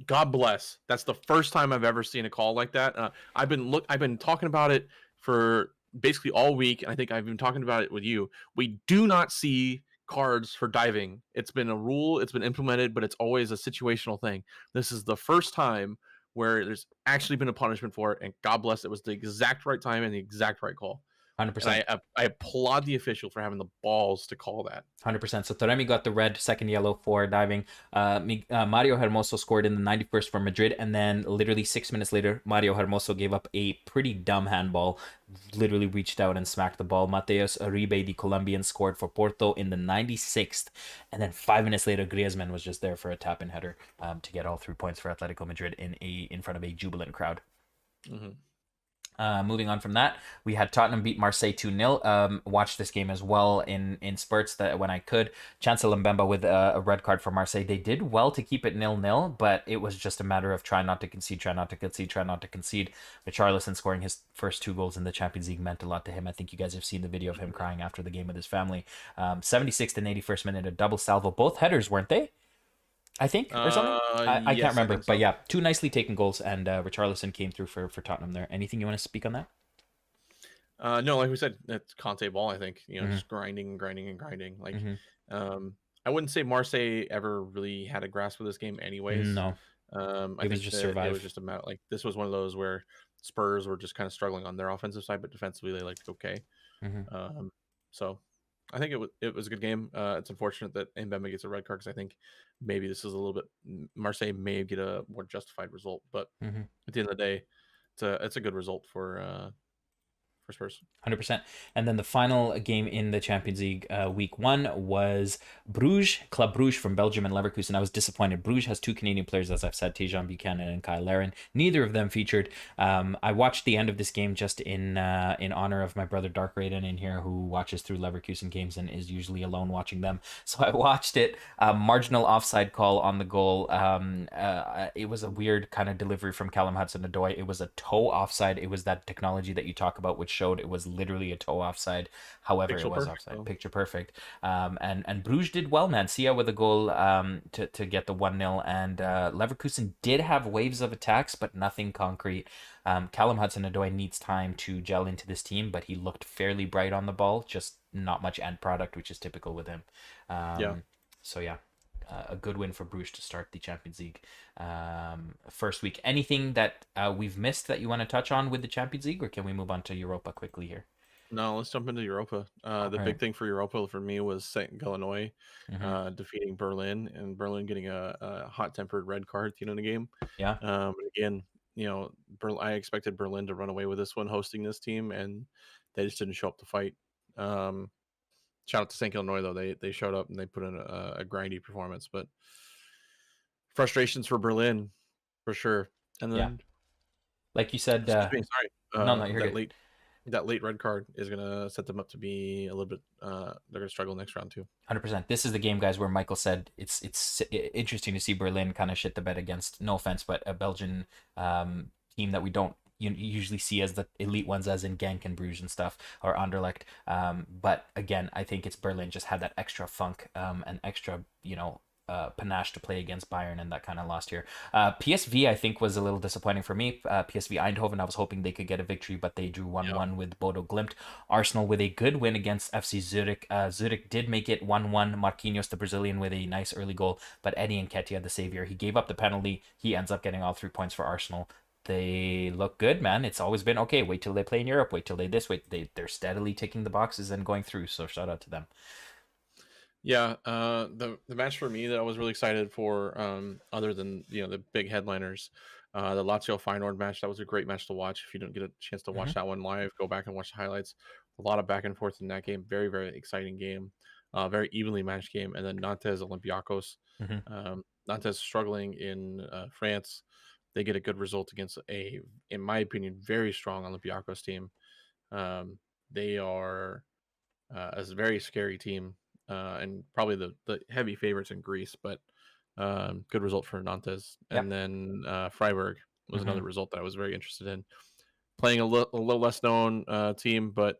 God bless. That's the first time I've ever seen a call like that. I've been talking about it for basically all week, and I think I've been talking about it with you. We do not see cards for diving. It's been a rule, it's been implemented, but it's always a situational thing. This is the first time where there's actually been a punishment for it, and God bless, it was the exact right time and the exact right call. 100%. And I applaud the official for having the balls to call that. 100%. So Taremi got the red, second yellow for diving. Mario Hermoso scored in the 91st for Madrid, and then literally 6 minutes later, Mario Hermoso gave up a pretty dumb handball, literally reached out and smacked the ball. Mateus Uribe, the Colombian, scored for Porto in the 96th, and then 5 minutes later, Griezmann was just there for a tap-in header to get all 3 points for Atletico Madrid in front of a jubilant crowd. Moving on from that, we had Tottenham beat Marseille 2-0. Watched this game as well in spurts that when I could. Chancel Mbemba with a red card for Marseille. They did well to keep it 0-0, but it was just a matter of try not to concede. Richarlison scoring his first 2 goals in the Champions League meant a lot to him. I think you guys have seen the video of him crying after the game with his family. 76th and 81st minute, a double salvo. Both headers, weren't they? I think, or something. I can't remember, but yeah, 2 nicely taken goals, and Richarlison came through for Tottenham there. Anything you want to speak on that? No, like we said, it's Conte ball. I think just grinding. Like, I wouldn't say Marseille ever really had a grasp of this game, anyways. No, I think just survive. It was just about like this was one of those where Spurs were just kind of struggling on their offensive side, but defensively they looked okay. So I think it was a good game. It's unfortunate that Mbemba gets a red card because I think maybe this is a little bit Marseille may get a more justified result, but at the end of the day, it's a good result for Spurs. 100%. And then the final game in the Champions League week 1 was Club Bruges from Belgium and Leverkusen. I was disappointed. Bruges has 2 Canadian players, as I've said, Tejan Buchanan and Kyle Larin. Neither of them featured. I watched the end of this game just in honor of my brother Dark Raiden in here, who watches through Leverkusen games and is usually alone watching them. So I watched it. Marginal offside call on the goal. It was a weird kind of delivery from Callum Hudson-Odoi. It was a toe offside. It was that technology that you talk about, which showed it was literally a toe offside. However, it was offside. Picture perfect. And Bruges did well, man. Sia with a goal to get the 1-0. And Leverkusen did have waves of attacks, but nothing concrete. Callum Hudson-Odoi needs time to gel into this team, but he looked fairly bright on the ball, just not much end product, which is typical with him. So yeah. A good win for Bruges to start the Champions League first week. Anything that we've missed that you want to touch on with the Champions League, or can we move on to Europa quickly here? No, let's jump into Europa. The big thing for Europa for me was St. Gallen defeating Berlin, and Berlin getting a hot-tempered red card at the end of the game. Yeah. Again, I expected Berlin to run away with this one, hosting this team, and they just didn't show up to fight. Shout out to St. Illinois, though. They showed up and they put in a grindy performance, but frustrations for Berlin for sure. And then, like you said, sorry, no, you're good. late that late red card is going to set them up to be a little bit. They're going to struggle next round too. 100%. This is the game, guys, where Mykal said it's interesting to see Berlin kind of shit the bed against, no offense, but a Belgian team that we don't usually see as the elite ones, as in Genk and Bruges and stuff, or Anderlecht. But again, I think it's Berlin just had that extra funk and extra, panache to play against Bayern, and that kind of lost here. PSV, I think, was a little disappointing for me. PSV Eindhoven, I was hoping they could get a victory, but they drew 1-1 with Bodo Glimt. Arsenal with a good win against FC Zurich. Zurich did make it 1-1. Marquinhos, the Brazilian, with a nice early goal, but Eddie Nketiah, the savior, he gave up the penalty. He ends up getting all 3 points for Arsenal. They look good, man. It's always been, okay, wait till they play in Europe, wait till they're steadily ticking the boxes and going through, so shout out to them. Yeah, the match for me that I was really excited for, other than the big headliners, the Lazio Feyenoord match, that was a great match to watch. If you didn't get a chance to watch that one live, go back and watch the highlights. A lot of back and forth in that game. Very, very exciting game. Very evenly matched game. And then Nantes Olympiacos. Nantes struggling in France. They get a good result against in my opinion, very strong Olympiacos team. They are a very scary team. And probably the heavy favorites in Greece, but good result for Nantes. And then Freiburg was another result that I was very interested in. Playing a little less known team, but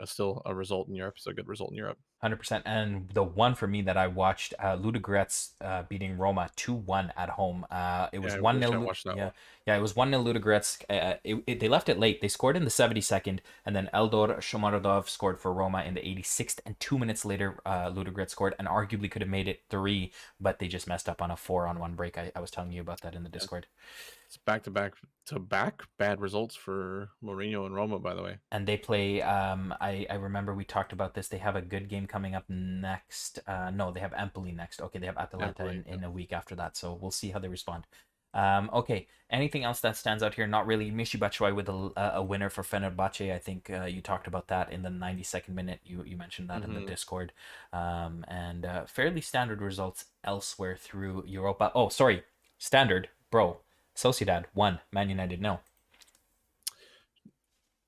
still a result in Europe. So a good result in Europe. 100%. And the one for me that I watched, Ludogorets beating Roma 2-1 at home. It was 1-0. Yeah, it was 1-0 Ludogorets. They left it late. They scored in the 72nd, and then Eldor Shomurodov scored for Roma in the 86th, and 2 minutes later, Ludogorets scored and arguably could have made it 3, but they just messed up on a 4-on-1 break. I was telling you about that in the Discord. It's back-to-back bad results for Mourinho and Roma, by the way. And they play, I remember we talked about this. They have a good game coming up next. No, they have Empoli next. Okay, they have Atalanta in a week after that. So we'll see how they respond. Okay, anything else that stands out here? Not really. Michy Batshuayi with a winner for Fenerbahce. I think you talked about that in the 92nd minute. You mentioned that in the Discord. And fairly standard results elsewhere through Europa. Oh, sorry. Standard, bro. Sociedad 1, Man United 0.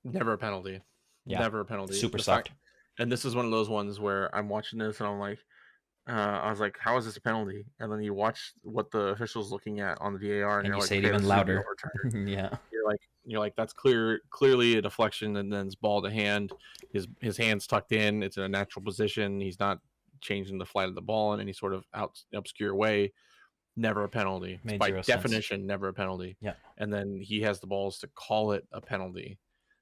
Never a penalty. Yeah. Never a penalty. Super soft. And this is one of those ones where I'm watching this and I'm like, I was like, how is this a penalty? And then you watch what the official's looking at on the VAR, and you're you like, say it even louder. Yeah. You're like, that's clearly a deflection, and then it's ball to hand. His hand's tucked in. It's in a natural position. He's not changing the flight of the ball in any sort of obscure way. Never a penalty. By definition, never a penalty. Yeah. And then he has the balls to call it a penalty,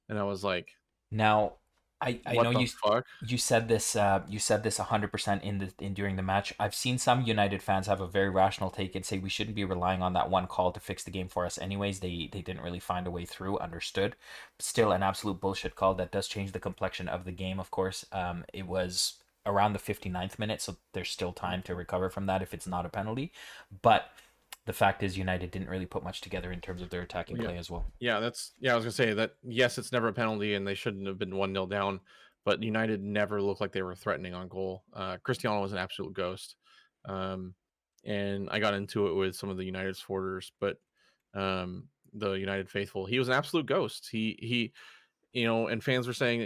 and I was like, now. I know you said this 100% during the match. I've seen some United fans have a very rational take and say we shouldn't be relying on that one call to fix the game for us anyways. They didn't really find a way through. Understood. Still an absolute bullshit call that does change the complexion of the game, of course. It was around the 59th minute, so there's still time to recover from that if it's not a penalty. But the fact is United didn't really put much together in terms of their attacking play as well. Yeah, I was going to say that, yes, it's never a penalty and they shouldn't have been 1-0 down, but United never looked like they were threatening on goal. Cristiano was an absolute ghost. And I got into it with some of the United supporters, but the United faithful, he was an absolute ghost. He and fans were saying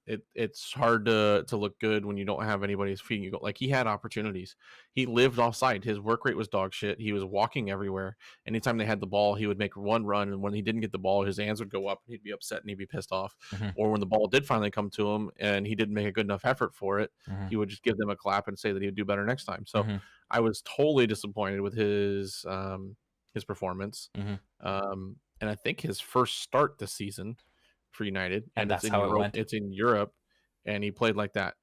that it's hard to look good when you don't have anybody's feet. You go, like, he had opportunities. He lived offside. His work rate was dog shit. He was walking everywhere. Anytime they had the ball, he would make one run, and when he didn't get the ball, his hands would go up. He'd be upset and he'd be pissed off. Or when the ball did finally come to him and he didn't make a good enough effort for it, he would just give them a clap and say that he would do better next time. So I was totally disappointed with his performance. And I think his first start this season for United, and that's how it went. It's in Europe, and he played like that.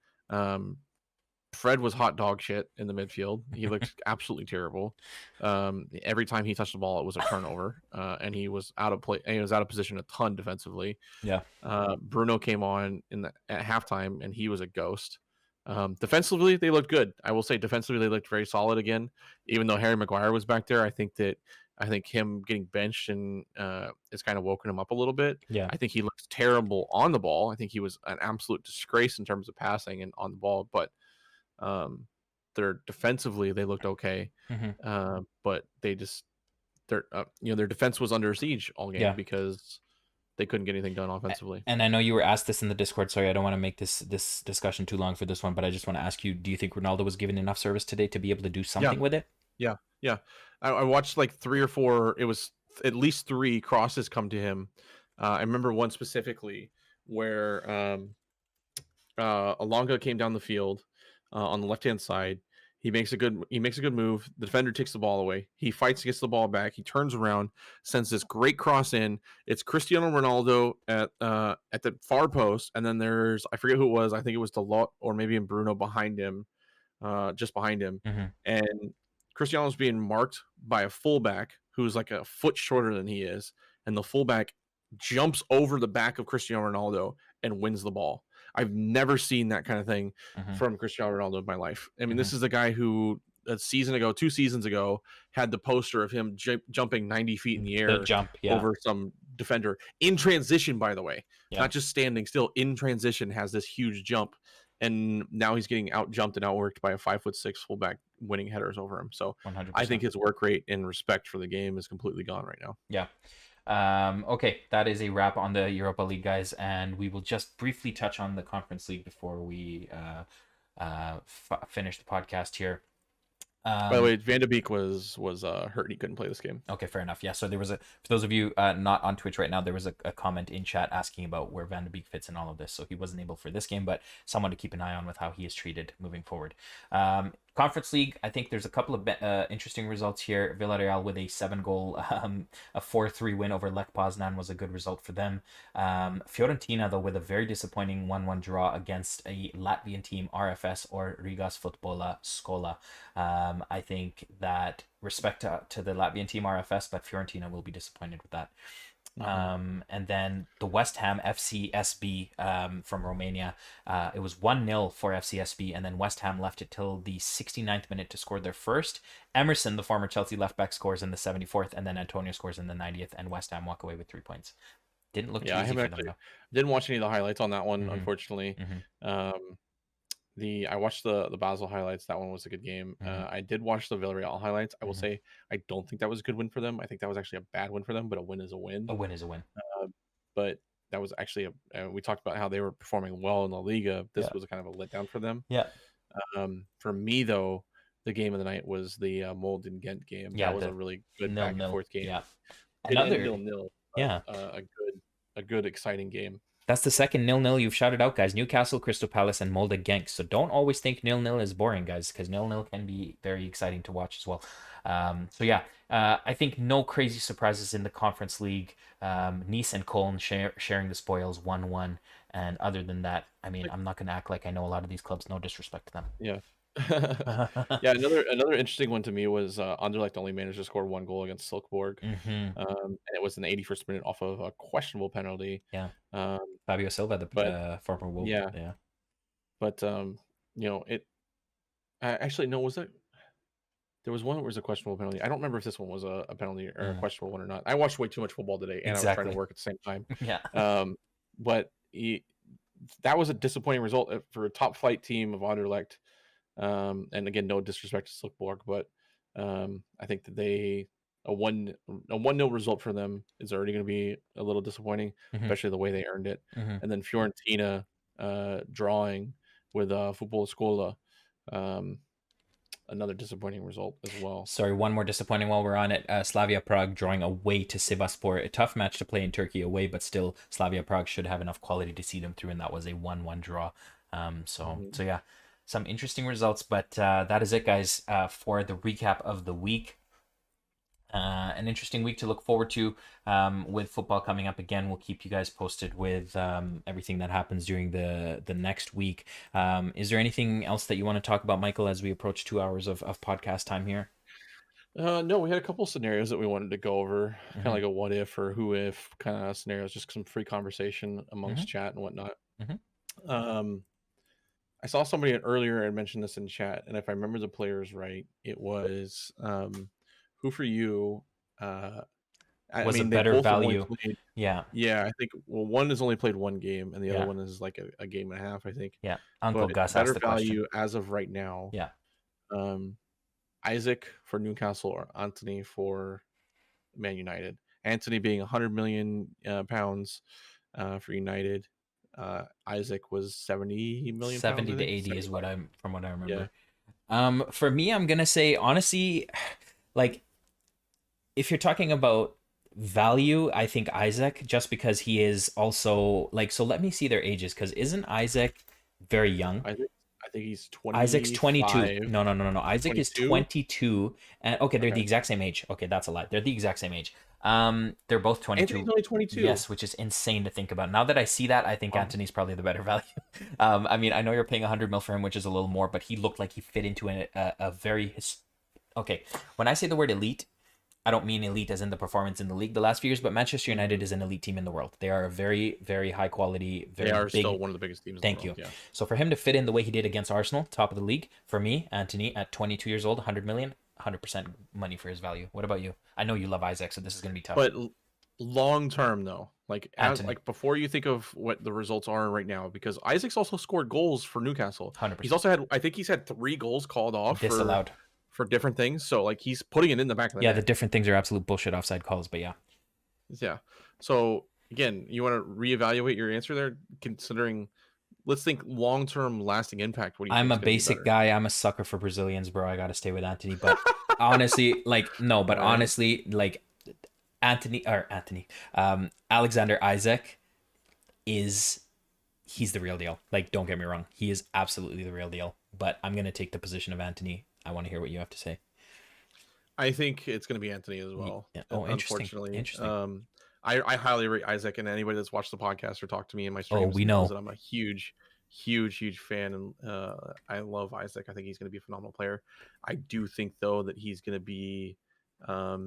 Fred was hot dog shit in the midfield. He looked absolutely terrible. Every time he touched the ball, it was a turnover, and he was out of play. And he was out of position a ton defensively. Yeah. Bruno came on at halftime, and he was a ghost. Defensively, they looked good. I will say defensively, they looked very solid again. Even though Harry Maguire was back there, I think him getting benched and it's kind of woken him up a little bit. Yeah. I think he looked terrible on the ball. I think he was an absolute disgrace in terms of passing and on the ball. But defensively, they looked okay. But they just their defense was under siege all game because they couldn't get anything done offensively. And I know you were asked this in the Discord. Sorry, I don't want to make this discussion too long for this one, but I just want to ask you: do you think Ronaldo was given enough service today to be able to do something with it? Yeah. I watched like 3 or 4. It was at least 3 crosses come to him. I remember one specifically where Alonga came down the field on the left hand side. He makes a good move. The defender takes the ball away. He fights, gets the ball back. He turns around, sends this great cross in. It's Cristiano Ronaldo at the far post, and then there's, I forget who it was. I think it was Dalot or maybe Bruno behind him, just behind him. And Cristiano's being marked by a fullback who's like a foot shorter than he is, and the fullback jumps over the back of Cristiano Ronaldo and wins the ball. I've never seen that kind of thing from Cristiano Ronaldo in my life. I mean, this is the guy who 2 seasons ago, had the poster of him jumping 90 feet in the air over some defender in transition, by the way, not just standing still, in transition, has this huge jump. And now he's getting out jumped and outworked by a 5'6" fullback winning headers over him. So 100%. I think his work rate and respect for the game is completely gone right now. Yeah. Okay, that is a wrap on the Europa League, guys, and we will just briefly touch on the Conference League before we finish the podcast here. By the way, Van de Beek was hurt and he couldn't play this game. Okay, fair enough. Yeah, so there was for those of you not on Twitch right now, there was a comment in chat asking about where Van de Beek fits in all of this. So he wasn't able for this game, but someone to keep an eye on with how he is treated moving forward. Conference League, I think there's a couple of interesting results here. Villarreal with a 7-goal, a 4-3 win over Lech Poznan was a good result for them. Fiorentina, though, with a very disappointing 1-1 draw against a Latvian team, RFS, or Rigas Futbola Skola. I think that respect to the Latvian team, RFS, but Fiorentina will be disappointed with that. And then the West Ham FCSB from Romania, it was 1-0 for FCSB, and then West Ham left it till the 69th minute to score their first. Emerson, the former Chelsea left back, scores in the 74th, and then Antonio scores in the 90th, and West Ham walk away with 3 points. Didn't look too easy for them, though. Didn't watch any of the highlights on that one, unfortunately. I watched the Basel highlights. That one was a good game. I did watch the Villarreal highlights. I will say I don't think that was a good win for them. I think that was actually a bad win for them, but a win is a win. A win is a win. But that was actually we talked about how they were performing well in the Liga. This was a kind of a letdown for them. Yeah. For me, though, the game of the night was the Molde and Ghent game. Yeah, that was a really good back and forth game. Yeah. Another 0-0. Yeah. A good exciting game. That's the second 0-0 you've shouted out, guys. Newcastle, Crystal Palace, and Molde Genk. So don't always think 0-0 is boring, guys, because 0-0 can be very exciting to watch as well. I think no crazy surprises in the Conference League. Nice and Cologne sharing the spoils 1-1. And other than that, I mean, I'm not going to act like I know a lot of these clubs. No disrespect to them. Yeah. Yeah, another interesting one to me was Anderlecht only managed to score 1 goal against Silkeborg. And it was in the 81st minute off of a questionable penalty. Yeah. Fabio Silva, the former Wolf. Yeah. But was it? There was one that was a questionable penalty. I don't remember if this one was a penalty or a questionable one or not. I watched way too much football today, and I was trying to work at the same time. Yeah. But that was a disappointing result for a top flight team of Anderlecht. And again, no disrespect to Silkeborg, but I think that a 1-0 result for them is already going to be a little disappointing, especially the way they earned it. And then Fiorentina drawing with Futbol Skola, another disappointing result as well. Sorry, one more disappointing while we're on it. Slavia Prague drawing away to Sivasspor. A tough match to play in Turkey away, but still Slavia Prague should have enough quality to see them through, and that was a 1-1 draw. So yeah. Some interesting results, but that is it, guys, for the recap of the week. An interesting week to look forward to with football coming up again. We'll keep you guys posted with everything that happens during the next week. Is there anything else that you want to talk about, Mykal, as we approach 2 hours of podcast time here? No, we had a couple scenarios that we wanted to go over, kind of like a what if or who if kind of scenarios, just some free conversation amongst chat and whatnot. I saw somebody earlier and mentioned this in chat, and if I remember the players right, it was who for you was a better value. Yeah, I think one has only played 1 game, and the other one is like a game and a half, I think. Yeah, Uncle Gus better asked the value question. as of right now. Yeah, Isaac for Newcastle or Anthony for Man United. Antony being 100 million pounds for United. Isaac was 70 million pounds. 70 to 80 is what I'm from what I remember. Yeah. For me, I'm gonna say honestly, like if you're talking about value, I think Isaac, just because he is also like, so let me see their ages, because isn't Isaac very young? I think he's 20. Isaac's 22. No. Isaac 22? Is 22. And okay, they're the exact same age. Okay, that's a lie. They're the exact same age. They're both 22. Anthony's only 22. Yes, which is insane to think about. Now that I see that, I think Antony's probably the better value. I mean, I know you're paying 100 mil for him, which is a little more, but he looked like he fit into a very okay. When I say the word elite, I don't mean elite as in the performance in the league the last few years, but Manchester United is an elite team in the world. They are a very, very high quality, very They are big, still one of the biggest teams Thank in the world. you. Yeah. So for him to fit in the way he did against Arsenal, top of the league, for me, Antony at 22 years old, 100 million, 100% money for his value. What about you? I know you love Isaac, so this is going to be tough. But long term, though, like before you think of what the results are right now, because Isaac's also scored goals for Newcastle. 100%. He's also had, I think he's had 3 goals called off disallowed for different things. So like he's putting it in the back of the net. the different things are absolute bullshit offside calls, but yeah. So again, you want to reevaluate your answer there, considering. Let's think long-term, lasting impact. What do you I'm a basic guy. I'm a sucker for Brazilians, bro. I gotta stay with Antony. But honestly, like no, but honestly, like Alexander Isaac he's the real deal. Like, don't get me wrong, he is absolutely the real deal. But I'm gonna take the position of Antony. I want to hear what you have to say. I think it's gonna be Antony as well. Yeah. Oh, unfortunately. Interesting. I highly rate Isaac, and anybody that's watched the podcast or talked to me in my streams knows that I'm a huge fan, and I love Isaac. I think he's going to be a phenomenal player. I do think though that he's going to be a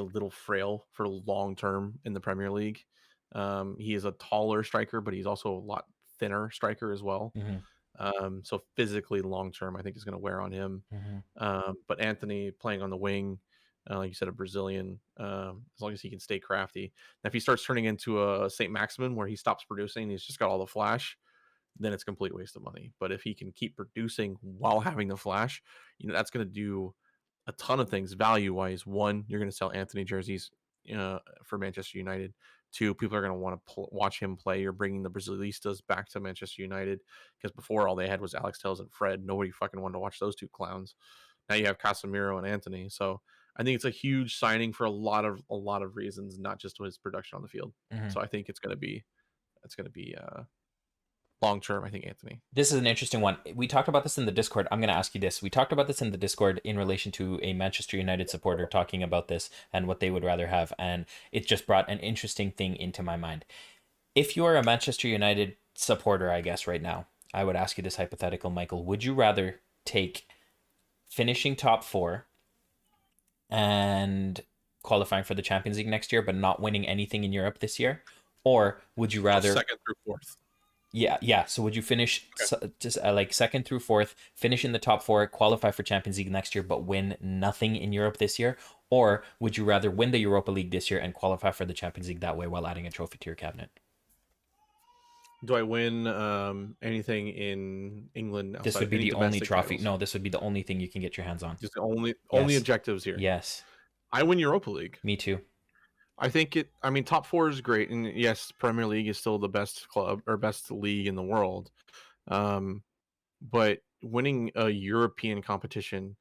little frail for long term in the Premier League. He is a taller striker, but he's also a lot thinner striker as well. Mm-hmm. So physically long term, I think is going to wear on him. Mm-hmm. But Antony playing on the wing. Like you said, a Brazilian, as long as he can stay crafty. Now, if he starts turning into a St. Maximin where he stops producing, he's just got all the flash, then it's a complete waste of money. But if he can keep producing while having the flash, that's going to do a ton of things value-wise. One, you're going to sell Antony jerseys for Manchester United. Two, people are going to want to watch him play. You're bringing the Braziliistas back to Manchester United, because before all they had was Alex Telles and Fred. Nobody fucking wanted to watch those two clowns. Now you have Casemiro and Antony. So I think it's a huge signing for a lot of reasons, not just his production on the field. Mm-hmm. So I think it's going to be long term. I think Antony. This is an interesting one. We talked about this in the Discord. I'm going to ask you this. We talked about this in the Discord in relation to a Manchester United supporter talking about this and what they would rather have, and it just brought an interesting thing into my mind. If you're a Manchester United supporter, I guess right now, I would ask you this hypothetical, Mykal. Would you rather take finishing top 4 and qualifying for the Champions League next year, but not winning anything in Europe this year? Or would you rather second through fourth? Yeah. So would you finish just like second through fourth, finish in the top 4, qualify for Champions League next year, but win nothing in Europe this year? Or would you rather win the Europa League this year and qualify for the Champions League that way while adding a trophy to your cabinet? Do I win anything in England? This would be the only trophy. Titles? No, this would be the only thing you can get your hands on. Just the only objectives here. Yes. I win Europa League. Me too. I think top 4 is great, and yes, Premier League is still the best club or best league in the world. But winning a European competition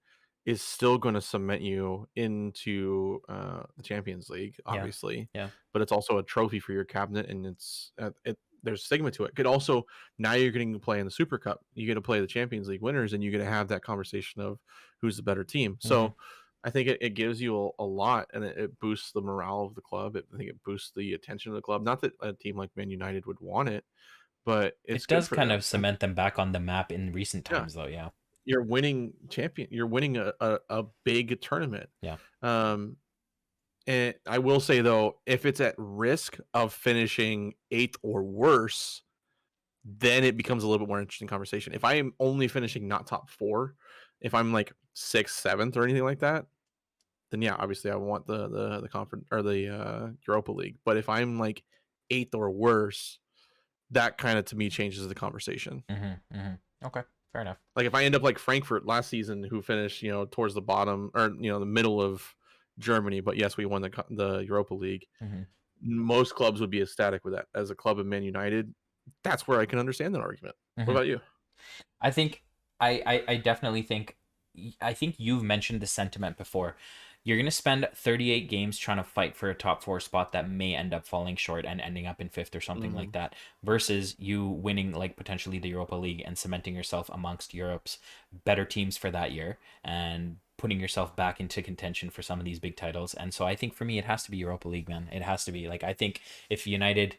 is still going to cement you into the Champions League, obviously. Yeah. But it's also a trophy for your cabinet, and there's stigma to it. Could also, now you're getting to play in the Super Cup. You get to play the Champions League winners, and you're going to have that conversation of who's the better team. Mm-hmm. So I think it gives you a lot, and it boosts the morale of the club. I think it boosts the attention of the club. Not that a team like Man United would want it, but it does kind of cement them back on the map in recent times, though. Yeah, you're winning You're winning a big tournament. Yeah. And I will say though, if it's at risk of finishing 8th or worse, then it becomes a little bit more interesting conversation. If I am only finishing not top 4, if I'm like 6th, 7th, or anything like that, then yeah, obviously I want the conference or the Europa League. But if I'm like 8th or worse, that kind of to me changes the conversation. Mm-hmm, mm-hmm. Okay, fair enough. Like if I end up like Frankfurt last season, who finished towards the bottom or the middle of Germany, but yes, we won the Europa League. Mm-hmm. Most clubs would be ecstatic with that. As a club of Man United, that's where I can understand that argument. Mm-hmm. What about you? I think I definitely think you've mentioned the sentiment before. You're going to spend 38 games trying to fight for a top 4 spot that may end up falling short and ending up in 5th or something like that, versus you winning like potentially the Europa League and cementing yourself amongst Europe's better teams for that year and putting yourself back into contention for some of these big titles. And so I think for me, it has to be Europa League, man. It has to be. Like, I think if United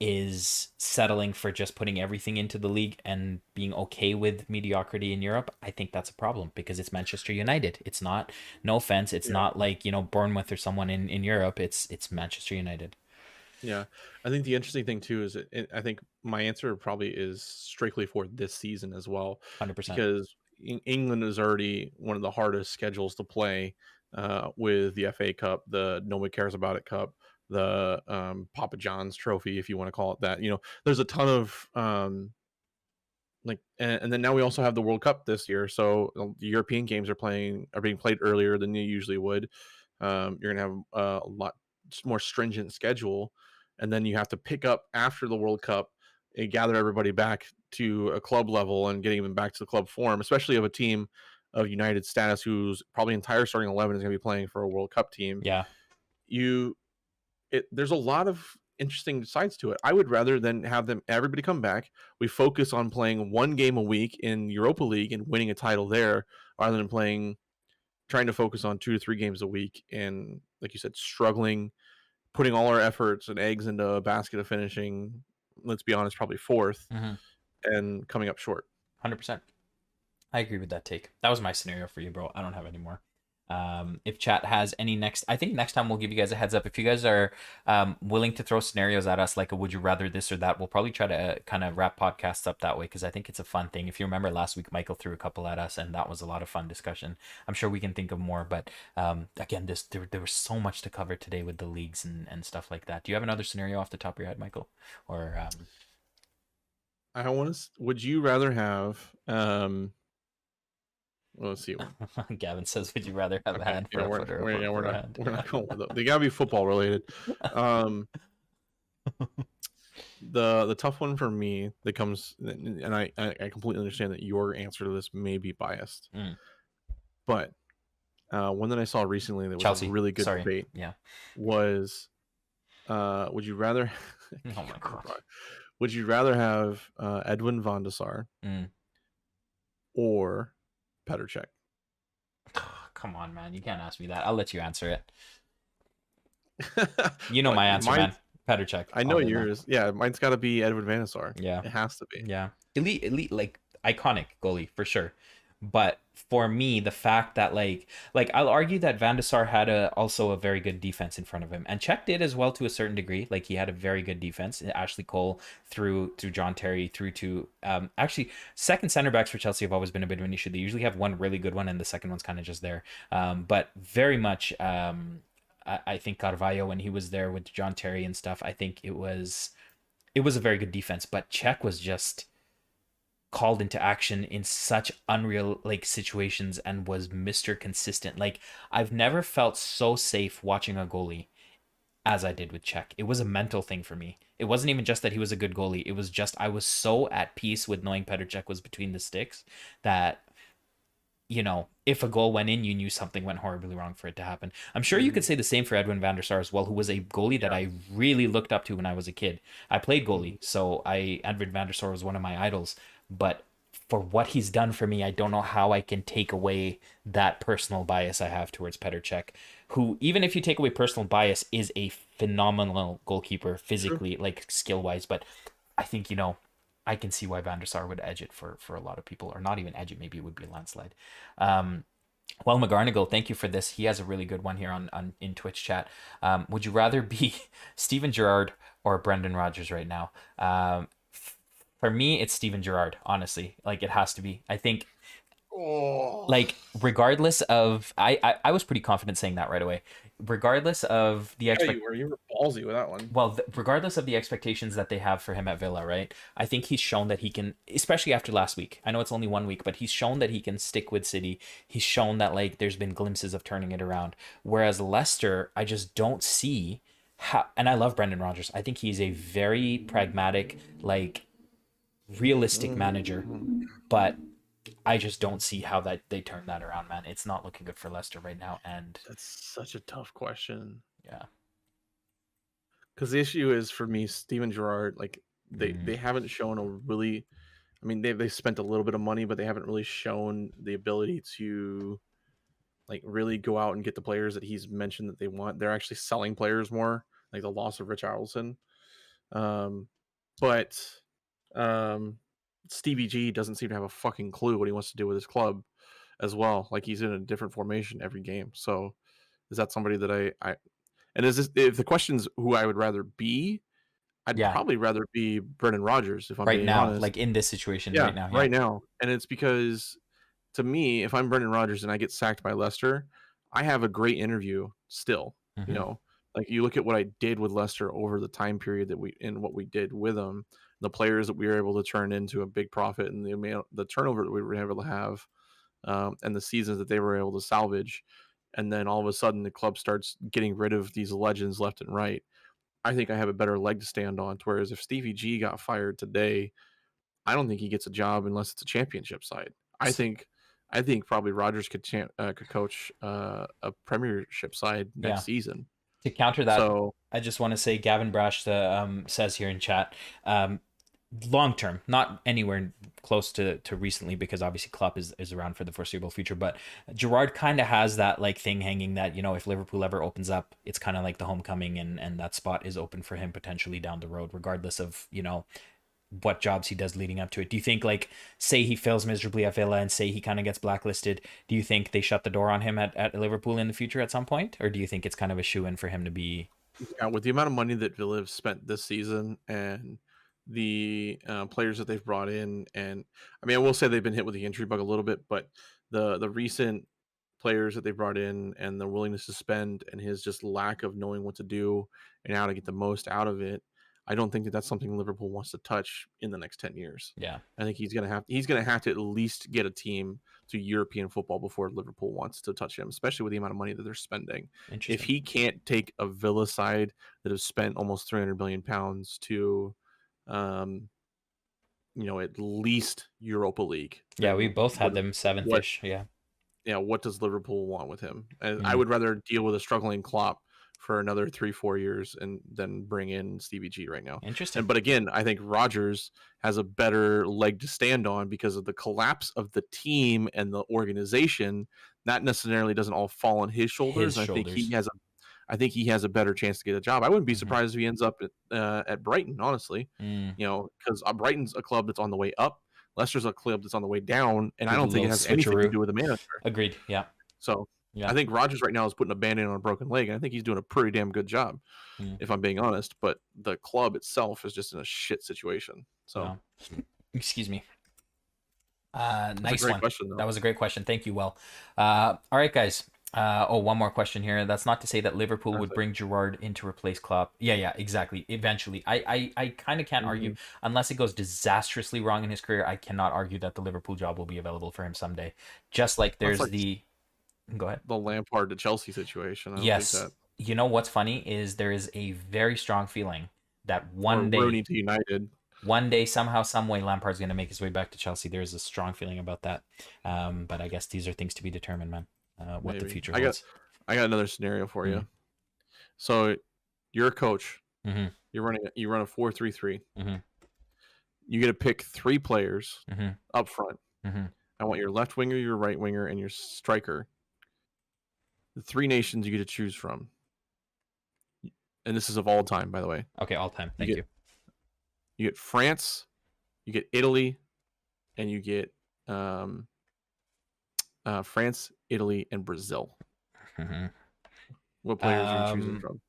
is settling for just putting everything into the league and being okay with mediocrity in Europe, I think that's a problem, because it's Manchester United. It's not, no offense, it's not like, you know, Bournemouth or someone in Europe. It's Manchester United. Yeah, I think the interesting thing too is I think my answer probably is strictly for this season as well, 100%. because England is already one of the hardest schedules to play, with the FA Cup, the Nobody Cares About It Cup, the Papa John's Trophy, if you want to call it that. You know, there's a ton of and then now we also have the World Cup this year, so the European games are being played earlier than you usually would. You're gonna have a lot more stringent schedule, and then you have to pick up after the World Cup and gather everybody back to a club level and getting them back to the club form, especially of a team of United status whose probably entire starting 11 is going to be playing for a World Cup team. Yeah, there's a lot of interesting sides to it. I would rather than have everybody come back, we focus on playing one game a week in Europa League and winning a title there, rather than trying to focus on 2 to 3 games a week and, like you said, struggling, putting all our efforts and eggs into a basket of finishing, let's be honest, probably 4th, and coming up short. 100%. I agree with that take. That was my scenario for you, bro. I don't have any more. If chat has any I think next time we'll give you guys a heads up. If you guys are willing to throw scenarios at us, like a would you rather this or that, we'll probably try to kind of wrap podcasts up that way, because I think it's a fun thing. If you remember last week, Mykal threw a couple at us, and that was a lot of fun discussion. I'm sure we can think of more, but again, there was so much to cover today with the leagues and stuff like that. Do you have another scenario off the top of your head, Mykal? Or would you rather have let's see. Gavin says, "Would you rather have a hand for a foot or a foot we're for a not hand?" we're not going with it. They gotta be football related. The tough one for me that comes, and I completely understand that your answer to this may be biased, but one that I saw recently that was Chelsea. a really good debate. Yeah, was would you rather? Oh my god. Would you rather have Edwin van der Sar or Petr Cech? Come on, man. You can't ask me that. I'll let you answer it. You know my answer, man. Petr Cech. I know yours. Yeah, mine's got to be Edwin van der Sar. Yeah. It has to be. Yeah. Elite, like, iconic goalie, for sure. But for me, the fact that like I'll argue that Van der Sar had also a very good defense in front of him, and Cech did as well to a certain degree. Like, he had a very good defense. Ashley Cole through John Terry through to actually second center backs for Chelsea have always been a bit of an issue. They usually have one really good one, and the second one's kind of just there. But very much I think Carvalho, when he was there with John Terry and stuff, I think it was a very good defense. But Cech was just called into action in such unreal like situations and was Mr. Consistent. Like, I've never felt so safe watching a goalie as I did with Cech. It was a mental thing for me. It wasn't even just that he was a good goalie. It was just I was so at peace with knowing Petr Cech was between the sticks that, you know, if a goal went in, you knew something went horribly wrong for it to happen. I'm sure you could say the same for Edwin van der Sar as well, who was a goalie that I really looked up to when I was a kid. I played goalie, so Edwin van der Sar was one of my idols. But for what he's done for me, I don't know how I can take away that personal bias I have towards Petr Cech, who, even if you take away personal bias, is a phenomenal goalkeeper physically, like skill-wise. But I think, you know, I can see why Van der Sar would edge it for a lot of people, or not even edge it. Maybe it would be a landslide. Well, McGarnagle, thank you for this. He has a really good one here on in Twitch chat. Would you rather be Steven Gerrard or Brendan Rodgers right now? For me, it's Steven Gerrard, honestly. Like, it has to be. I think Like, regardless of, I was pretty confident saying that right away. Regardless of the you were ballsy with that one. Well, regardless of the expectations that they have for him at Villa, right? I think he's shown that he can, especially after last week. I know it's only 1 week, but he's shown that he can stick with City. He's shown that like there's been glimpses of turning it around. Whereas Leicester, I just don't see how. And I love Brendan Rodgers. I think he's a very pragmatic, like realistic manager, but I just don't see how that they turn that around, man. It's not looking good for Leicester right now, and that's such a tough question. Yeah, because the issue is for me, Steven Gerrard, like they haven't shown a really. I mean, they spent a little bit of money, but they haven't really shown the ability to like really go out and get the players that he's mentioned that they want. They're actually selling players more, like the loss of Rich Arlson. But Stevie G doesn't seem to have a fucking clue what he wants to do with his club as well. Like he's in a different formation every game. So is that somebody that I and is this, if the question's who I would rather be, I'd probably rather be Brendan Rodgers if I'm being honest. like in this situation right now. Right now. And it's because to me, if I'm Brendan Rodgers and I get sacked by Leicester, I have a great interview still. You know, like you look at what I did with Leicester over the time period that what we did with them, the players that we were able to turn into a big profit, and the turnover that we were able to have, and the seasons that they were able to salvage, and then all of a sudden the club starts getting rid of these legends left and right. I think I have a better leg to stand on. Whereas if Stevie G got fired today, I don't think he gets a job unless it's a championship side. I think probably Rodgers could coach a Premiership side next season. To counter that, I just want to say Gavin Brash says here in chat, long term, not anywhere close to recently, because obviously Klopp is around for the foreseeable future, but Gerrard kind of has that like thing hanging that, you know, if Liverpool ever opens up, it's kind of like the homecoming, and that spot is open for him potentially down the road, regardless of, you know, what jobs he does leading up to it. Do you think, like, say he fails miserably at Villa and say he kind of gets blacklisted, do you think they shut the door on him at Liverpool in the future at some point? Or do you think it's kind of a shoe-in for him to be... Yeah, with the amount of money that Villa have spent this season and the players that they've brought in, and I mean, I will say they've been hit with the injury bug a little bit, but the recent players that they brought in and the willingness to spend and his just lack of knowing what to do and how to get the most out of it, I don't think that that's something Liverpool wants to touch in the next 10 years. Yeah. I think he's going to have to at least get a team to European football before Liverpool wants to touch him, especially with the amount of money that they're spending. If he can't take a Villa side that has spent almost 300 million pounds to, you know, at least Europa League. Yeah, we both had them 7th-ish. Yeah, what does Liverpool want with him? And I would rather deal with a struggling Klopp for another 3-4 years and then bring in Stevie G right now. Interesting. But again, I think Rodgers has a better leg to stand on because of the collapse of the team and the organization. That necessarily doesn't all fall on his shoulders. I think he has a better chance to get a job. I wouldn't be surprised if he ends up at Brighton, honestly. You know, because Brighton's a club that's on the way up. Leicester's a club that's on the way down, and I don't think it has anything to do with the manager. Agreed. Yeah. So I think Rodgers right now is putting a band-aid on a broken leg, and I think he's doing a pretty damn good job, if I'm being honest. But the club itself is just in a shit situation. So, excuse me. Nice one. Question, that was a great question. Thank you. Well, all right, guys. One more question here. That's not to say that Liverpool would bring Gerrard in to replace Klopp. Yeah, exactly. Eventually, I kind of can't argue, unless it goes disastrously wrong in his career. I cannot argue that the Liverpool job will be available for him someday. Just like there's Go ahead. The Lampard to Chelsea situation. Yes. You know what's funny is there is a very strong feeling that one day Rooney to United. One day, somehow, some way, Lampard's going to make his way back to Chelsea. There's a strong feeling about that. But I guess these are things to be determined, man. What the future holds. I got another scenario for you. So you're a coach. You run a 4-3-3. You get to pick 3 players up front. I want your left winger, your right winger, and your striker. The 3 nations you get to choose from. And this is of all time, by the way. Okay, all time. Thank you. You get France, you get Italy, and you get France, Italy, and Brazil. What players are you choosing from?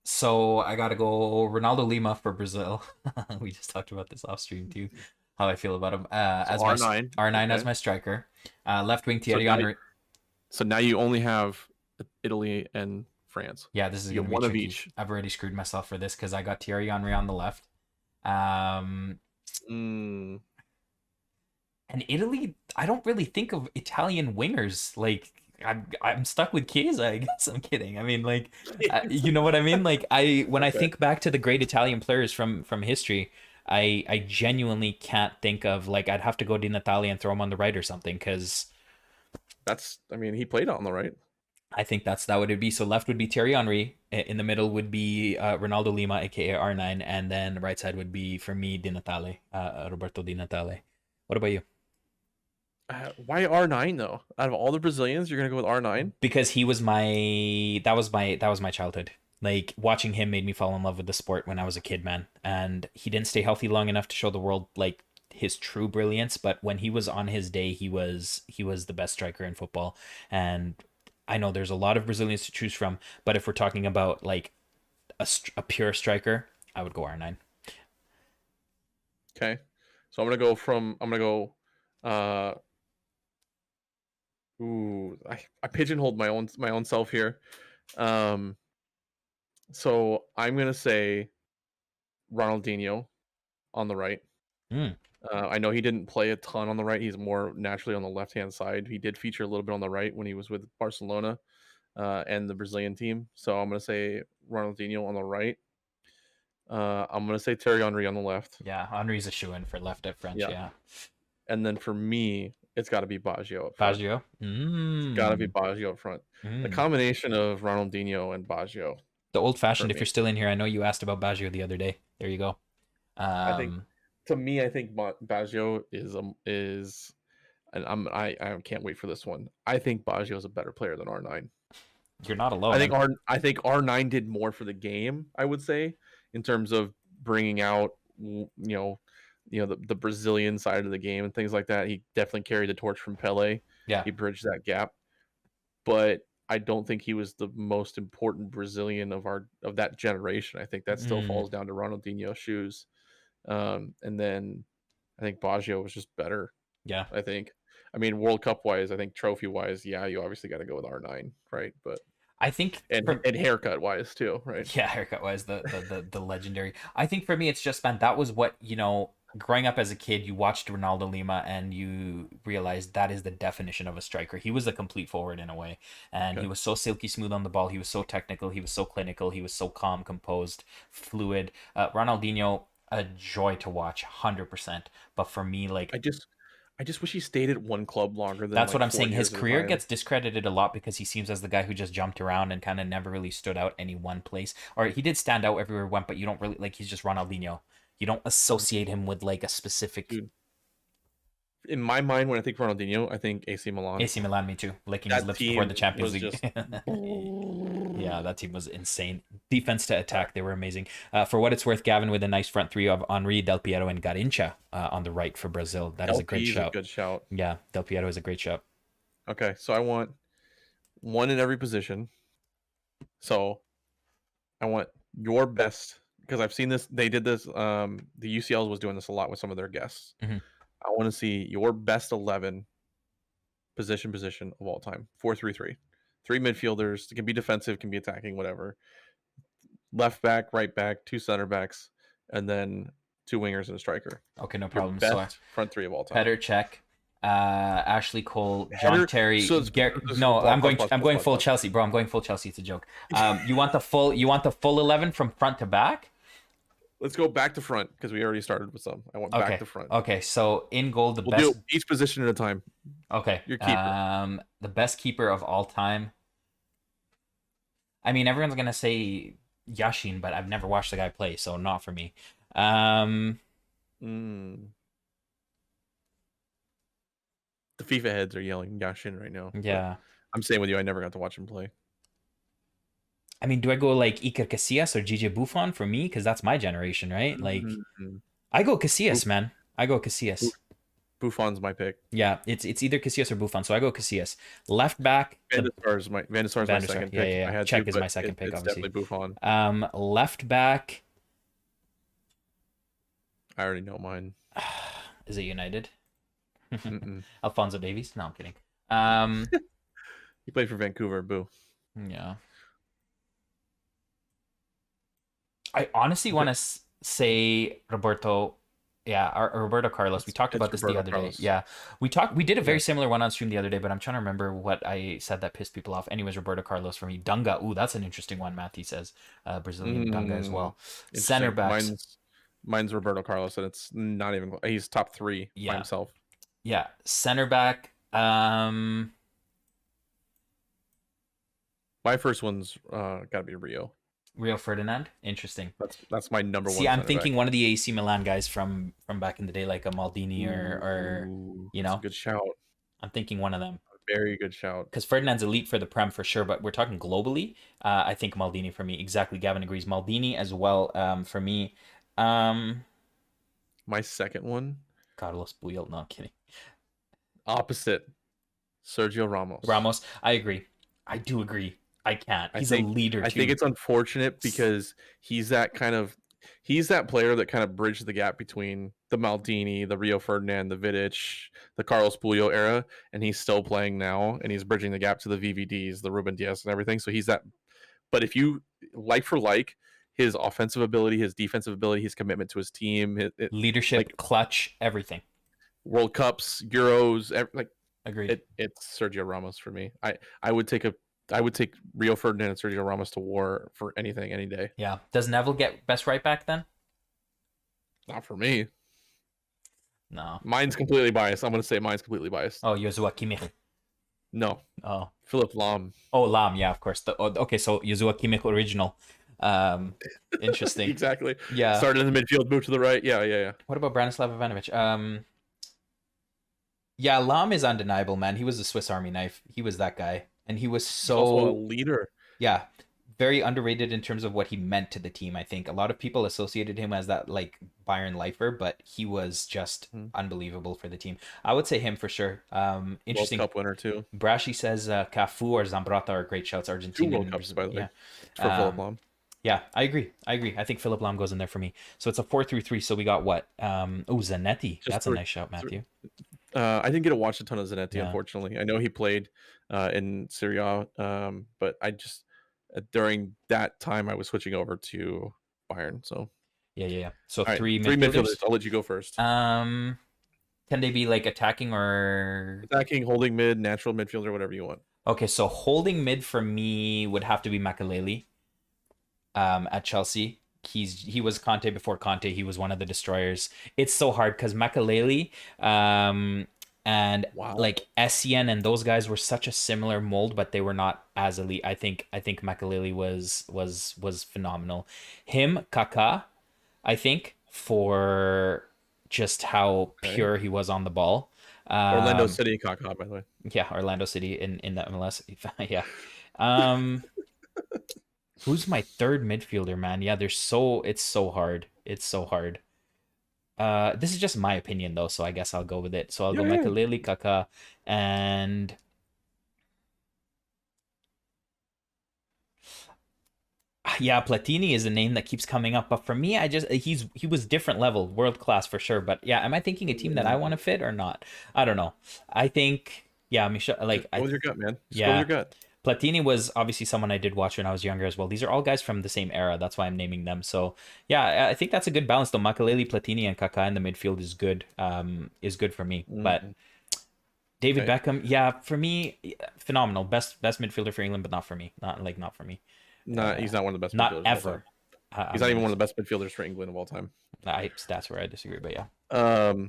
So I got to go Ronaldo Lima for Brazil. We just talked about this off stream too. how I feel about him. So As R9. my R9 Okay. as my striker. Left wing Thierry Henry. So now you only have Italy and France. Yeah, this is You going get to be one tricky. of each. I've already screwed myself for this because I got Thierry Henry on the left. And Italy, I don't really think of Italian wingers. Like, I'm stuck with Chiesa, I guess. I'm kidding. I mean, like, you know what I mean? Like, when I think back to the great Italian players from history, I genuinely can't think of, like, I'd have to go Di Natale and throw him on the right or something, because he played on the right. I think that would it be. So left would be Thierry Henry. In the middle would be Ronaldo Lima, aka R9, and then right side would be, for me, Di Natale, Roberto Di Natale. What about you? Why R9 though? Out of all the Brazilians, you're gonna go with R9? Because he was that was my childhood. Like, watching him made me fall in love with the sport when I was a kid, man. And he didn't stay healthy long enough to show the world like his true brilliance, but when he was on his day, he was the best striker in football. And I know there's a lot of Brazilians to choose from, but if we're talking about like a pure striker, I would go R9. Okay, so I'm gonna go. I pigeonholed my own self here. So I'm gonna say Ronaldinho on the right. I know he didn't play a ton on the right. He's more naturally on the left-hand side. He did feature a little bit on the right when he was with Barcelona and the Brazilian team. So I'm going to say Ronaldinho on the right. I'm going to say Thierry Henry on the left. Yeah, Henry's a shoo-in for left at French, yeah. And then for me, it's got to be Baggio up front. Baggio? It's got to be Baggio up front. The combination of Ronaldinho and Baggio. The old-fashioned, if you're still in here, I know you asked about Baggio the other day. There you go. I think Baggio is, and I can't wait for this one. I think Baggio is a better player than R9. You're not alone. I think R9 did more for the game, I would say, in terms of bringing out the Brazilian side of the game and things like that. He definitely carried the torch from Pele. Yeah, he bridged that gap, but I don't think he was the most important Brazilian of that generation. I think that still falls down to Ronaldinho's shoes. And then I think Baggio was just better. Yeah. I mean, World Cup wise, I think trophy wise, yeah, you obviously got to go with R9, right? But I think and haircut wise too, right? Yeah, haircut wise, the legendary. I think for me, it's just, man, that was what, growing up as a kid, you watched Ronaldo Lima and you realized that is the definition of a striker. He was a complete forward in a way, and he was so silky smooth on the ball. He was so technical. He was so clinical. He was so calm, composed, fluid. Ronaldinho, a joy to watch, 100%. But for me, like, I just wish he stayed at one club longer than that's what I'm saying. His career gets discredited a lot because he seems as the guy who just jumped around and kind of never really stood out any one place. Or he did stand out everywhere he went, but you don't really, like, he's just Ronaldinho. You don't associate him with like a specific. Dude, in my mind, when I think Ronaldinho, I think AC Milan. AC Milan, me too. Licking his lips before the Champions League. Just... yeah, that team was insane. Defense to attack, they were amazing. For what it's worth, Gavin with a nice front three of Henry, Del Piero, and Garrincha on the right for Brazil. That is a great shout. Good shout. Yeah, Del Piero is a great shout. Okay, so I want one in every position. So I want your best, because I've seen this. They did this. The UCL was doing this a lot with some of their guests. I want to see your best 11 position of all time. 4-3-3. 3 midfielders. It can be defensive, can be attacking, whatever. Left back, right back, 2 center backs, and then 2 wingers and a striker. Okay, no problem. Best front 3 of all time. Petr Cech, Ashley Cole, John Terry. I'm going full Chelsea, bro. I'm going full Chelsea. It's a joke. You want the full 11 from front to back? Let's go back to front because we already started with some. I want back to front. Okay, so in goal, we'll do each position at a time. Okay. Your keeper. The best keeper of all time. I mean, everyone's gonna say Yashin, but I've never watched the guy play, so not for me. The FIFA heads are yelling Yashin right now. Yeah. I'm saying with you, I never got to watch him play. I mean, do I go like Iker Casillas or Gigi Buffon for me? Because that's my generation, right? Like, I go Casillas, man. I go Casillas. Buffon's my pick. Yeah, it's either Casillas or Buffon, so I go Casillas. Left back. Van der Sar's my second pick. Yeah. Czech is my second pick, obviously. Definitely Buffon. Left back. I already know mine. Is it United? Mm-mm. Alphonso Davies? No, I'm kidding. He played for Vancouver. Boo. Yeah. I honestly want to say Roberto. Yeah, Roberto Carlos. We talked about this the other day. Yeah, we did a very similar one on stream the other day, but I'm trying to remember what I said that pissed people off. Anyways, Roberto Carlos for me. Dunga. Ooh, that's an interesting one. Matthew says Brazilian Dunga as well. Center backs. Mine's Roberto Carlos, and it's not even. He's top 3 by himself. Yeah, center back. My first one's gotta be Rio Ferdinand. Interesting. That's my number one. See, I'm thinking one of the AC Milan guys from back in the day, like a Maldini or that's a good shout. I'm thinking one of them. Very good shout. Because Ferdinand's elite for the Prem for sure, but we're talking globally. I think Maldini for me. Exactly. Gavin agrees. Maldini as well for me. My second one. Carlos Puyol. No, I'm kidding. Opposite. Sergio Ramos. I agree. I do agree. I can't. He's a leader too. I think it's unfortunate because he's that player that kind of bridged the gap between the Maldini, the Rio Ferdinand, the Vidic, the Carlos Puyol era, and he's still playing now, and he's bridging the gap to the VVDs, the Ruben Dias, and everything. So he's that. But if you like for like his offensive ability, his defensive ability, his commitment to his team, leadership, clutch, everything. World Cups, Euros, agreed. It's Sergio Ramos for me. I would take Rio Ferdinand and Sergio Ramos to war for anything, any day. Yeah. Does Neville get best right back then? Not for me. No. Mine's completely biased. I'm going to say mine's completely biased. Oh, Joshua Kimmich. No. Oh. Philip Lahm. Oh, Lahm. Yeah, of course. Okay, so Joshua Kimmich original. Interesting. Exactly. Yeah. Started in the midfield, moved to the right. Yeah. What about Branislav Ivanovic? Yeah, Lahm is undeniable, man. He was a Swiss Army knife. He was that guy. And he was so also a leader. Yeah. Very underrated in terms of what he meant to the team, I think. A lot of people associated him as that like Bayern lifer, but he was just unbelievable for the team. I would say him for sure. Interesting. World Cup winner too. Brashy says Cafu or Zambrata are great shouts. Argentina. 2 World Cups, by the way. For Philip Lahm. Yeah, I agree. I think Philip Lahm goes in there for me. So it's a 4-3-3. So we got what? Zanetti. That's a nice shout, Matthew. I didn't get to watch a ton of Zanetti, unfortunately. I know he played in Serie A, but I just during that time I was switching over to Bayern. So yeah. So right, three midfielders. I'll let you go first. Can they be like attacking, holding mid, natural midfielder, whatever you want? Okay, so holding mid for me would have to be Mykal at Chelsea. He was Conte before Conte. He was one of the destroyers. It's so hard because Mykal and like Essien and those guys were such a similar mold, but they were not as elite. I think Mykal was phenomenal. Him, Kaká, I think, for just how pure he was on the ball. Orlando City Kaká, by the way. Yeah, Orlando City in the MLS. Yeah. Who's my third midfielder, man? Yeah, it's so hard. It's so hard. This is just my opinion though, so I guess I'll go with it. So I'll go Mykal, Kaká, and Platini is a name that keeps coming up. But for me, he was different level, world class for sure. But yeah, am I thinking a team that I want to fit or not? I don't know. I think Michel. Go with your gut, man. Go with your gut. Platini was obviously someone I did watch when I was younger as well. These are all guys from the same era. That's why I'm naming them. So yeah, I think that's a good balance though. Mykal, Platini, and Kaká in the midfield is good. Is good for me. But David Beckham, for me, phenomenal. Best midfielder for England, but not for me. Not for me. He's not one of the best. Not ever. He's not even one of the best midfielders for England of all time. That's where I disagree, but yeah. Paul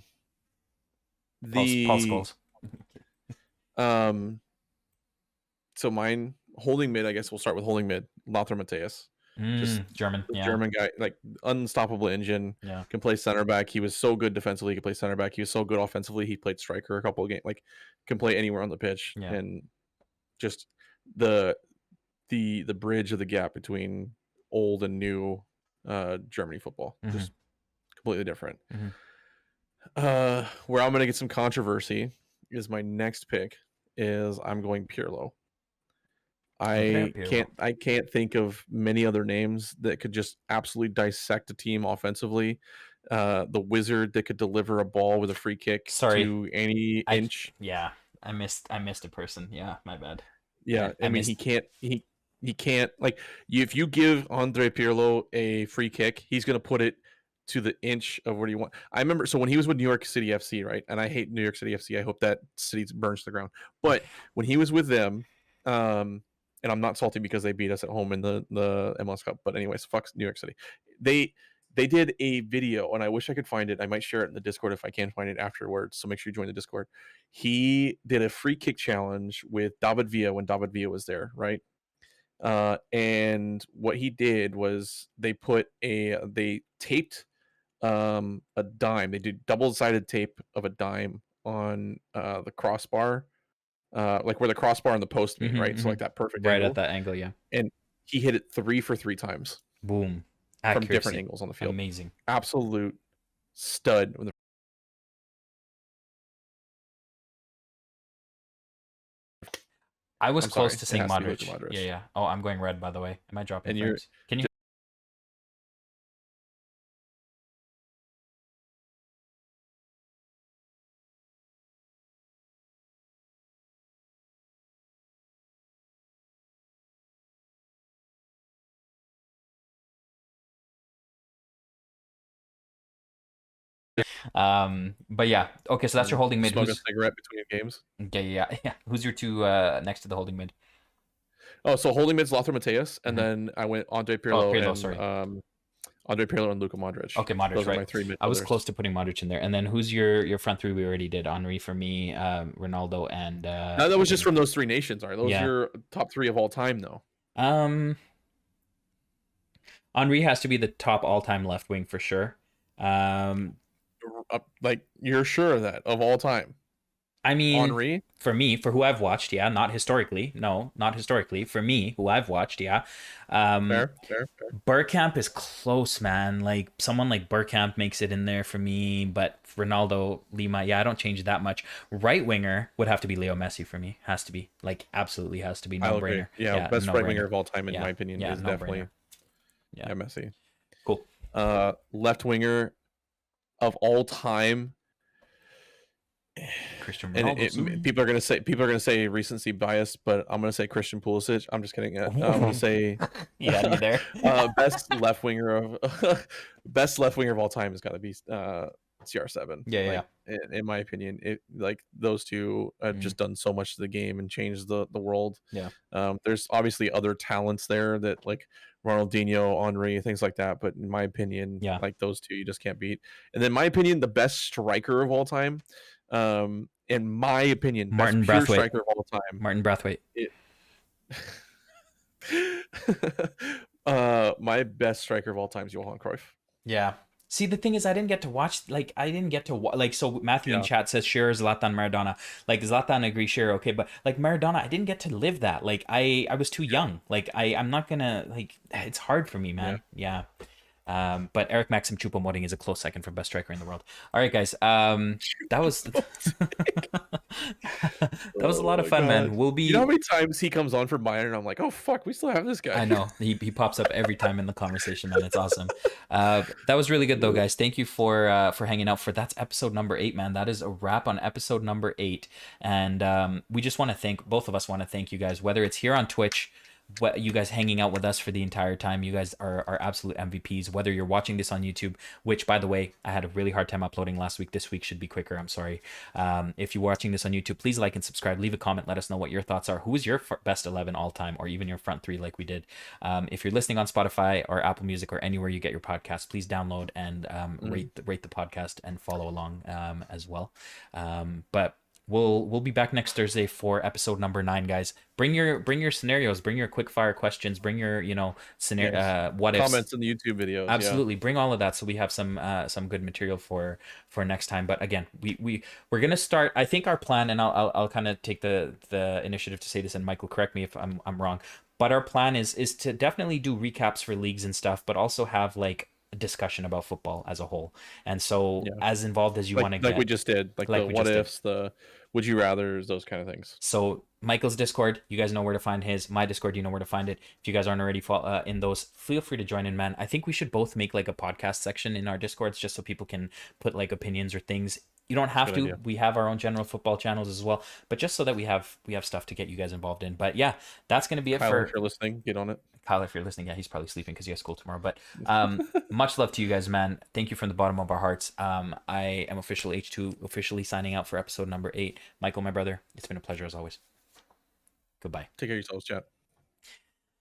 Scholes. So mine, holding mid, I guess we'll start with holding mid. Lothar Matthäus. Just German. Yeah. German guy, like unstoppable engine. Yeah. Can play center back. He was so good defensively. He could play center back. He was so good offensively. He played striker a couple of games. Like, can play anywhere on the pitch. Yeah. And just the bridge of the gap between old and new Germany football. Just completely different. Where I'm going to get some controversy is my next pick is I'm going Pirlo. I can't think of many other names that could just absolutely dissect a team offensively the wizard that could deliver a ball with a free kick to any inch. I missed a person. Yeah, my bad. Yeah, I mean he can't like if you give Andre Pirlo a free kick, he's gonna put it to the inch of where you want. I remember so when he was with New York City FC, right? And I hate New York City FC. I hope that city burns to the ground. But when he was with them, and I'm not salty because they beat us at home in the MLS Cup. But anyways, fuck New York City. They did a video, and I wish I could find it. I might share it in the Discord if I can find it afterwards. So make sure you join the Discord. He did a free kick challenge with David Villa when David Villa was there, right? And what he did was they taped a dime. They did double-sided tape of a dime on the crossbar, like where the crossbar and the post meet, right? So like that perfect right angle. At that angle, yeah. And he hit it 3 for 3 times. Boom. Accuracy. From different angles on the field. Amazing. Absolute stud. I was close to saying Modric. Yeah. Oh, I'm going red, by the way. Am I dropping frames? Can you? But yeah, okay, so that's your holding mid. Smoke a cigarette between games. Yeah. Who's your two next to the holding mid? Oh, so holding mid's Lothar Matthäus, and then I went Andre Pirlo, Andre Pirlo and Luka Modric. Okay, Modric, Those right? Are my 3 midfielders. I was close to putting Modric in there, and then who's your front 3? We already did Henry for me, Ronaldo, and no, that was just from those 3 nations. Are those your top 3 of all time, though? Henry has to be the top all-time left wing for sure. Like you're sure of that of all time? I mean, Henry? For me, for who I've watched, yeah, not historically. No, not historically. For me, who I've watched, yeah. Fair. Bergkamp is close, man. Like someone like Bergkamp makes it in there for me, but Ronaldo, Lima, yeah, I don't change that much. Right winger would have to be Leo Messi for me. Has to be, like, absolutely has to be, no brainer. Yeah, best right winger of all time in my opinion is definitely Messi. Cool. Left winger of all time. Christian Ronaldo. And people are gonna say recency bias, but I'm gonna say Christian Pulisic. I'm just kidding. I'm gonna say you had me there. best left winger of all time has got to be CR7. Yeah. In my opinion, like those two have just done so much to the game and changed the world. Yeah. There's obviously other talents there that like Ronaldinho, Henry, things like that, but in my opinion, like those two, you just can't beat. And then, in my opinion, the best striker of all time. In my opinion, Martin best pure Braithwaite. striker of all time. Martin Braithwaite. My best striker of all time is Johan Cruyff. Yeah. See, the thing is, I didn't get to watch. So Matthew in chat says Shearer, Zlatan, Maradona. Like Zlatan, I agree, Shearer, okay, but like Maradona, I didn't get to live that. Like I was too young. Like I'm not gonna like. It's hard for me, man. Yeah. But Eric Maxim Choupo-Moting is a close second for best striker in the world. All right, guys. That was that was a lot of fun, man. We'll be. You know how many times he comes on for Bayern, and I'm like, oh fuck, we still have this guy. I know he pops up every time in the conversation, man. It's awesome. That was really good though, guys. Thank you for hanging out. That's episode number 8, man. That is a wrap on episode number 8, and we just want to thank both of us. Want to thank you guys, whether it's here on Twitch. What you guys hanging out with us for the entire time. You guys are absolute MVPs, whether you're watching this on YouTube, which by the way, I had a really hard time uploading last week. This week should be quicker. I'm sorry. If you're watching this on YouTube, please like and subscribe, leave a comment, let us know what your thoughts are. Who is your best 11 all time, or even your front 3 like we did? If you're listening on Spotify or Apple Music or anywhere you get your podcast, please download and rate the podcast and follow along as well. But we'll be back next Thursday for episode number 9, guys. Bring your scenarios, bring your quick fire questions, bring your scenario what ifs, comments in the YouTube videos. Absolutely, bring all of that so we have some good material for next time. But again, we're gonna start. I think our plan, and I'll kind of take the initiative to say this, and Michael, correct me if I'm wrong. But our plan is to definitely do recaps for leagues and stuff, but also have like discussion about football as a whole. And so as involved as you want to get, like we just did, like the what ifs, the would you rathers, those kind of things. So Mykal's Discord, you guys know where to find his. My Discord, you know where to find it. If you guys aren't already in those, feel free to join in, man. I think we should both make like a podcast section in our Discords just so people can put like opinions or things. You don't have to. Idea. We have our own general football channels as well, but just so that we have stuff to get you guys involved in. But yeah, that's going to be it. Kyle, if you're listening, get on it. Kyle, if you're listening, yeah, he's probably sleeping because he has school tomorrow. But much love to you guys, man. Thank you from the bottom of our hearts. I am OfficialH2, officially signing out for episode number 8. Mykal, my brother, it's been a pleasure as always. Goodbye. Take care of yourselves, chat.